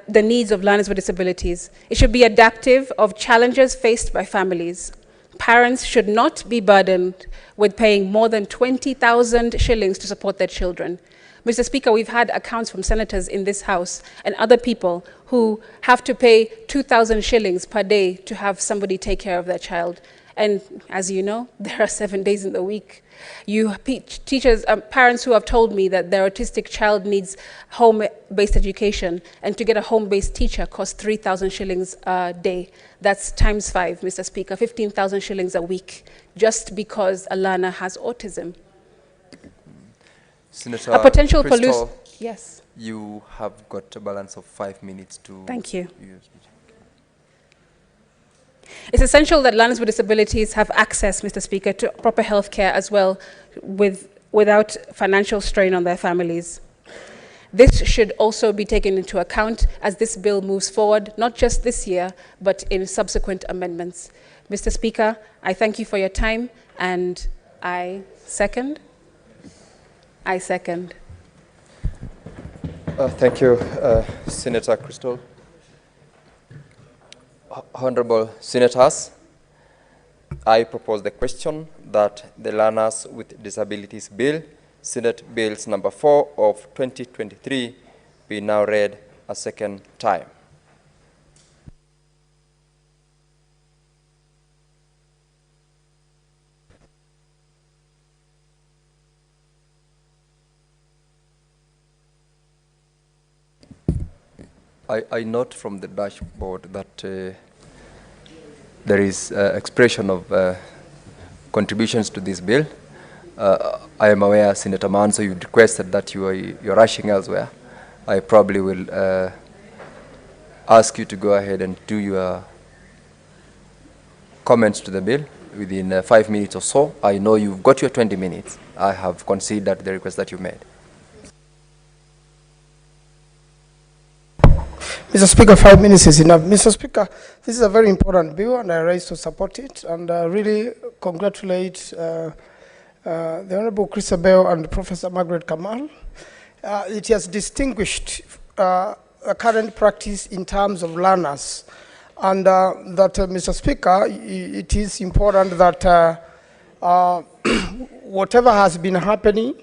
needs of learners with disabilities. It should be adaptive of challenges faced by families. Parents should not be burdened with paying more than 20,000 shillings to support their children. Mr. Speaker, we've had accounts from senators in this House and other people who have to pay 2,000 shillings per day to have somebody take care of their child. And as you know, there are 7 days in the week. Parents who have told me that their autistic child needs home-based education, and to get a home-based teacher costs 3,000 shillings a day. That's times 5, Mr. Speaker, 15,000 shillings a week, just because a learner has autism. Senator A potential Crystal, yes. You have got a balance of 5 minutes to Thank you. use. It's essential that learners with disabilities have access, Mr. Speaker, to proper health care as well, without financial strain on their families. This should also be taken into account as this bill moves forward, not just this year, but in subsequent amendments. Mr. Speaker, I thank you for your time, and I second. Thank you, Senator Crystal. Honorable Senators, I propose the question that the Learners with Disabilities Bill, Senate Bills number 4 of 2023, be now read a second time. I note from the dashboard that there is expression of contributions to this bill. I am aware, Senator Manso, you requested that you're rushing elsewhere. I probably will ask you to go ahead and do your comments to the bill within 5 minutes or so. I know you've got your 20 minutes. I have considered the request that you made. Mr. Speaker, 5 minutes is enough. Mr. Speaker, this is a very important bill, and I rise to support it, and really congratulate the Honorable Christabel and Professor Margaret Kamal. It has distinguished a current practice in terms of learners, and that, Mr. Speaker, it is important that whatever has been happening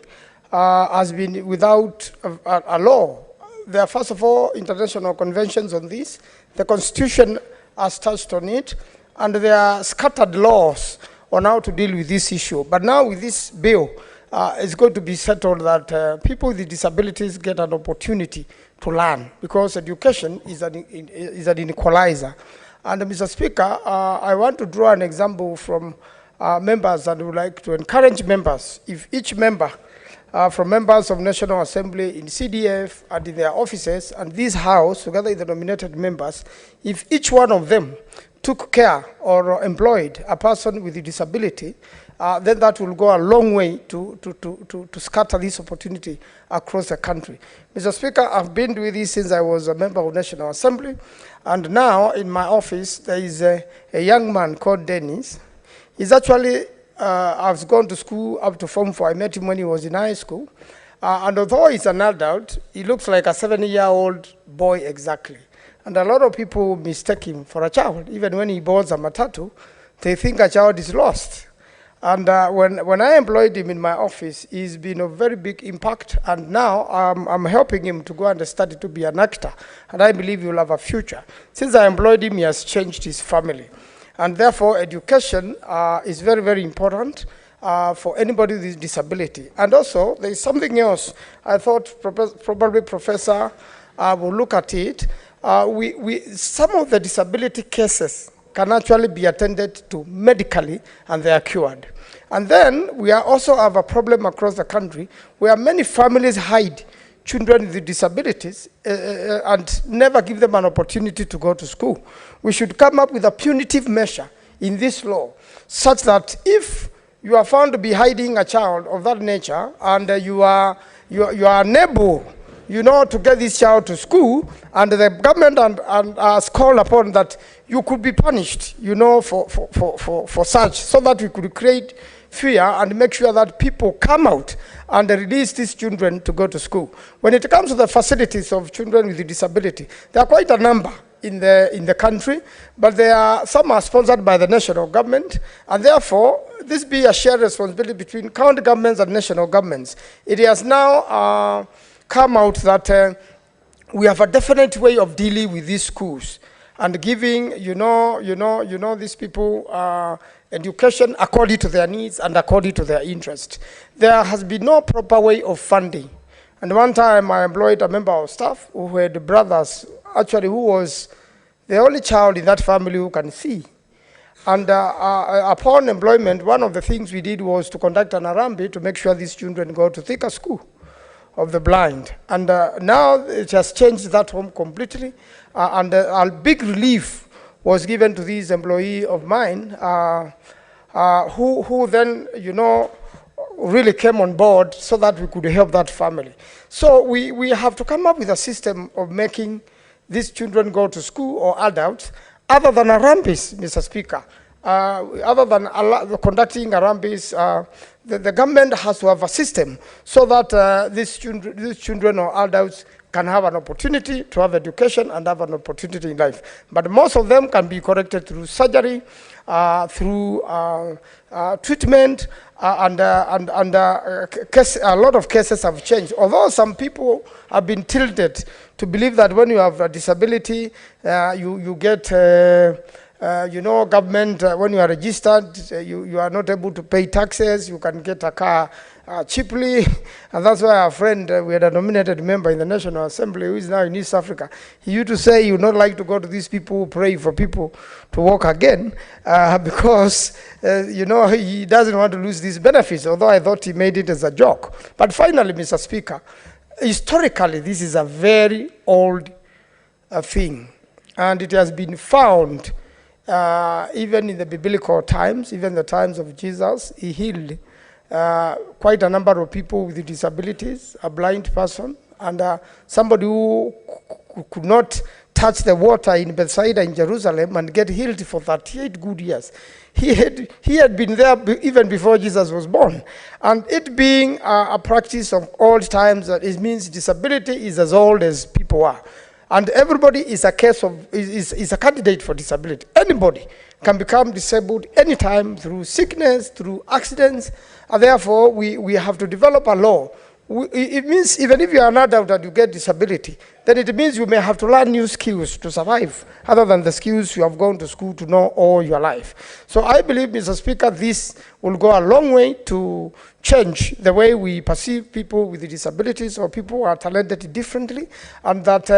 has been without a law. There are, first of all, international conventions on this. The Constitution has touched on it, and there are scattered laws on how to deal with this issue. But now with this bill, it's going to be settled that people with disabilities get an opportunity to learn, because education is an equalizer. And Mr. Speaker, I want to draw an example from members, and would like to encourage members, if each member from members of National Assembly in CDF and in their offices and this House, together with the nominated members, if each one of them took care or employed a person with a disability, then that will go a long way to scatter this opportunity across the country. Mr. Speaker, I've been doing this since I was a member of National Assembly, and now in my office there is a young man called Dennis. He's actually I've gone to school up to Form 4. I met him when he was in high school. And although he's an adult, he looks like a 7-year-old boy exactly. And a lot of people mistake him for a child. Even when he boards a matatu, they think a child is lost. And when I employed him in my office, he's been a very big impact. And now I'm helping him to go and study to be an actor. And I believe he will have a future. Since I employed him, he has changed his family. And therefore, education is very, very important for anybody with disability. And also, there is something else. I thought probably Professor will look at it. Some of the disability cases can actually be attended to medically, and they are cured. And then we also have a problem across the country where many families hide children with disabilities and never give them an opportunity to go to school. We should come up with a punitive measure in this law such that if you are found to be hiding a child of that nature and you are unable, to get this child to school, and the government has called upon that you could be punished, for such, so that we could create fear and make sure that people come out and release these children to go to school. When it comes to the facilities of children with disability, there are quite a number in the country, but some are sponsored by the national government, and therefore this be a shared responsibility between county governments and national governments. It has now come out that we have a definite way of dealing with these schools and giving, these people education according to their needs and according to their interest. There has been no proper way of funding. And one time I employed a member of staff who had brothers, actually who was the only child in that family who can see. And upon employment, one of the things we did was to conduct an harambee to make sure these children go to Thika School of the Blind. And now it has changed that home completely. And a big relief was given to this employee of mine who then, really came on board so that we could help that family. So we have to come up with a system of making these children go to school or adults other than harambes, Mr. Speaker. Other than conducting harambes, the government has to have a system so that these children or adults can have an opportunity to have education and have an opportunity in life. But most of them can be corrected through surgery, through treatment, and a lot of cases have changed. Although some people have been tilted to believe that when you have a disability, you get government, when you are registered, you are not able to pay taxes, you can get a car cheaply. And that's why our friend, we had a nominated member in the National Assembly who is now in East Africa. He used to say, you would not like to go to these people who pray for people to walk again because, he doesn't want to lose these benefits, although I thought he made it as a joke. But finally, Mr. Speaker, historically, this is a very old thing. And it has been found even in the biblical times, even the times of Jesus, he healed quite a number of people with disabilities, a blind person, and somebody who could not touch the water in Bethsaida in Jerusalem and get healed for 38 good years. He had been there even before Jesus was born. And it being a practice of old times, it means disability is as old as people are. And everybody is a candidate for disability. Anybody can become disabled anytime through sickness, through accidents, and therefore we have to develop a law. It means even if you are an adult and you get disability, then it means you may have to learn new skills to survive, other than the skills you have gone to school to know all your life. So I believe, Mr. Speaker, this will go a long way to change the way we perceive people with disabilities or people who are talented differently, and that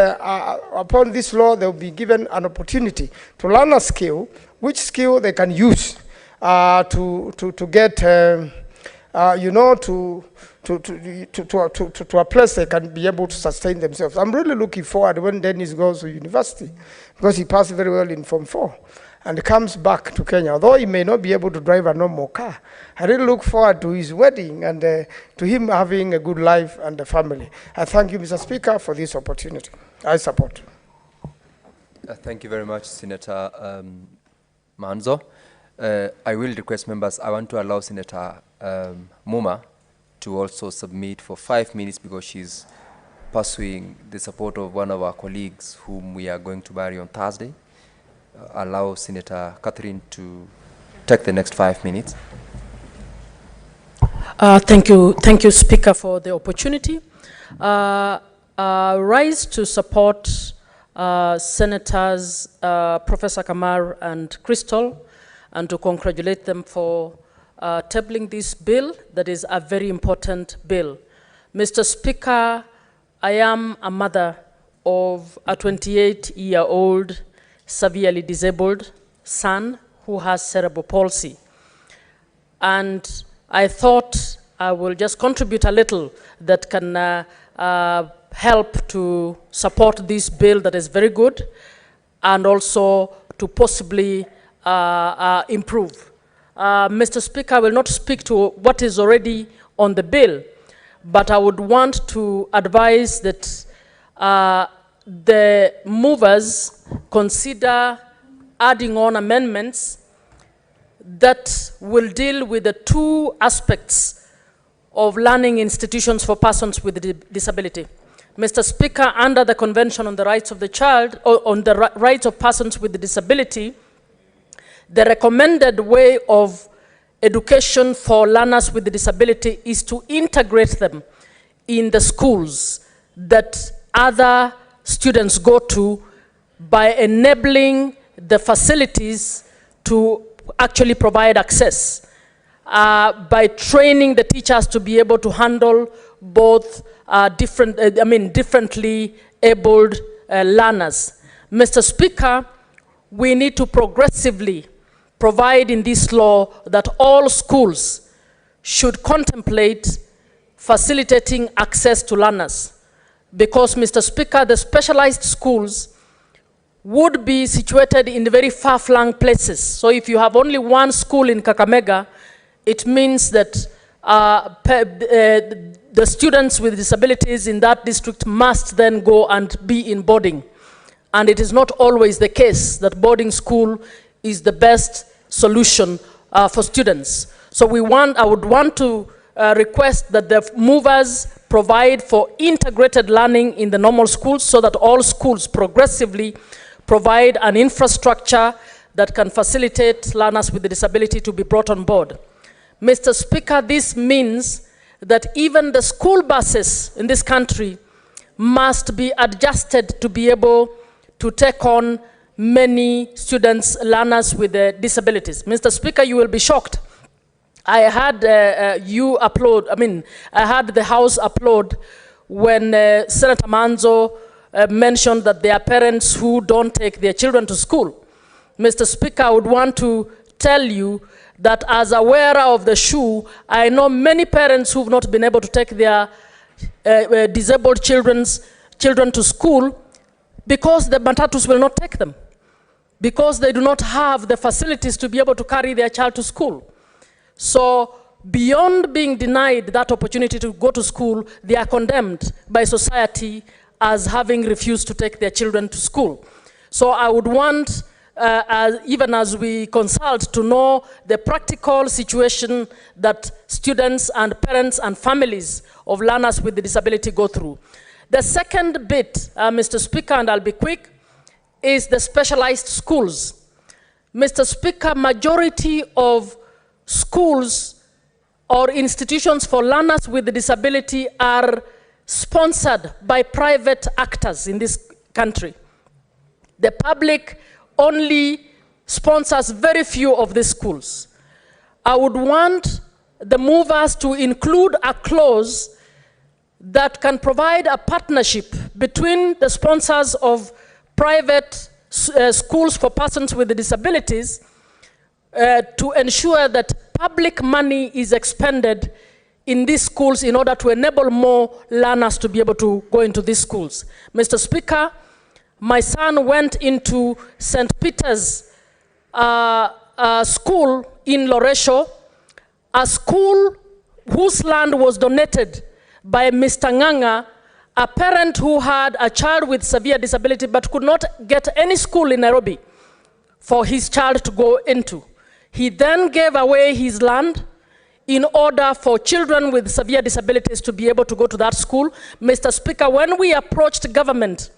upon this law they will be given an opportunity to learn a skill, which skill they can use to get, to a place they can be able to sustain themselves. I'm really looking forward when Dennis goes to university, because he passed very well in Form 4 and comes back to Kenya, although he may not be able to drive a normal car. I really look forward to his wedding and to him having a good life and a family. I thank you, Mr. Speaker, for this opportunity. I support. Thank you very much, Senator Manzo. I will request members, I want to allow Senator Muma to also submit for 5 minutes because she's pursuing the support of one of our colleagues whom we are going to marry on Thursday. Allow Senator Catherine to take the next 5 minutes. Thank you, Speaker, for the opportunity. Rise to support Senators Professor Kamar and Crystal, and to congratulate them for tabling this bill that is a very important bill. Mr. Speaker, I am a mother of a 28-year-old severely disabled son who has cerebral palsy. And I thought I will just contribute a little that can help to support this bill that is very good, and also to possibly improve. Mr. Speaker, I will not speak to what is already on the bill, but I would want to advise that the movers consider adding on amendments that will deal with the two aspects of learning institutions for persons with disability. Mr. Speaker, under the Convention on the Rights of the Child, or on the rights of persons with disability, the recommended way of education for learners with disability is to integrate them in the schools that other students go to by enabling the facilities to actually provide access, by training the teachers to be able to handle both differently abled learners. Mr. Speaker, we need to progressively provide in this law that all schools should contemplate facilitating access to learners. Because, Mr. Speaker, the specialized schools would be situated in very far-flung places. So if you have only one school in Kakamega, it means that the students with disabilities in that district must then go and be in boarding. And it is not always the case that boarding school is the best solution for students. So I would want to request that the movers provide for integrated learning in the normal schools, so that all schools progressively provide an infrastructure that can facilitate learners with a disability to be brought on board. Mr. Speaker, this means that even the school buses in this country must be adjusted to be able to take on many students, learners with disabilities. Mr. Speaker, you will be shocked. I had I had the House upload when Senator Manzo mentioned that there are parents who don't take their children to school. Mr. Speaker, I would want to tell you that as a wearer of the shoe, I know many parents who've not been able to take their disabled children to school because the matatus will not take them, because they do not have the facilities to be able to carry their child to school. So beyond being denied that opportunity to go to school, they are condemned by society as having refused to take their children to school. So I would want, even as we consult, to know the practical situation that students and parents and families of learners with disability go through. The second bit, Mr. Speaker, and I'll be quick, is the specialized schools. Mr. Speaker, majority of schools or institutions for learners with disability are sponsored by private actors in this country. The public only sponsors very few of these schools. I would want the movers to include a clause that can provide a partnership between the sponsors of private schools for persons with disabilities to ensure that public money is expended in these schools in order to enable more learners to be able to go into these schools. Mr. Speaker, my son went into St. Peter's school in Loresho, a school whose land was donated by Mr. Nganga, a parent who had a child with severe disability but could not get any school in Nairobi for his child to go into. He then gave away his land in order for children with severe disabilities to be able to go to that school. Mr. Speaker, when we approached government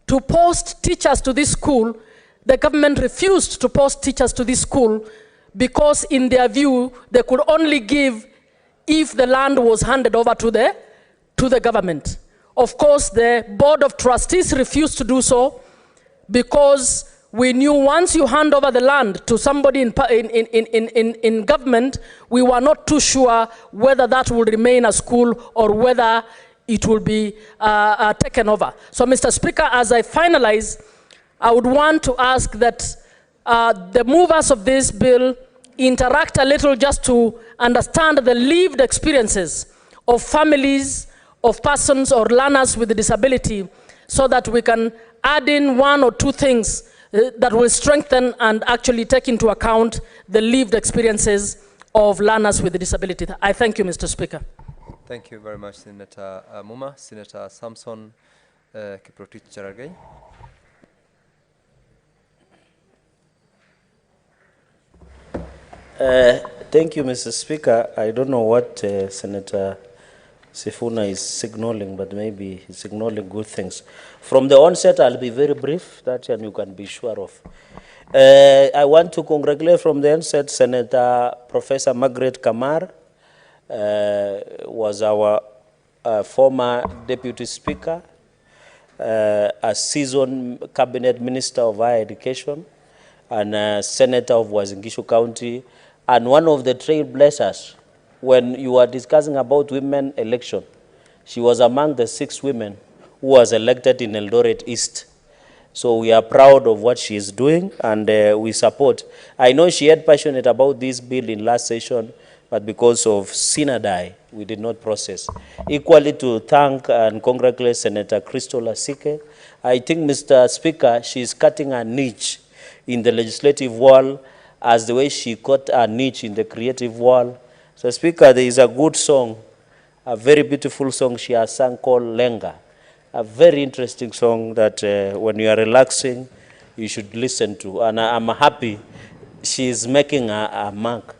to post teachers to this school, the government refused to post teachers to this school because in their view, they could only give if the land was handed over to the government. Of course, the Board of Trustees refused to do so because we knew once you hand over the land to somebody in government, we were not too sure whether that will remain a school or whether it will be taken over. So, Mr. Speaker, as I finalize, I would want to ask that the movers of this bill interact a little just to understand the lived experiences of families, of persons or learners with a disability, so that we can add in one or two things that will strengthen and actually take into account the lived experiences of learners with a disability. I thank you, Mr. Speaker. Thank you very much, Senator Muma. Senator Samson Kiprotich Cherargei. Thank you, Mr. Speaker. I don't know what Senator Sifuna is signaling, but maybe he's signaling good things. From the onset, I'll be very brief, that and you can be sure of. I want to congratulate from the onset Senator Professor Margaret Kamar, was our former Deputy Speaker, a seasoned Cabinet Minister of Higher Education, and Senator of Uasin Gishu County, and one of the trailblazers when you are discussing about women election. She was among the 6 women who was elected in Eldoret East. So we are proud of what she is doing, and we support. I know she had passionate about this bill in last session, but because of Sinadai, we did not process. Equally to thank and congratulate Senator Crystal Asike. I think, Mr. Speaker, she is cutting a niche in the legislative wall as the way she cut a niche in the creative wall. So, Speaker, there is a good song, a very beautiful song she has sung called Lenga, a very interesting song that when you are relaxing, you should listen to. And I'm happy she is making a mark.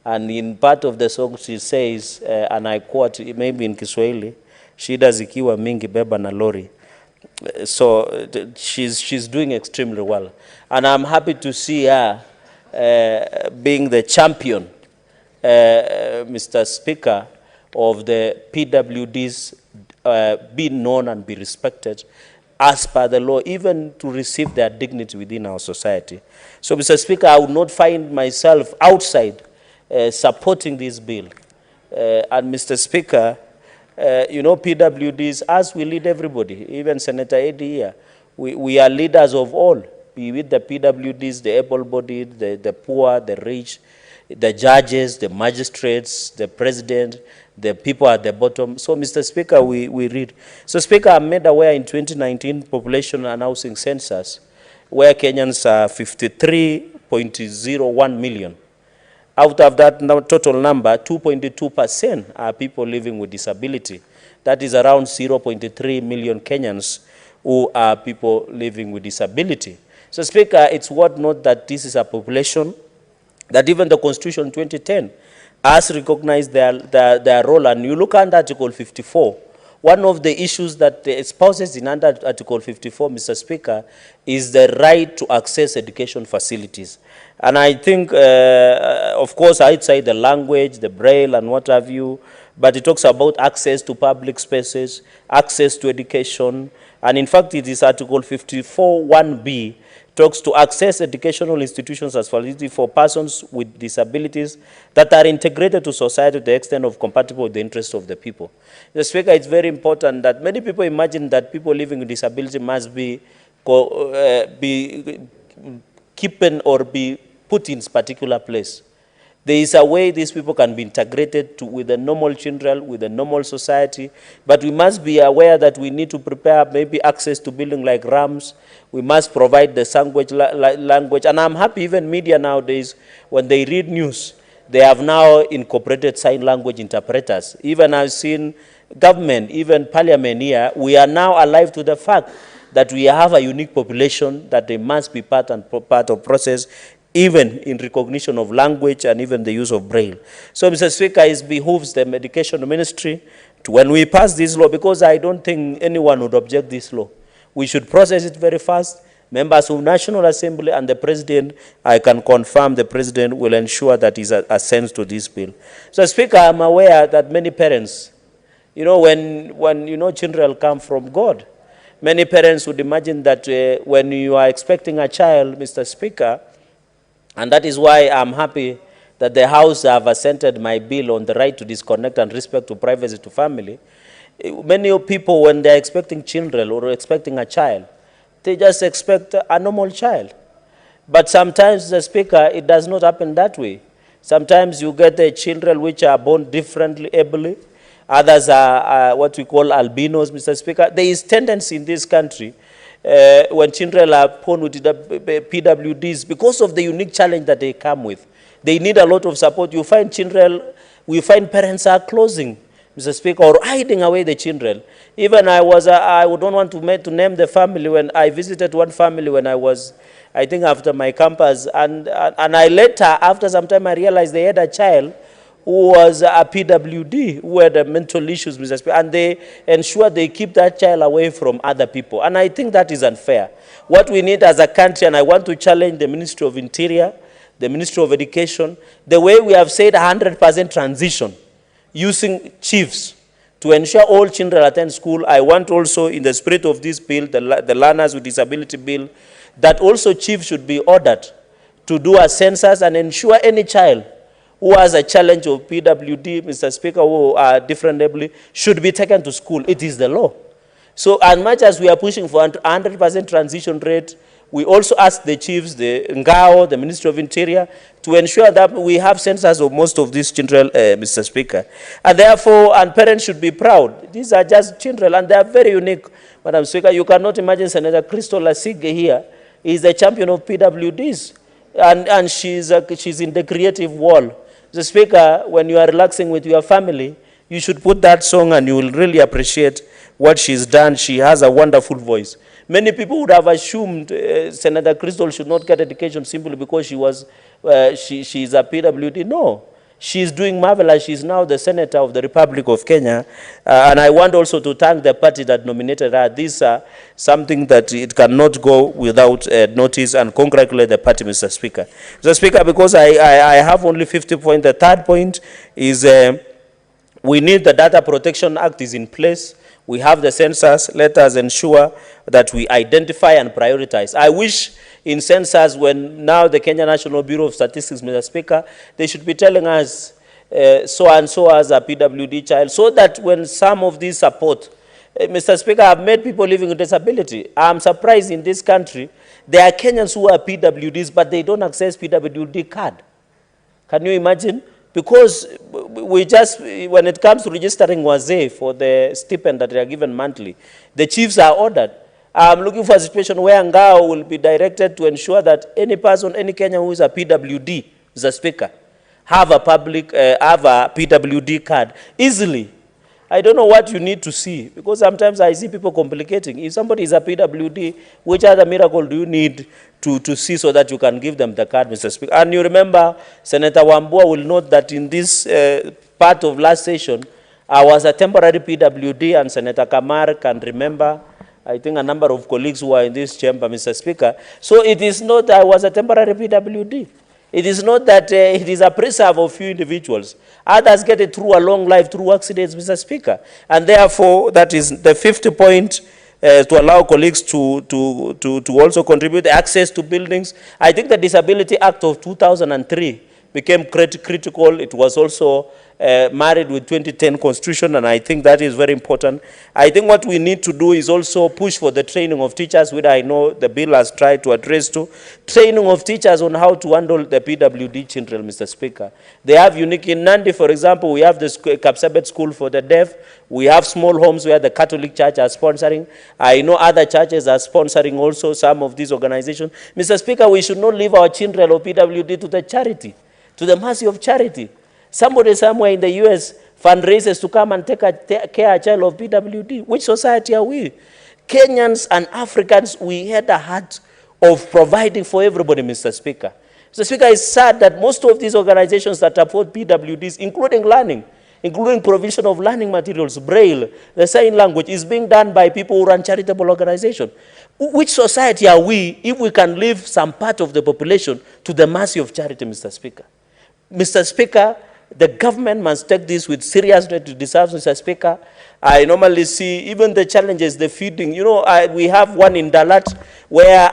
And in part of the song she says, and I quote, maybe in Kiswahili, shida zikiwa mingi beba na lori. So she's doing extremely well. And I'm happy to see her being the champion, Mr. Speaker, of the PWDs being known and be respected as per the law, even to receive their dignity within our society. So, Mr. Speaker, I would not find myself outside supporting this bill. And, Mr. Speaker, you know, PWDs, as we lead everybody, even Senator Eddie here, we are leaders of all, be with the PWDs, the able-bodied, the poor, the rich, the judges, the magistrates, the president, the people at the bottom. So, Mr. Speaker, we read. So, Speaker, I'm made aware in 2019 population announcing census, where Kenyans are 53.01 million. Out of that total number, 2.2% are people living with disability. That is around 0.3 million Kenyans who are people living with disability. So, Speaker, it's worth note that this is a population that even the Constitution 2010 has recognized their role. And you look under Article 54, one of the issues that espouses in under Article 54, Mr. Speaker, is the right to access education facilities. And I think, of course, outside the language, the braille and what have you, but it talks about access to public spaces, access to education, and in fact it is Article 54(1)(b) talks to access educational institutions as facility for persons with disabilities that are integrated to society to the extent of compatible with the interests of the people. Mr. Speaker, it's very important that many people imagine that people living with disability must be keeping or be put in a particular place. There is a way these people can be integrated with the normal children, with the normal society, but we must be aware that we need to prepare maybe access to building like ramps. We must provide the language. And I'm happy even media nowadays, when they read news, they have now incorporated sign language interpreters. Even I've seen government, even parliament here, we are now alive to the fact that we have a unique population that they must be part of process, even in recognition of language and even the use of braille. So, Mr. Speaker, it behooves the Education Ministry to, when we pass this law, because I don't think anyone would object this law, we should process it very fast members of National Assembly and the President, I can confirm the President will ensure that is assents to this bill. So, Speaker, I'm aware that many parents, when children come from God, many parents would imagine that when you are expecting a child, Mr. Speaker, and that is why I'm happy that the House have assented my bill on the right to disconnect and respect to privacy to family. Many people, when they're expecting children or expecting a child, they just expect a normal child. But sometimes, the Speaker, it does not happen that way. Sometimes you get the children which are born differently, ably. Others are what we call albinos, Mr. Speaker. There is tendency in this country when children are born with PWDs, because of the unique challenge that they come with. They need a lot of support. You find children, we find parents are closing, Mr. Speaker, or hiding away the children. Even I don't want to name the family. When I visited one family when I was, I think after my campus, and I later, after some time, I realized they had a child who was a PWD, who had mental issues, Mr. Speaker, and they ensure they keep that child away from other people. And I think that is unfair. What we need as a country, and I want to challenge the Ministry of Interior, the Ministry of Education, the way we have said 100% transition, using chiefs to ensure all children attend school. I want also, in the spirit of this bill, the Learners with Disability Bill, that also chiefs should be ordered to do a census and ensure any child who has a challenge of PWD, Mr. Speaker, who are differently, should be taken to school. It is the law. So as much as we are pushing for 100% transition rate, we also ask the chiefs, the Ngao, the Ministry of Interior, to ensure that we have census of most of these children, Mr. Speaker. And therefore, and parents should be proud. These are just children, and they are very unique, Madam Speaker. You cannot imagine Senator Crystal Lasige here is the champion of PWDs, and she's in the creative wall. Mr. Speaker, when you are relaxing with your family, you should put that song and you will really appreciate what she's done. She has a wonderful voice. Many people would have assumed Senator Crystal should not get education simply because she's a PWD. No, she's doing marvelous. She's now the Senator of the Republic of Kenya. And I want also to thank the party that nominated her. This is something that it cannot go without notice, and congratulate the party, Mr. Speaker. Mr. Speaker, because I have only 50 points, the third point is we need the Data Protection Act is in place. We have the census. Let us ensure that we identify and prioritize. I wish in census, when now the Kenya National Bureau of Statistics, Mr. Speaker, they should be telling us so-and-so as a PWD child, so that when some of these support, Mr. Speaker, have made people living with disability. I'm surprised in this country, there are Kenyans who are PWDs, but they don't access PWD card. Can you imagine? Because when it comes to registering wazee for the stipend that they are given monthly, the chiefs are ordered. I'm looking for a situation where Ngao will be directed to ensure that any person, any Kenyan who is a PWD, Mr. Speaker, have a PWD card easily. I don't know what you need to see, because sometimes I see people complicating. If somebody is a PWD, which other miracle do you need to see so that you can give them the card, Mr. Speaker? And you remember, Senator Wambua will note that in this part of last session, I was a temporary PWD, and Senator Kamar can remember, I think, a number of colleagues who are in this chamber, Mr. Speaker. So it is not that I was a temporary PWD. It is not that it is a preserve of few individuals. Others get it through a long life, through accidents, Mr. Speaker. And therefore, that is the 50th point, to allow colleagues to also contribute the access to buildings. I think the Disability Act of 2003 became critical. It was also married with 2010 Constitution, and I think that is very important. I think what we need to do is also push for the training of teachers, which I know the bill has tried to address to. Training of teachers on how to handle the PWD children, Mr. Speaker. They have unique, in Nandi, for example, we have the Kapsabet School for the Deaf. We have small homes where the Catholic Church are sponsoring. I know other churches are sponsoring also some of these organizations. Mr. Speaker, we should not leave our children of PWD to the charity, to the mercy of charity. Somebody somewhere in the US fundraises to come and take care of a child of PWD. Which society are we? Kenyans and Africans, we had a heart of providing for everybody, Mr. Speaker. Mr. Speaker, it's sad that most of these organizations that support PWDs, including learning, including provision of learning materials, braille, the sign language, is being done by people who run charitable organizations. Which society are we if we can leave some part of the population to the mercy of charity, Mr. Speaker? Mr. Speaker, the government must take this with seriousness. It deserves, Mr. Speaker. I normally see even the challenges, the feeding. You know, we have one in Dalat where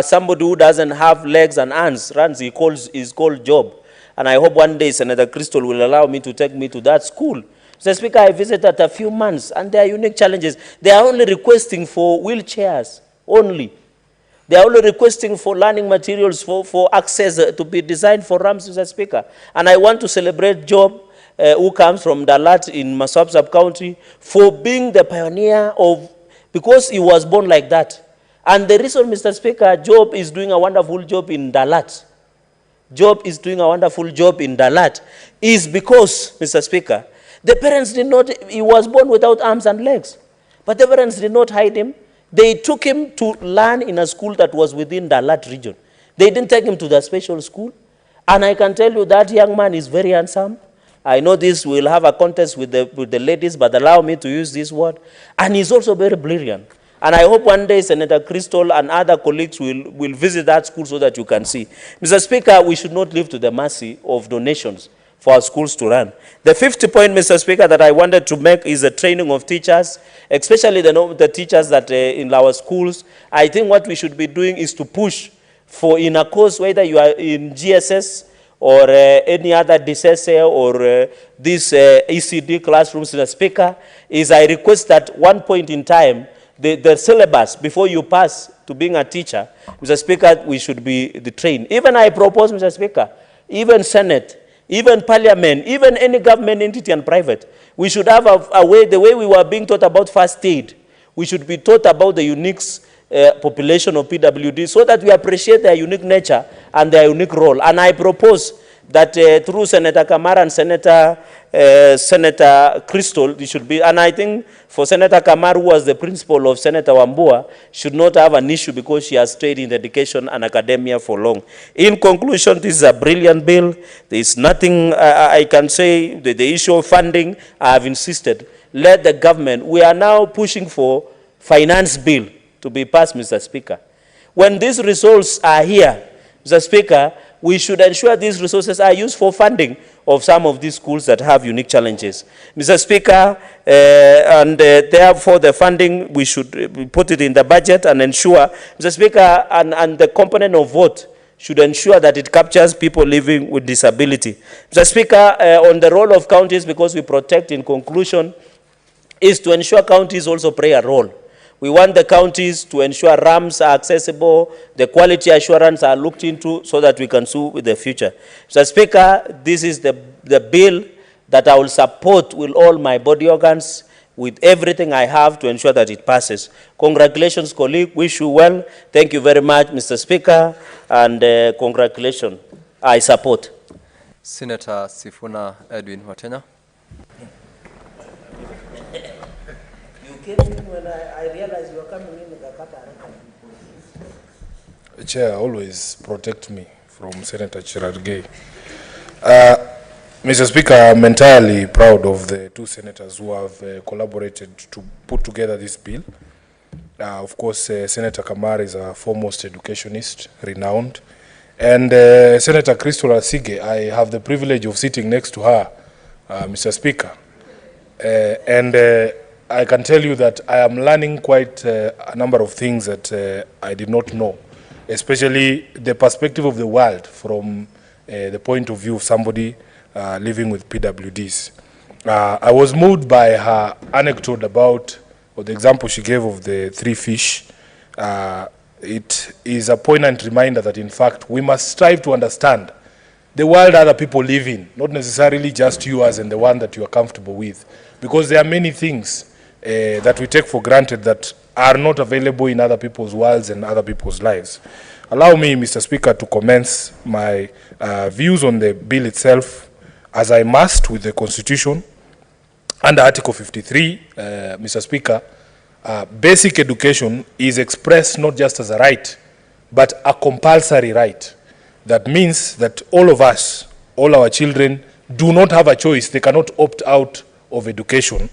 somebody who doesn't have legs and hands runs, is called Job. And I hope one day Senator Crystal will allow me to take me to that school. Mr. Speaker, I visited a few months, and there are unique challenges. They are only requesting for wheelchairs, only. They are only requesting for learning materials, for access to be designed for ramps, Mr. Speaker. And I want to celebrate Job, who comes from Dalat in Masab sub-county, for being the pioneer of, because he was born like that. And the reason, Mr. Speaker, Job is doing a wonderful job in Dalat, Job is doing a wonderful job in Dalat, is because, Mr. Speaker, the parents did not, he was born without arms and legs, but the parents did not hide him. They took him to learn in a school that was within Dalat region. They didn't take him to the special school. And I can tell you that young man is very handsome. I know this will have a contest with the ladies, but allow me to use this word. And he's also very brilliant. And I hope one day Senator Crystal and other colleagues will visit that school so that you can see. Mr. Speaker, we should not leave to the mercy of donations for our schools to run. The 50th point, Mr. Speaker, that I wanted to make is the training of teachers, especially the teachers that in our schools. I think what we should be doing is to push for, in a course, whether you are in GSS or any other DSSA or this ECD classrooms, Mr. Speaker, is I request that one point in time, the syllabus, before you pass to being a teacher, Mr. Speaker, we should be trained. Even I propose, Mr. Speaker, even Senate, even Parliament, even any government entity and private, we should have a way, the way we were being taught about first aid, we should be taught about the unique population of PWD so that we appreciate their unique nature and their unique role. And I propose that through Senator Kamara and Senator Crystal, it should be, and I think for Senator Kamara, who was the principal of Senator Wambua, should not have an issue because she has stayed in education and academia for long. In conclusion, this is a brilliant bill. There is nothing I can say. The issue of funding, I have insisted. Let the government, we are now pushing for finance bill to be passed, Mr. Speaker. When these results are here, Mr. Speaker, we should ensure these resources are used for funding of some of these schools that have unique challenges. Mr. Speaker, therefore the funding, we should put it in the budget and ensure, Mr. Speaker, and the component of vote should ensure that it captures people living with disability. Mr. Speaker, on the role of counties, because we protect, in conclusion, is to ensure counties also play a role. We want the counties to ensure ramps are accessible, the quality assurance are looked into so that we can sue with the future. Mr. Speaker, this is the bill that I will support with all my body organs, with everything I have to ensure that it passes. Congratulations, colleague. Wish you well. Thank you very much, Mr. Speaker, and congratulations. I support. Senator Sifuna Edwin Watenya. When I realized you were coming in with a Chair, always protect me from Senator Cherargei. Mr. Speaker, I'm entirely proud of the two senators who have collaborated to put together this bill. Of course, Senator Kamara is a foremost educationist, renowned. And Senator Crystal Asige, I have the privilege of sitting next to her, Mr. Speaker. I can tell you that I am learning quite a number of things that I did not know, especially the perspective of the world from the point of view of somebody living with PWDs. I was moved by her anecdote about, or the example she gave of the 3 fish. It is a poignant reminder that, in fact, we must strive to understand the world other people live in, not necessarily just yours and the one that you are comfortable with, because there are many things that we take for granted that are not available in other people's worlds and other people's lives. Allow me, Mr. Speaker, to commence my views on the bill itself, as I must, with the Constitution. Under Article 53, Mr. Speaker, basic education is expressed not just as a right, but a compulsory right. That means that all of us, all our children, do not have a choice. They cannot opt out of education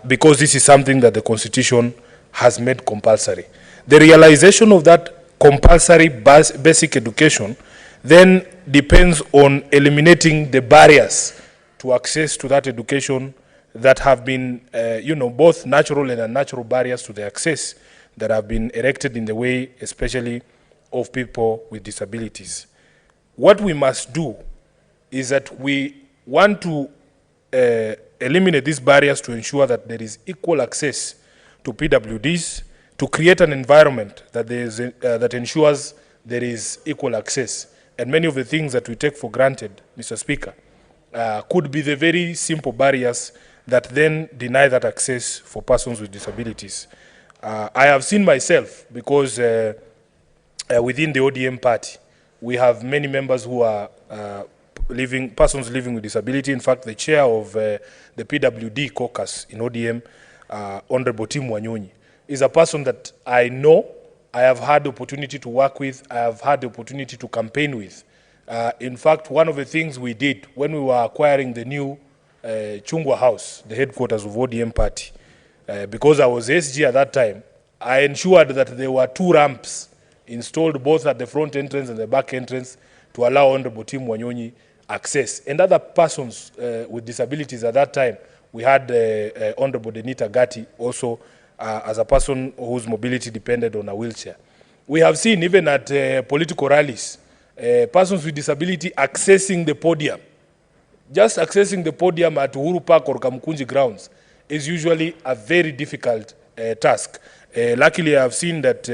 because this is something that the Constitution has made compulsory. The realization of that compulsory basic education then depends on eliminating the barriers to access to that education that have been, both natural and unnatural barriers to the access that have been erected in the way, especially of people with disabilities. What we must do is that we want to eliminate these barriers to ensure that there is equal access to PWDs, to create an environment that, that ensures there is equal access. And many of the things that we take for granted, Mr. Speaker, could be the very simple barriers that then deny that access for persons with disabilities. I have seen myself, because within the ODM party, we have many members who are persons living with disability. In fact, the chair of the PWD caucus in ODM, Honorable Tim Wanyonyi, is a person that I know, I have had the opportunity to work with, I have had the opportunity to campaign with. In fact, one of the things we did when we were acquiring the new Chungwa House, the headquarters of ODM party, because I was SG at that time, I ensured that there were 2 ramps installed both at the front entrance and the back entrance to allow Honorable Tim Wanyonyi access. And other persons with disabilities at that time, we had Honorable Denita Gatti also as a person whose mobility depended on a wheelchair. We have seen even at political rallies, persons with disability accessing the podium. Just accessing the podium at Uhuru Park or Kamukunji grounds is usually a very difficult task. Luckily, I have seen that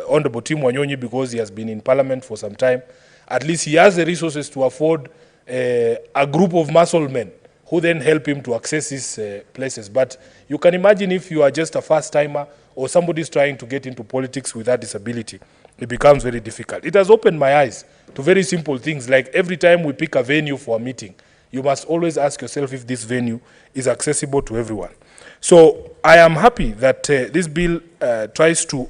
Honorable Tim Wanyonyi, because he has been in Parliament for some time, at least he has the resources to afford a group of muscle men who then help him to access these places. But you can imagine if you are just a first-timer or somebody is trying to get into politics with that disability, it becomes very difficult. It has opened my eyes to very simple things, like every time we pick a venue for a meeting, you must always ask yourself if this venue is accessible to everyone. So I am happy that this bill tries to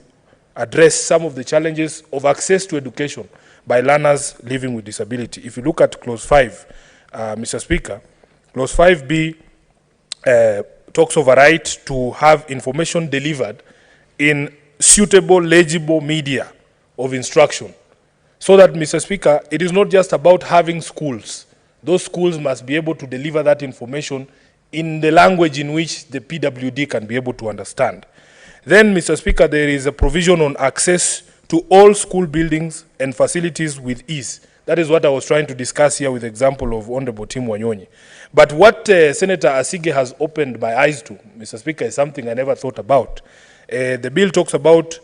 address some of the challenges of access to education by learners living with disability. If you look at Clause 5, Mr. Speaker, Clause 5B talks of a right to have information delivered in suitable, legible media of instruction. So that, Mr. Speaker, it is not just about having schools. Those schools must be able to deliver that information in the language in which the PWD can be able to understand. Then, Mr. Speaker, there is a provision on access to all school buildings and facilities with ease. That is what I was trying to discuss here with the example of Honorable Tim Wanyonyi. But what Senator Asige has opened my eyes to, Mr. Speaker, is something I never thought about. The bill talks about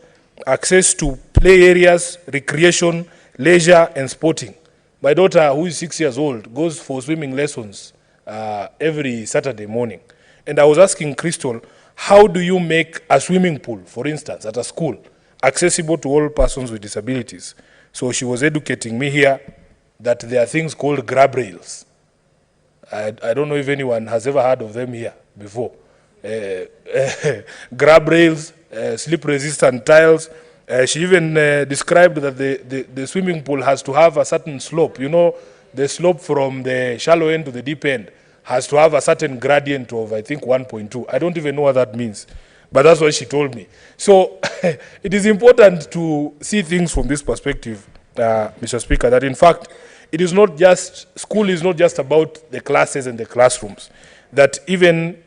access to play areas, recreation, leisure, and sporting. My daughter, who is 6 years old, goes for swimming lessons every Saturday morning. And I was asking Crystal, how do you make a swimming pool, for instance, at a school, accessible to all persons with disabilities? So she was educating me here that there are things called grab rails. I don't know if anyone has ever heard of them here before. Grab rails, slip-resistant tiles. She even described that the swimming pool has to have a certain slope. You know, the slope from the shallow end to the deep end has to have a certain gradient of, I think, 1.2. I don't even know what that means, but that's what she told me. So it is important to see things from this perspective, Mr. Speaker, that in fact, it is not just, school is not just about the classes and the classrooms, that even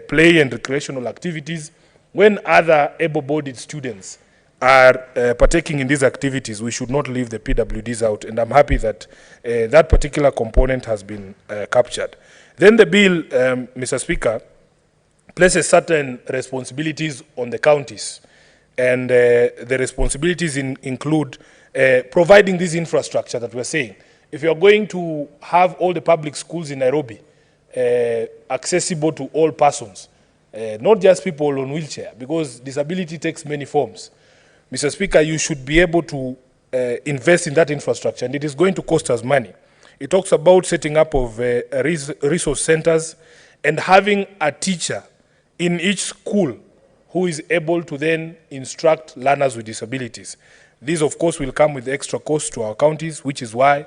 play and recreational activities, when other able-bodied students are partaking in these activities, we should not leave the PWDs out. And I'm happy that that particular component has been captured. Then the bill, Mr. Speaker, places certain responsibilities on the counties. And the responsibilities include providing this infrastructure that we're saying. If you're going to have all the public schools in Nairobi accessible to all persons, not just people on wheelchair, because disability takes many forms. Mr. Speaker, you should be able to invest in that infrastructure, and it is going to cost us money. It talks about setting up of resource centers and having a teacher in each school who is able to then instruct learners with disabilities. These, of course, will come with extra costs to our counties, which is why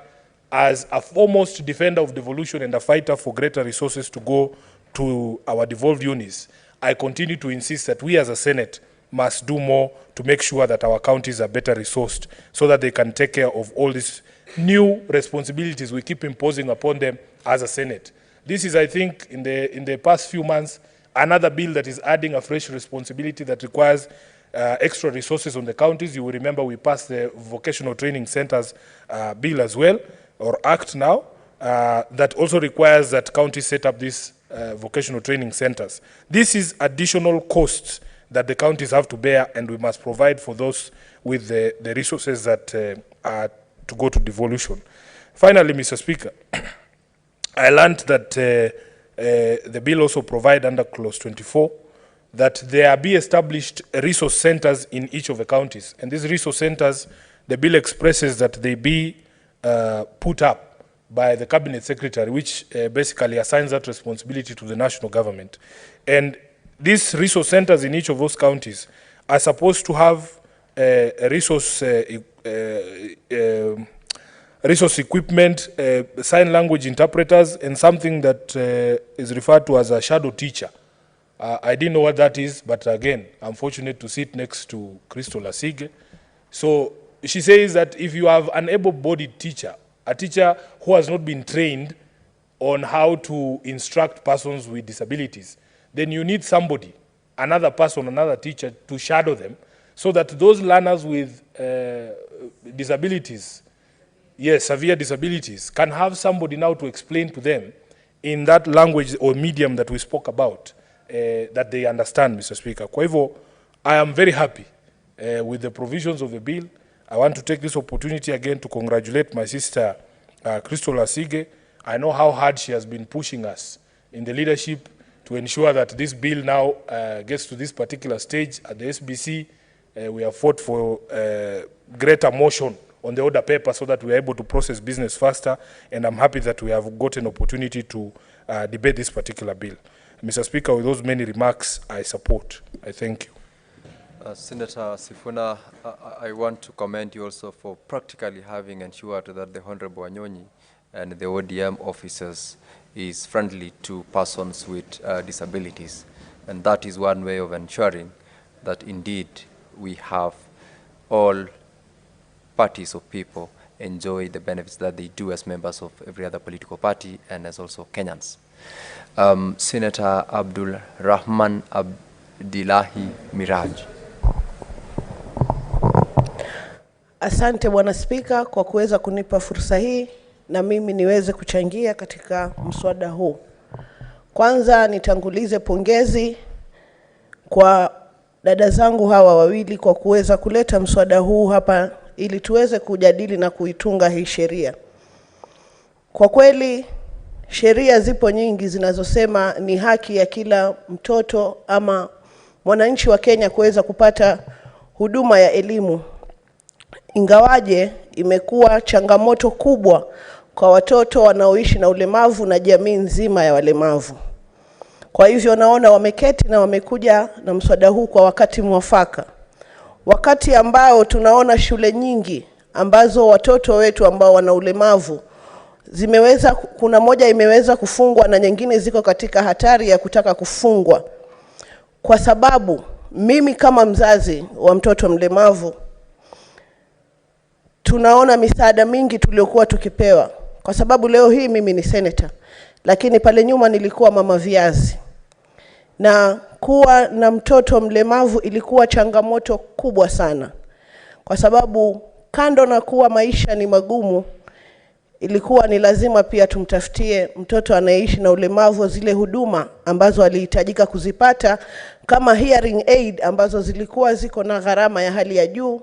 as a foremost defender of devolution and a fighter for greater resources to go to our devolved units, I continue to insist that we as a Senate must do more to make sure that our counties are better resourced so that they can take care of all these new responsibilities we keep imposing upon them as a Senate. This is, I think, in the past few months, another bill that is adding a fresh responsibility that requires extra resources on the counties. You will remember we passed the vocational training centers bill as well, or act now, that also requires that counties set up these vocational training centers. This is additional costs that the counties have to bear, and we must provide for those with the resources that are to go to devolution. Finally, Mr. Speaker, I learned that the bill also provides under clause 24 that there be established resource centers in each of the counties. And these resource centers, the bill expresses that they be put up by the cabinet secretary, which basically assigns that responsibility to the national government. And these resource centers in each of those counties are supposed to have resource equipment, sign language interpreters, and something that is referred to as a shadow teacher. I didn't know what that is, but again, I'm fortunate to sit next to Crystal Asige. So she says that if you have an able-bodied teacher, a teacher who has not been trained on how to instruct persons with disabilities, then you need somebody, another person, another teacher to shadow them so that those learners with disabilities, yes, severe disabilities, can have somebody now to explain to them in that language or medium that we spoke about, that they understand, Mr. Speaker. Kwa hivyo, I am very happy with the provisions of the bill. I want to take this opportunity again to congratulate my sister, Crystal Asige. I know how hard she has been pushing us in the leadership to ensure that this bill now gets to this particular stage. At the SBC, we have fought for greater motion on the order paper so that we are able to process business faster, and I'm happy that we have got an opportunity to debate this particular bill. Mr. Speaker, with those many remarks, I support. I thank you. Senator Sifuna, I want to commend you also for practically having ensured that the Honorable Wanyonyi and the ODM officers is friendly to persons with disabilities. And that is one way of ensuring that indeed we have all parties of people enjoy the benefits that they do as members of every other political party and as also Kenyans. Senator Abdul Rahman Abdillahi Miraj. Asante Bwana Spika kwa kuweza kunipa fursa hii na mimi niweze kuchangia katika mswada huu. Kwanza nitangulize pongezi kwa dada zangu hawa wawili kwa kuweza kuleta mswada huu hapa ili tuweze kujadili na kuitunga hii sheria. Kwa kweli sheria zipo nyingi zinazosema ni haki ya kila mtoto ama mwananchi wa Kenya kuweza kupata huduma ya elimu. Ingawaje imekuwa changamoto kubwa kwa watoto wanaoishi na ulemavu na jamii nzima ya walemavu. Kwa hivyo naona wameketi na wamekuja na mswada huu kwa wakati mwafaka. Wakati ambao tunaona shule nyingi ambazo watoto wetu ambao wana ulemavu kuna moja imeweza kufungwa na nyingine ziko katika hatari ya kutaka kufungwa. Kwa sababu mimi kama mzazi wa mtoto mlemavu tunaona misaada mingi tuliokuwa tukipewa. Kwa sababu leo hii mimi ni senator, lakini pale nyuma nilikuwa mama viazi. Na kuwa na mtoto mlemavu ilikuwa changamoto kubwa sana. Kwa sababu kando na kuwa maisha ni magumu, ilikuwa ni lazima pia tumtafutie mtoto anayeishi na ulemavu zile huduma ambazo alihitajika kuzipata, kama hearing aid ambazo zilikuwa ziko na gharama ya hali ya juu,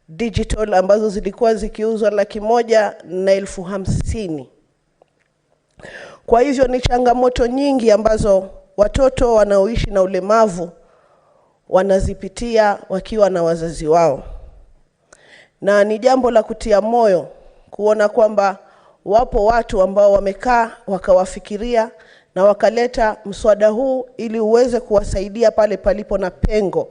digital ambazo zilikuwa zikiuzwa 150,000. Kwa hivyo ni changamoto nyingi ambazo watoto wanaoishi na ulemavu wanazipitia wakiwa na wazazi wao. Na ni jambo la kutia moyo kuona kwamba wapo watu ambao wamekaa wakawafikiria na wakaleta mswada huu ili uweze kuwasaidia pale palipo na pengo,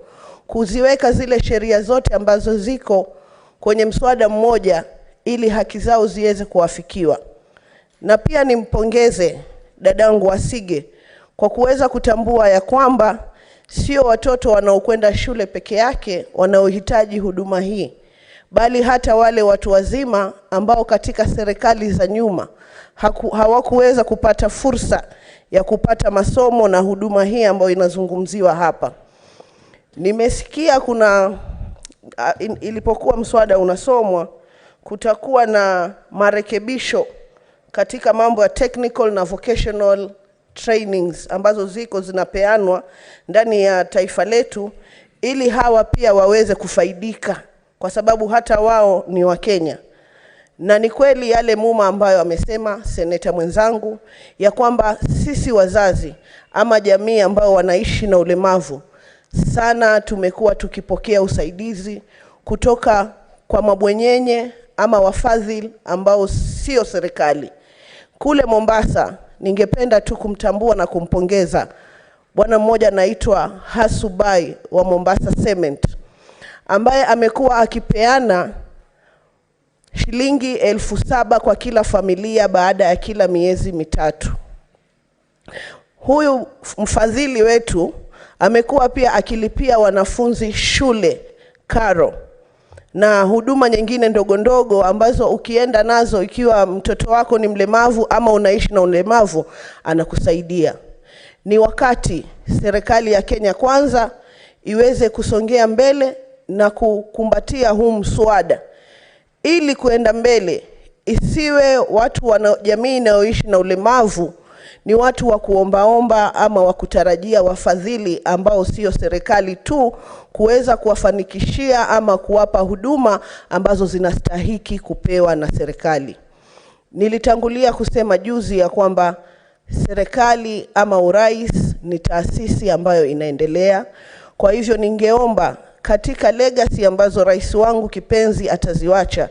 kuziweka zile sheria zote ambazo ziko kwenye mswada mmoja ili haki zao ziweze kuafikiwa. Na pia nimpongeze dadangu Asige kwa kuweza kutambua ya kwamba sio watoto wanaokwenda shule peke yake wanaohitaji huduma hii, bali hata wale watu wazima ambao katika serikali za nyuma hawakuweza kupata fursa ya kupata masomo na huduma hii ambayo inazungumziwa hapa. Nimesikia ilipokuwa mswada unasomwa kutakuwa na marekebisho katika mambo ya technical na vocational trainings ambazo zinapeanwa ndani ya taifa letu, ili hawa pia waweze kufaidika kwa sababu hata wao ni wa Kenya. Na ni kweli yale muma ambayo amesema seneta mwenzangu ya kwamba sisi wazazi ama jamii ambao wanaishi na ulemavu sana tumekuwa tukipokea usaidizi kutoka kwa mabwenyenye ama wafadhili ambao sio serikali. Kule Mombasa ningependa tu kumtambua na kumpongeza bwana mmoja anaitwa Hasubai wa Mombasa Cement, ambaye amekuwa akipeana shilingi 7,000 kwa kila familia baada ya kila miezi mitatu. Huyu mfadhili wetu amekuwa pia akilipia wanafunzi shule karo na huduma nyingine ndogo ndogo ambazo ukienda nazo ikiwa mtoto wako ni mlemavu ama unaishi na ulemavu anakusaidia. Ni wakati serikali ya Kenya Kwanza iweze kusongea mbele na kukumbatia huu mswada ili kuenda mbele, isiwe watu jamii inayoishi na ulemavu ni watu wa kuombaomba ama wa kutarajia wafadhili ambao sio serikali tu kuweza kuwafanikishia ama kuwapa huduma ambazo zinastahiki kupewa na serikali. Nilitangulia kusema juzi ya kwamba serikali ama urais ni taasisi ambayo inaendelea. Kwa hivyo ningeomba katika legacy ambazo rais wangu kipenzi ataziwacha,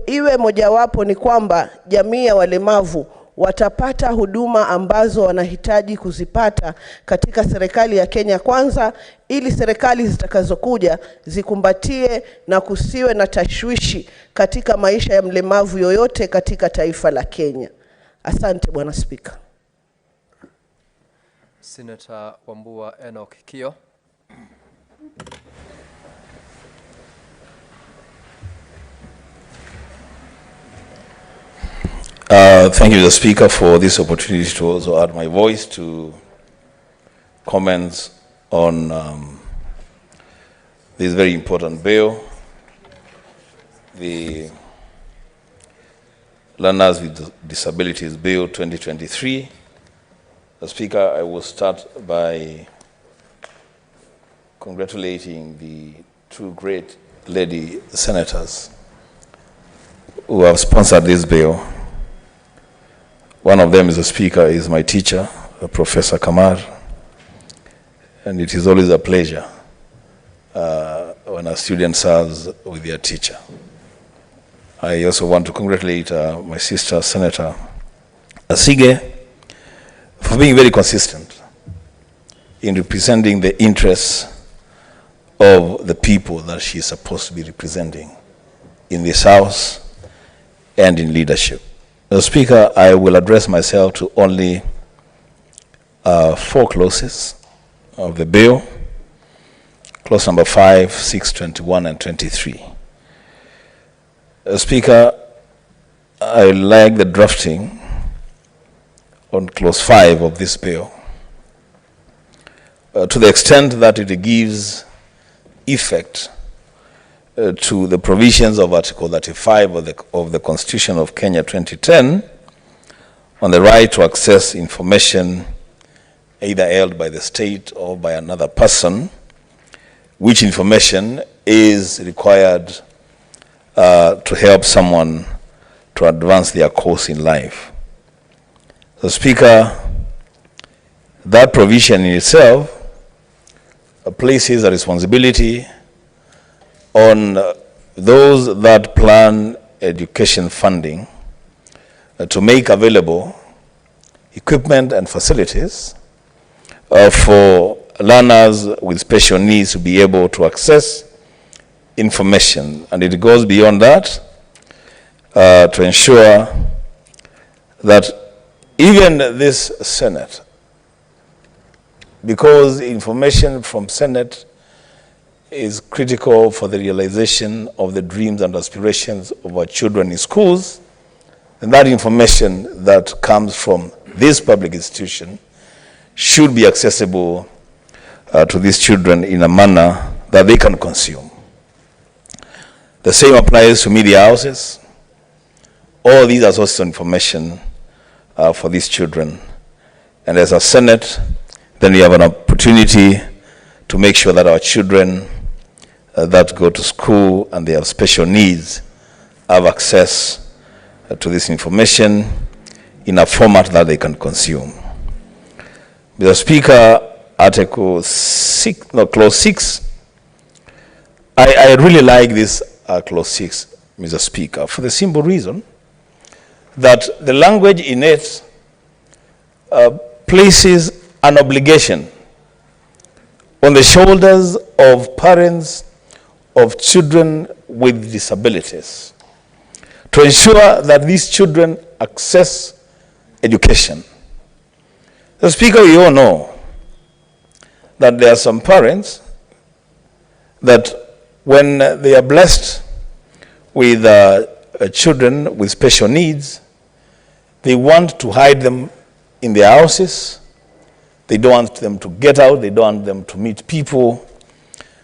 iwe mojawapo ni kwamba jamii ya walemavu watapata huduma ambazo wanahitaji kuzipata katika serikali ya Kenya Kwanza, ili serikali zitakazokuja zikumbatie na kusiwe na tashwishi katika maisha ya mlemavu yoyote katika taifa la Kenya. Asante Bwana Spika. Senator Wambua Enoch Kio. Thank you, the Speaker, for this opportunity to also add my voice to comments on this very important bill, the Learners with Disabilities Bill 2023. The Speaker, I will start by congratulating the two great lady senators who have sponsored this bill. One of them is the Speaker, is my teacher, Professor Kamar, and it is always a pleasure when a student serves with their teacher. I also want to congratulate my sister, Senator Asige, for being very consistent in representing the interests of the people that she is supposed to be representing in this House and in leadership. Mr. Speaker, I will address myself to only 4 clauses of the bill, clause number 5, 6, 21, and 23. Speaker, I like the drafting on clause 5 of this bill to the extent that it gives effect to the provisions of Article 35 of the Constitution of Kenya 2010 on the right to access information either held by the state or by another person, which information is required to help someone to advance their course in life. So, Speaker, that provision in itself places a responsibility on those that plan education funding to make available equipment and facilities for learners with special needs to be able to access information. And it goes beyond that, to ensure that even this Senate, because information from Senate is critical for the realization of the dreams and aspirations of our children in schools, and that information that comes from this public institution should be accessible to these children in a manner that they can consume. The same applies to media houses. All these are sources of information for these children. And as a Senate, then we have an opportunity to make sure that our children that go to school and they have special needs have access to this information in a format that they can consume. Mr. Speaker, Article 6, no, Clause 6, I really like this Clause 6, Mr. Speaker, for the simple reason that the language in it places an obligation on the shoulders of parents of children with disabilities to ensure that these children access education. The Speaker, we all know that there are some parents that when they are blessed with children with special needs, they want to hide them in their houses. They don't want them to get out. They don't want them to meet people.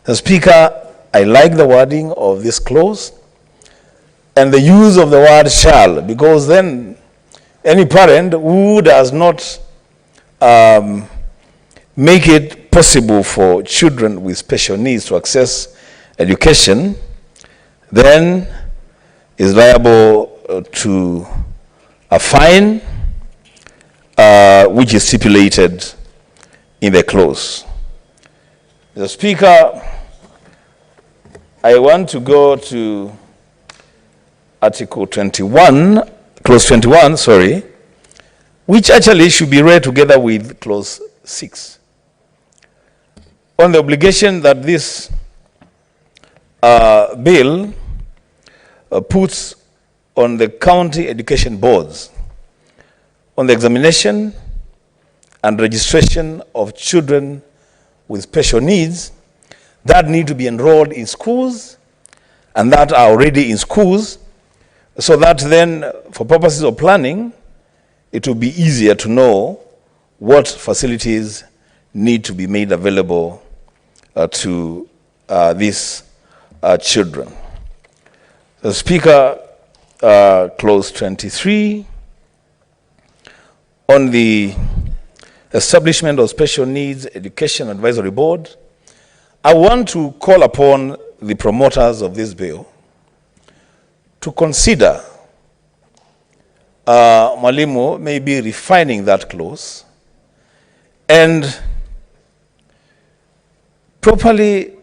The Speaker, I like the wording of this clause and the use of the word shall, because then any parent who does not make it possible for children with special needs to access education, then is liable to a fine which is stipulated in the clause. The Speaker, I want to go to Article 21, Clause 21, sorry, which actually should be read together with Clause 6. On the obligation that this bill puts on the county education boards on the examination and registration of children with special needs that need to be enrolled in schools and that are already in schools, so that then, for purposes of planning, it will be easier to know what facilities need to be made available to these children. The Speaker, Clause 23, on the establishment of Special Needs Education Advisory Board, I want to call upon the promoters of this bill to consider Mwalimu maybe refining that clause and properly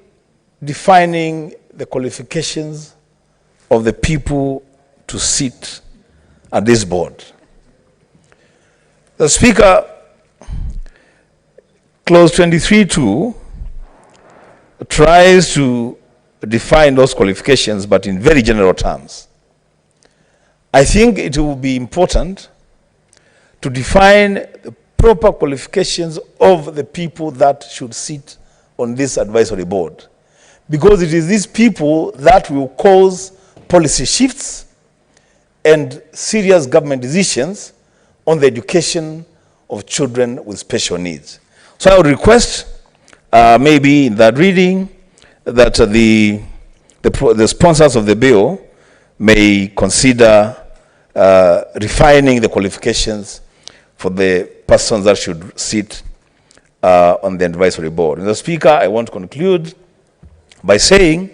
defining the qualifications of the people to sit at this board. The Speaker, Clause 23(2) tries to define those qualifications, but in very general terms. I think it will be important to define the proper qualifications of the people that should sit on this advisory board, because it is these people that will cause policy shifts and serious government decisions on the education of children with special needs. So I would request, maybe in that reading, that the sponsors of the bill may consider refining the qualifications for the persons that should sit on the advisory board. Mr. Speaker, I want to conclude by saying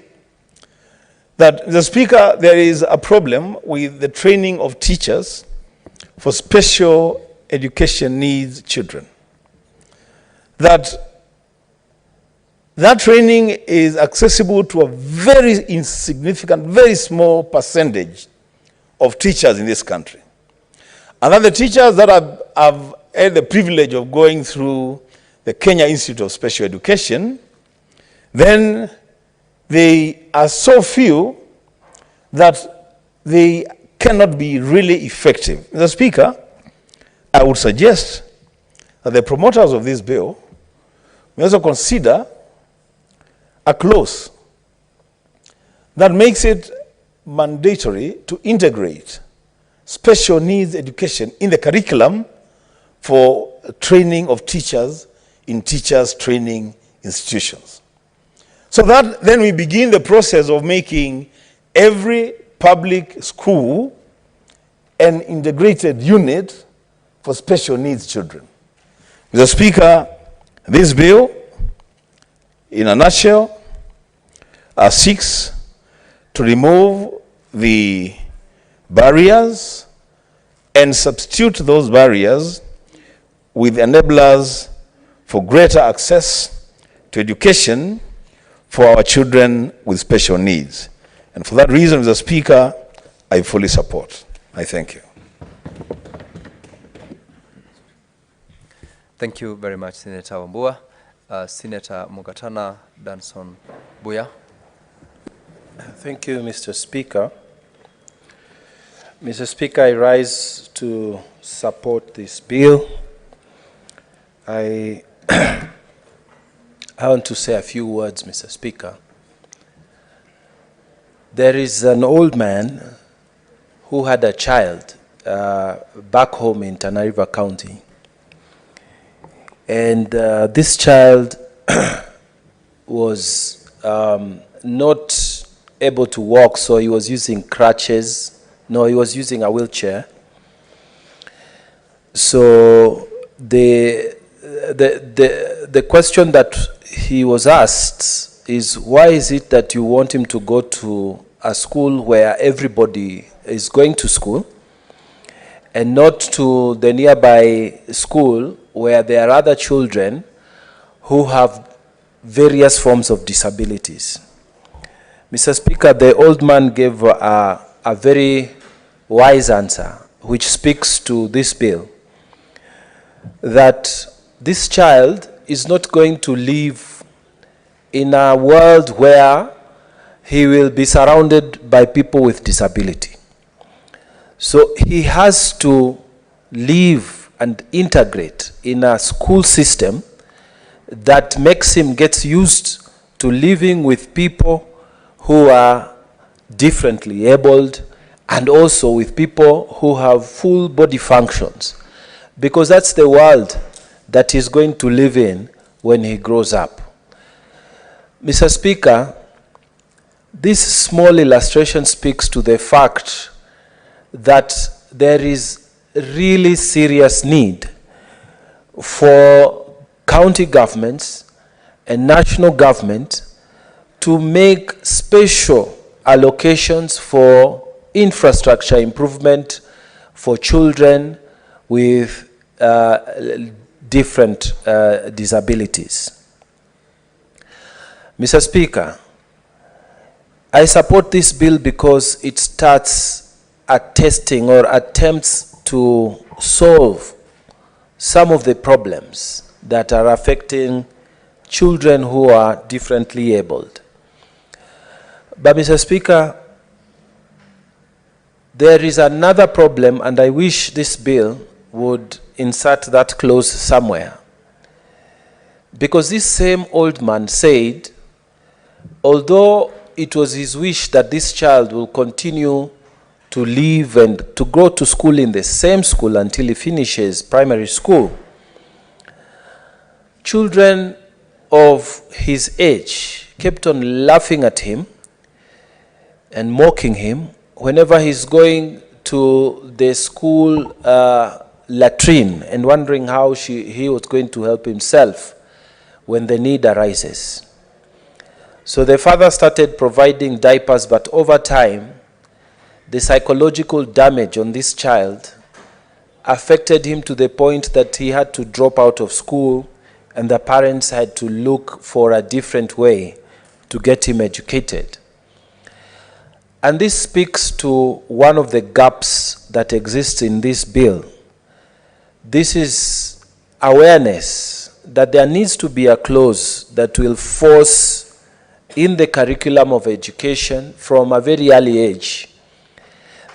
that, Mr. Speaker, there is a problem with the training of teachers for special education needs children. That training is accessible to a very insignificant, very small percentage of teachers in this country. And that the teachers that have had the privilege of going through the Kenya Institute of Special Education, then they are so few that they cannot be really effective. Mr. Speaker, I would suggest that the promoters of this bill may also consider a clause that makes it mandatory to integrate special needs education in the curriculum for training of teachers in teachers training institutions. So that then we begin the process of making every public school an integrated unit for special needs children. Mr. Speaker, this bill, in a nutshell, seeks to remove the barriers and substitute those barriers with enablers for greater access to education for our children with special needs. And for that reason, Mr. Speaker, I fully support. I thank you. Thank you very much, Senator Wambua. Senator Mugatana Danson Buya. Thank you, Mr. Speaker. Mr. Speaker, I rise to support this bill. I want to say a few words, Mr. Speaker. There is an old man who had a child back home in Tana River County. And this child was not able to walk, so he was using crutches. No, he was using a wheelchair. So the question that he was asked is, why is it that you want him to go to a school where everybody is going to school and not to the nearby school where there are other children who have various forms of disabilities? Mr. Speaker, the old man gave a very wise answer, which speaks to this bill, that this child is not going to live in a world where he will be surrounded by people with disability. So he has to live and integrate in a school system that makes him get used to living with people who are differently abled and also with people who have full body functions, because that's the world that he's going to live in when he grows up. Mr. Speaker, this small illustration speaks to the fact that there is really serious need for county governments and national government to make special allocations for infrastructure improvement for children with different disabilities. Mr. Speaker, I support this bill because it starts attesting or attempts to solve some of the problems that are affecting children who are differently abled. But Mr. Speaker, there is another problem, and I wish this bill would insert that clause somewhere. Because this same old man said, although it was his wish that this child will continue to live and to go to school in the same school until he finishes primary school, children of his age kept on laughing at him and mocking him whenever he's going to the school latrine and wondering how he was going to help himself when the need arises. So the father started providing diapers, but over time, the psychological damage on this child affected him to the point that he had to drop out of school, and the parents had to look for a different way to get him educated. And this speaks to one of the gaps that exists in this bill. This is awareness that there needs to be a clause that will force in the curriculum of education from a very early age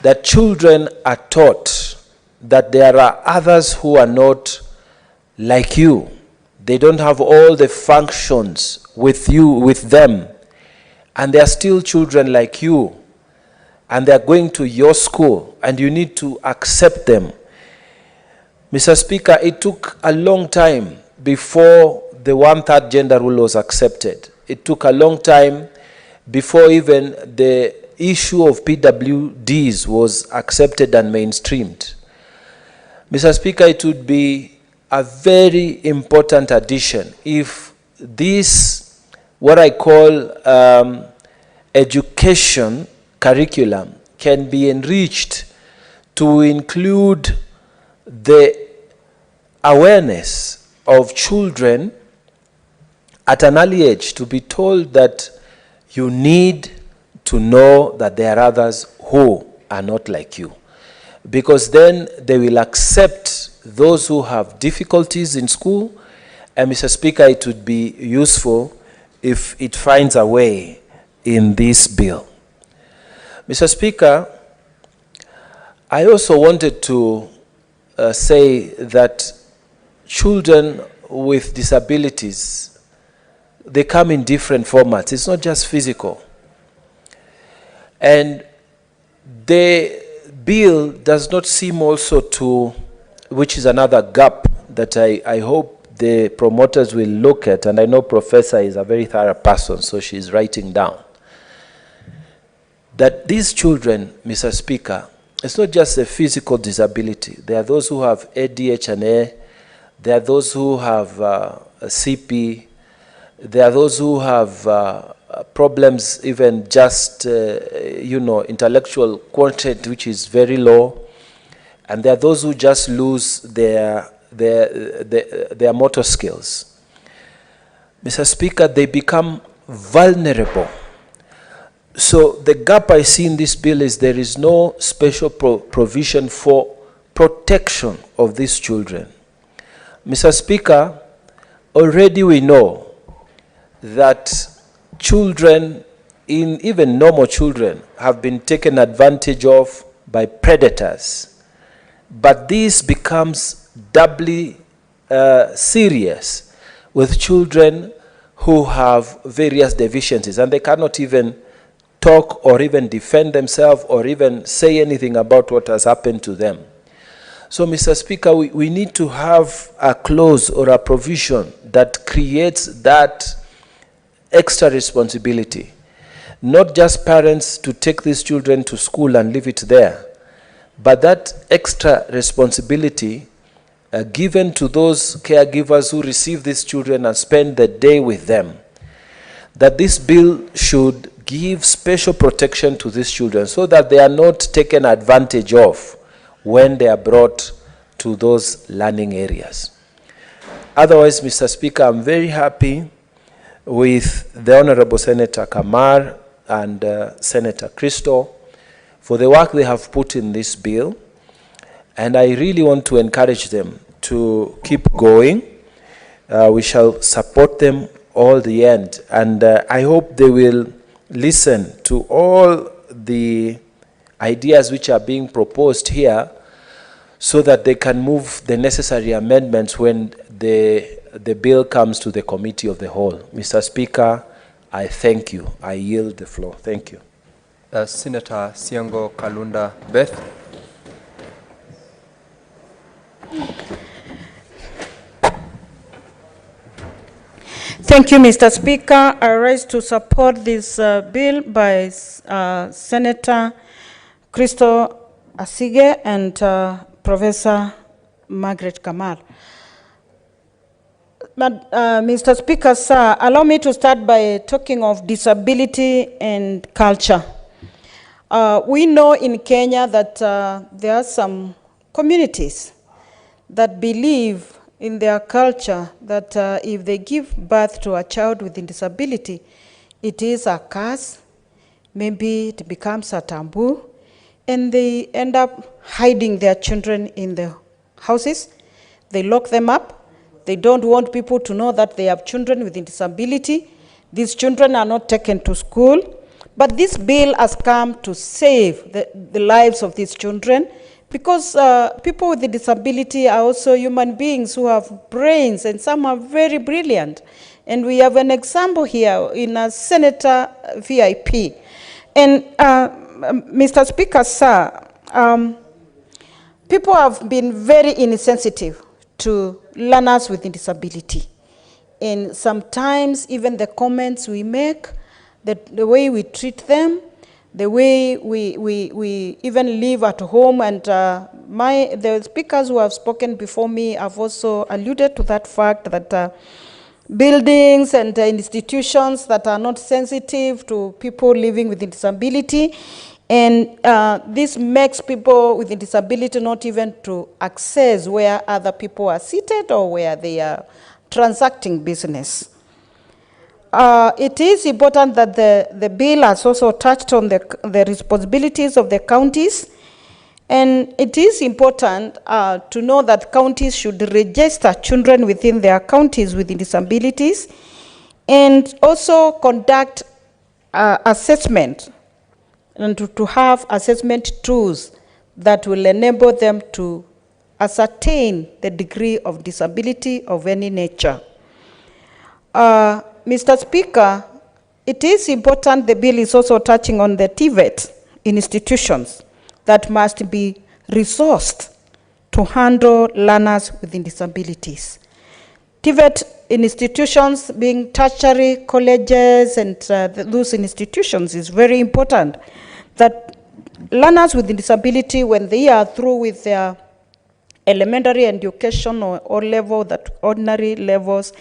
that children are taught that there are others who are not like you. They don't have all the functions with them, and they are still children like you, and they are going to your school, and you need to accept them. Mr. Speaker, it took a long time before the 1/3 gender rule was accepted. It took a long time before even the issue of PWDs was accepted and mainstreamed. Mr. Speaker, it would be a very important addition if this, what I call education curriculum, can be enriched to include the awareness of children at an early age, to be told that you need to know that there are others who are not like you. Because then they will accept those who have difficulties in school. And Mr. Speaker, it would be useful if it finds a way in this bill. Mr. Speaker, I also wanted to say that children with disabilities, they come in different formats. It's not just physical. And the bill does not seem also to, which is another gap that I hope the promoters will look at, and I know Professor is a very thorough person, so she's writing down, that these children, Mr. Speaker, it's not just a physical disability. There are those who have ADHD, there are those who have CP, there are those who have problems, even just, intellectual quotient, which is very low. And there are those who just lose their motor skills. Mr. Speaker, they become vulnerable. So the gap I see in this bill is there is no special provision for protection of these children. Mr. Speaker, already we know that children, even normal children, have been taken advantage of by predators. But this becomes doubly serious with children who have various deficiencies, and they cannot even talk or even defend themselves or even say anything about what has happened to them. So, Mr. Speaker, we need to have a clause or a provision that creates that extra responsibility. Not just parents to take these children to school and leave it there, but that extra responsibility given to those caregivers who receive these children and spend the day with them. That this bill should give special protection to these children so that they are not taken advantage of when they are brought to those learning areas. Otherwise, Mr. Speaker, I'm very happy with the Honorable Senator Kamar and Senator Crystal for the work they have put in this bill. And I really want to encourage them to keep going. We shall support them all the end. And I hope they will listen to all the ideas which are being proposed here so that they can move the necessary amendments when the bill comes to the committee of the whole. Mr. Speaker, I thank you. I yield the floor. Thank you. Senator Siango Kalunda Beth. Thank you, Mr. Speaker. I rise to support this bill by Senator Crystal Asige and Professor Margaret Kamal. But, Mr. Speaker, sir, allow me to start by talking of disability and culture. We know in Kenya that there are some communities that believe in their culture that if they give birth to a child with a disability, it is a curse, maybe it becomes a taboo, and they end up hiding their children in the houses. They lock them up. They don't want people to know that they have children with a disability. These children are not taken to school. But this bill has come to save the lives of these children, because people with a disability are also human beings who have brains, and some are very brilliant. And we have an example here in a Senator VIP. And Mr. Speaker, sir, people have been very insensitive to learners with disability. And sometimes even the comments we make, the way we treat them, the way we even live at home, and the speakers who have spoken before me have also alluded to that fact that buildings and institutions that are not sensitive to people living with disability, and this makes people with disability not even to access where other people are seated or where they are transacting business. It is important that the bill has also touched on the responsibilities of the counties, and it is important to know that counties should register children within their counties with disabilities, and also conduct assessment, and to have assessment tools that will enable them to ascertain the degree of disability of any nature. Mr. Speaker, it is important the bill is also touching on the TVET institutions that must be resourced to handle learners with disabilities. TVET institutions being tertiary colleges and those institutions is very important, that learners with disability, when they are through with their elementary education or O-level, that ordinary levels,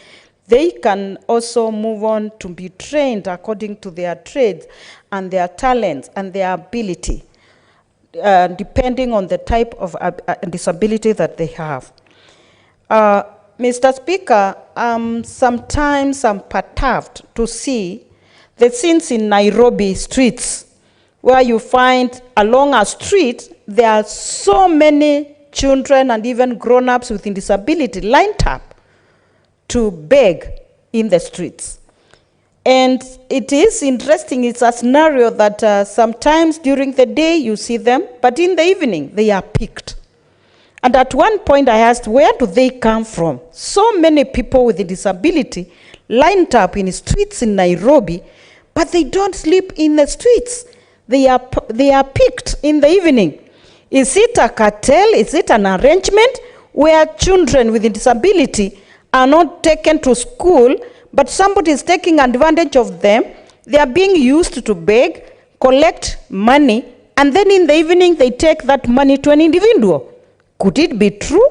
they can also move on to be trained according to their trades and their talents and their ability, depending on the type of disability that they have. Mr. Speaker, sometimes I'm perturbed to see the scenes in Nairobi streets, where you find along a street, there are so many children and even grown-ups with disability lined up to beg in the streets. And it is interesting, it's a scenario that sometimes during the day you see them, but in the evening they are picked. And at one point I asked, where do they come from? So many people with a disability lined up in the streets in Nairobi, but they don't sleep in the streets. They are picked in the evening. Is it a cartel? Is it an arrangement where children with a disability are not taken to school, but somebody is taking advantage of them? They are being used to beg, collect money, and then in the evening they take that money to an individual. Could it be true?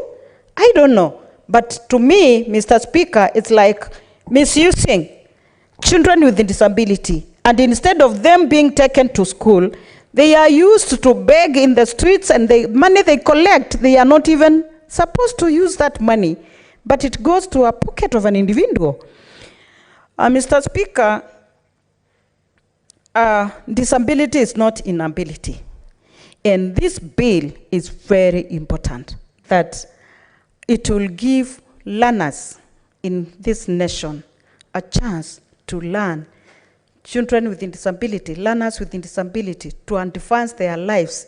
I don't know. But to me, Mr. Speaker, it's like misusing children with a disability. And instead of them being taken to school, they are used to beg in the streets, and the money they collect, they are not even supposed to use that money, but it goes to a pocket of an individual. Mr. Speaker, disability is not inability. And this bill is very important, that it will give learners in this nation a chance to learn, children with disability, learners with disability, to advance their lives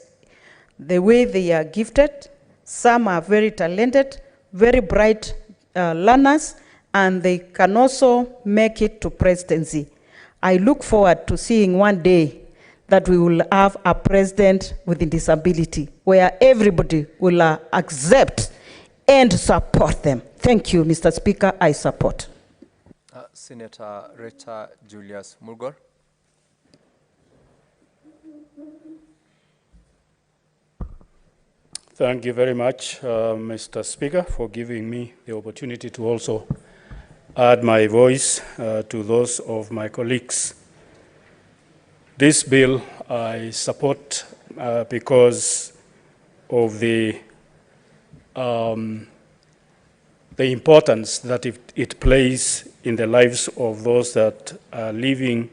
the way they are gifted. Some are very talented, very bright learners, and they can also make it to presidency. I look forward to seeing one day that we will have a president with a disability, where everybody will accept and support them. Thank you, Mr. Speaker. I support. Senator Rita Julius Mulgor. Thank you very much, Mr. Speaker, for giving me the opportunity to also add my voice to those of my colleagues. This bill I support because of the importance that it plays in the lives of those that are living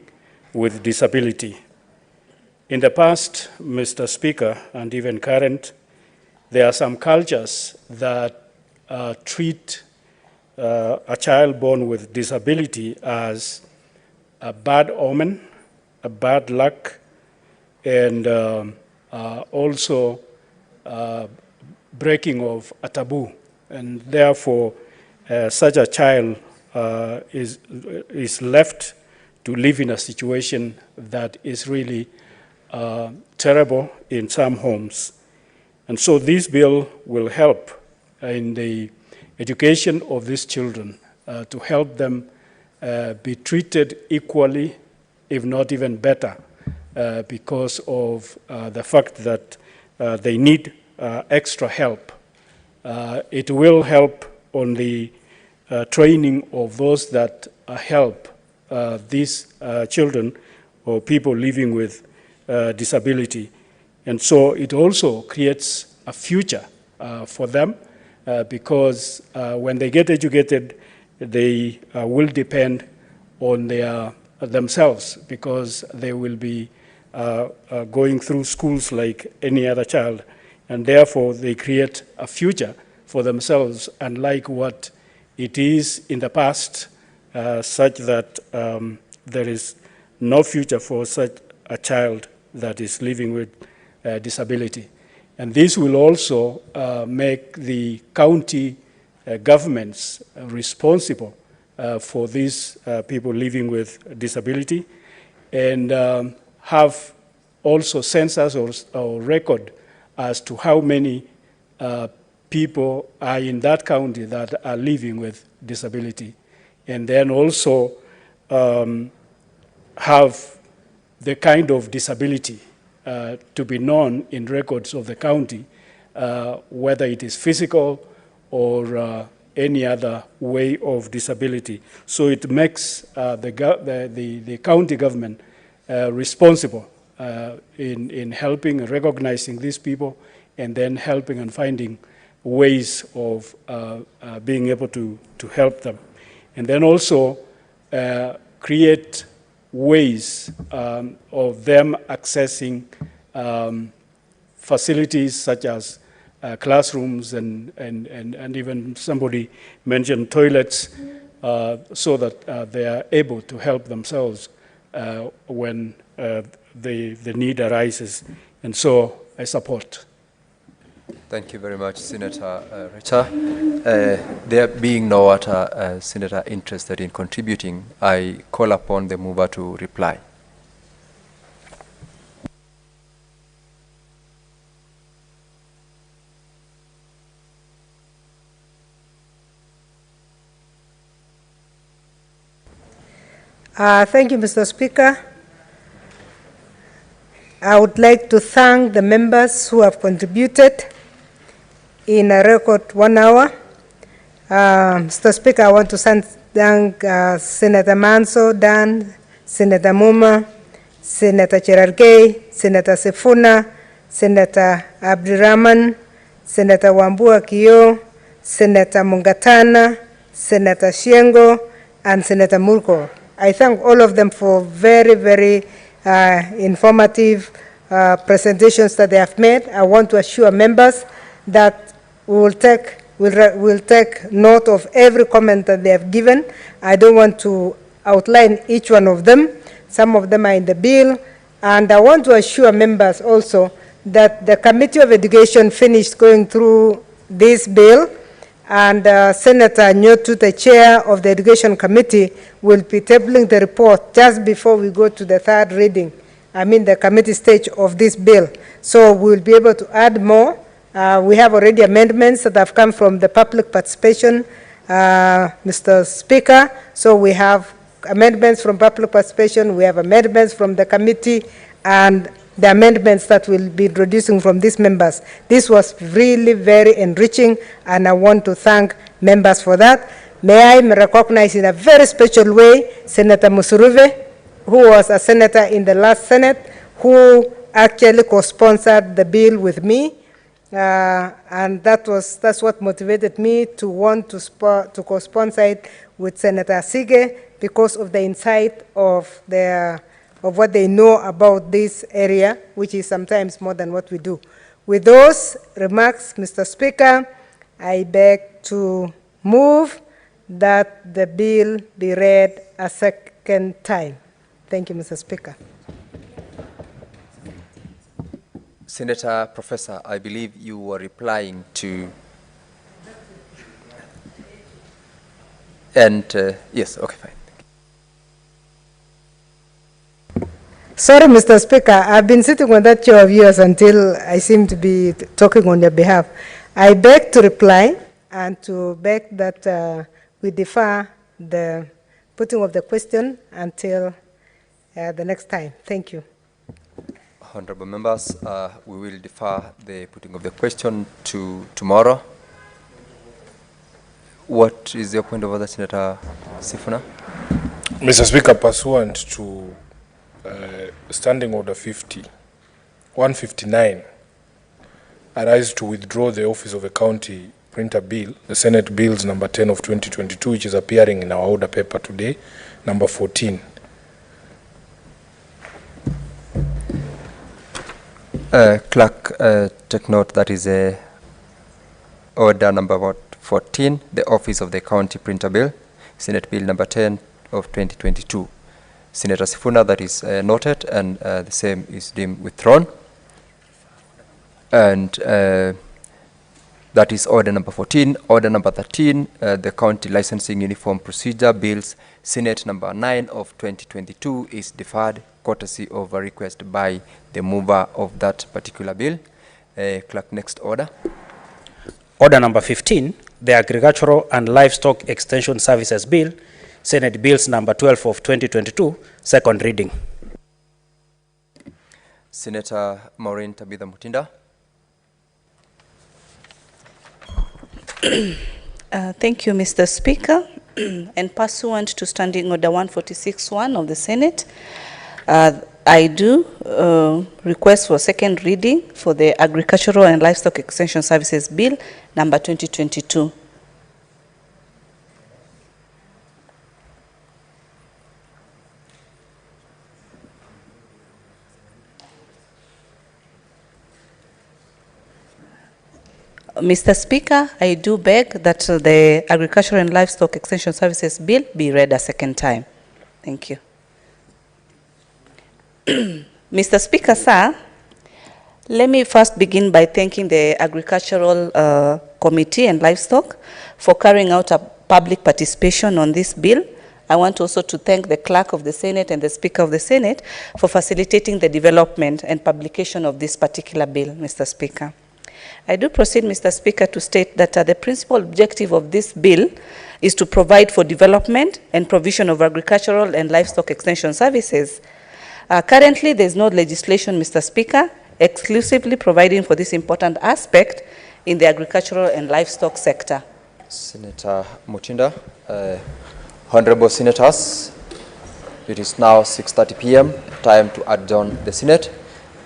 with disability. In the past, Mr. Speaker, and even current, there are some cultures that treat a child born with disability as a bad omen, bad luck and also breaking of a taboo. And therefore, such a child is left to live in a situation that is really terrible in some homes. And so this bill will help in the education of these children to help them be treated equally, if not even better, because of the fact that they need extra help. It will help on the training of those that help these children or people living with disability. And so it also creates a future for them because when they get educated, they will depend on themselves because they will be going through schools like any other child. And therefore, they create a future for themselves, unlike what it is in the past, such that there is no future for such a child that is living with disability. And this will also make the county governments responsible for these people living with disability and have also census or record as to how many people are in that county that are living with disability. And then also have the kind of disability to be known in records of the county, whether it is physical or any other way of disability. So it makes the county government responsible in helping and recognizing these people and then helping and finding ways of being able to help them. And then also create ways of them accessing facilities such as classrooms and even somebody mentioned toilets so that they are able to help themselves when the need arises. And so I support. Thank you very much, Senator Richa. There being no other senator interested in contributing, I call upon the mover to reply. Thank you, Mr. Speaker. I would like to thank the members who have contributed in a record 1 hour. Mr. Speaker, I want to thank Senator Manso, Dan, Senator Muma, Senator Cherargei, Senator Sefuna, Senator Abdirahman, Senator Wambua Kiyo, Senator Mungatana, Senator Shiengo, and Senator Murko. I thank all of them for very, very informative presentations that they have made. I want to assure members that we'll take note of every comment that they have given. I don't want to outline each one of them. Some of them are in the bill. And I want to assure members also that the Committee of Education finished going through this bill, and Senator Nyotu, the chair of the Education Committee, will be tabling the report just before we go to the third reading, the committee stage of this bill. So we'll be able to add more. We have already amendments that have come from the public participation, Mr. Speaker. So we have amendments from public participation, we have amendments from the committee, and the amendments that we'll be introducing from these members. This was really very enriching, and I want to thank members for that. May I recognize in a very special way Senator Musuruve, who was a senator in the last Senate, who actually co-sponsored the bill with me. And that's what motivated me to want to co-sponsor it with Senator Sige, because of the insight of what they know about this area, which is sometimes more than what we do. With those remarks, Mr. Speaker, I beg to move that the bill be read a second time. Thank you, Mr. Speaker. Senator Professor, I believe you were replying to... And yes, okay, fine. Sorry, Mr. Speaker, I've been sitting on that chair of yours until I seem to be talking on your behalf. I beg to reply and to beg that we defer the putting of the question until the next time. Thank you. Honorable members, we will defer the putting of the question to tomorrow. What is your point of order, Senator Sifuna? Mr. Speaker, pursuant to Standing Order 159, I rise to withdraw the office of a county printer bill, the Senate Bills number 10 of 2022, which is appearing in our order paper today, number 14. Clerk, take note that is a order number 14, the office of the county printer bill, Senate Bill number 10 of 2022. Senator Sifuna, that is noted, and the same is deemed withdrawn. And that is order number 14. Order number 13, the county licensing uniform procedure bills, Senate number 9 of 2022 is deferred, courtesy of a request by the mover of that particular bill. Clerk, next order. Order number 15, the Agricultural and Livestock Extension Services Bill, Senate Bills number 12 of 2022, second reading. Senator Maureen Tabitha Mutinda. Thank you, Mr. Speaker. And pursuant to Standing Order 146.1 of the Senate, I do request for second reading for the Agricultural and Livestock Extension Services Bill number 2022. Mr. Speaker, I do beg that the Agricultural and Livestock Extension Services Bill be read a second time. Thank you. Mr. Speaker, sir, let me first begin by thanking the Agricultural Committee and Livestock for carrying out a public participation on this bill. I want also to thank the Clerk of the Senate and the Speaker of the Senate for facilitating the development and publication of this particular bill, Mr. Speaker. I do proceed, Mr. Speaker, to state that the principal objective of this bill is to provide for development and provision of agricultural and livestock extension services. Currently, there is no legislation, Mr. Speaker, exclusively providing for this important aspect in the agricultural and livestock sector. Senator Mutinda, Honorable Senators, it is now 6:30 p.m., time to adjourn the Senate.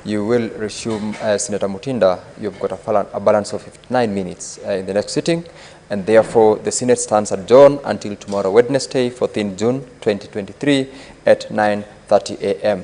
You will resume, Senator Mutinda, you've got a balance of 59 minutes in the next sitting, and therefore the Senate stands adjourned until tomorrow, Wednesday, 14 June 2023 at 9:30 a.m.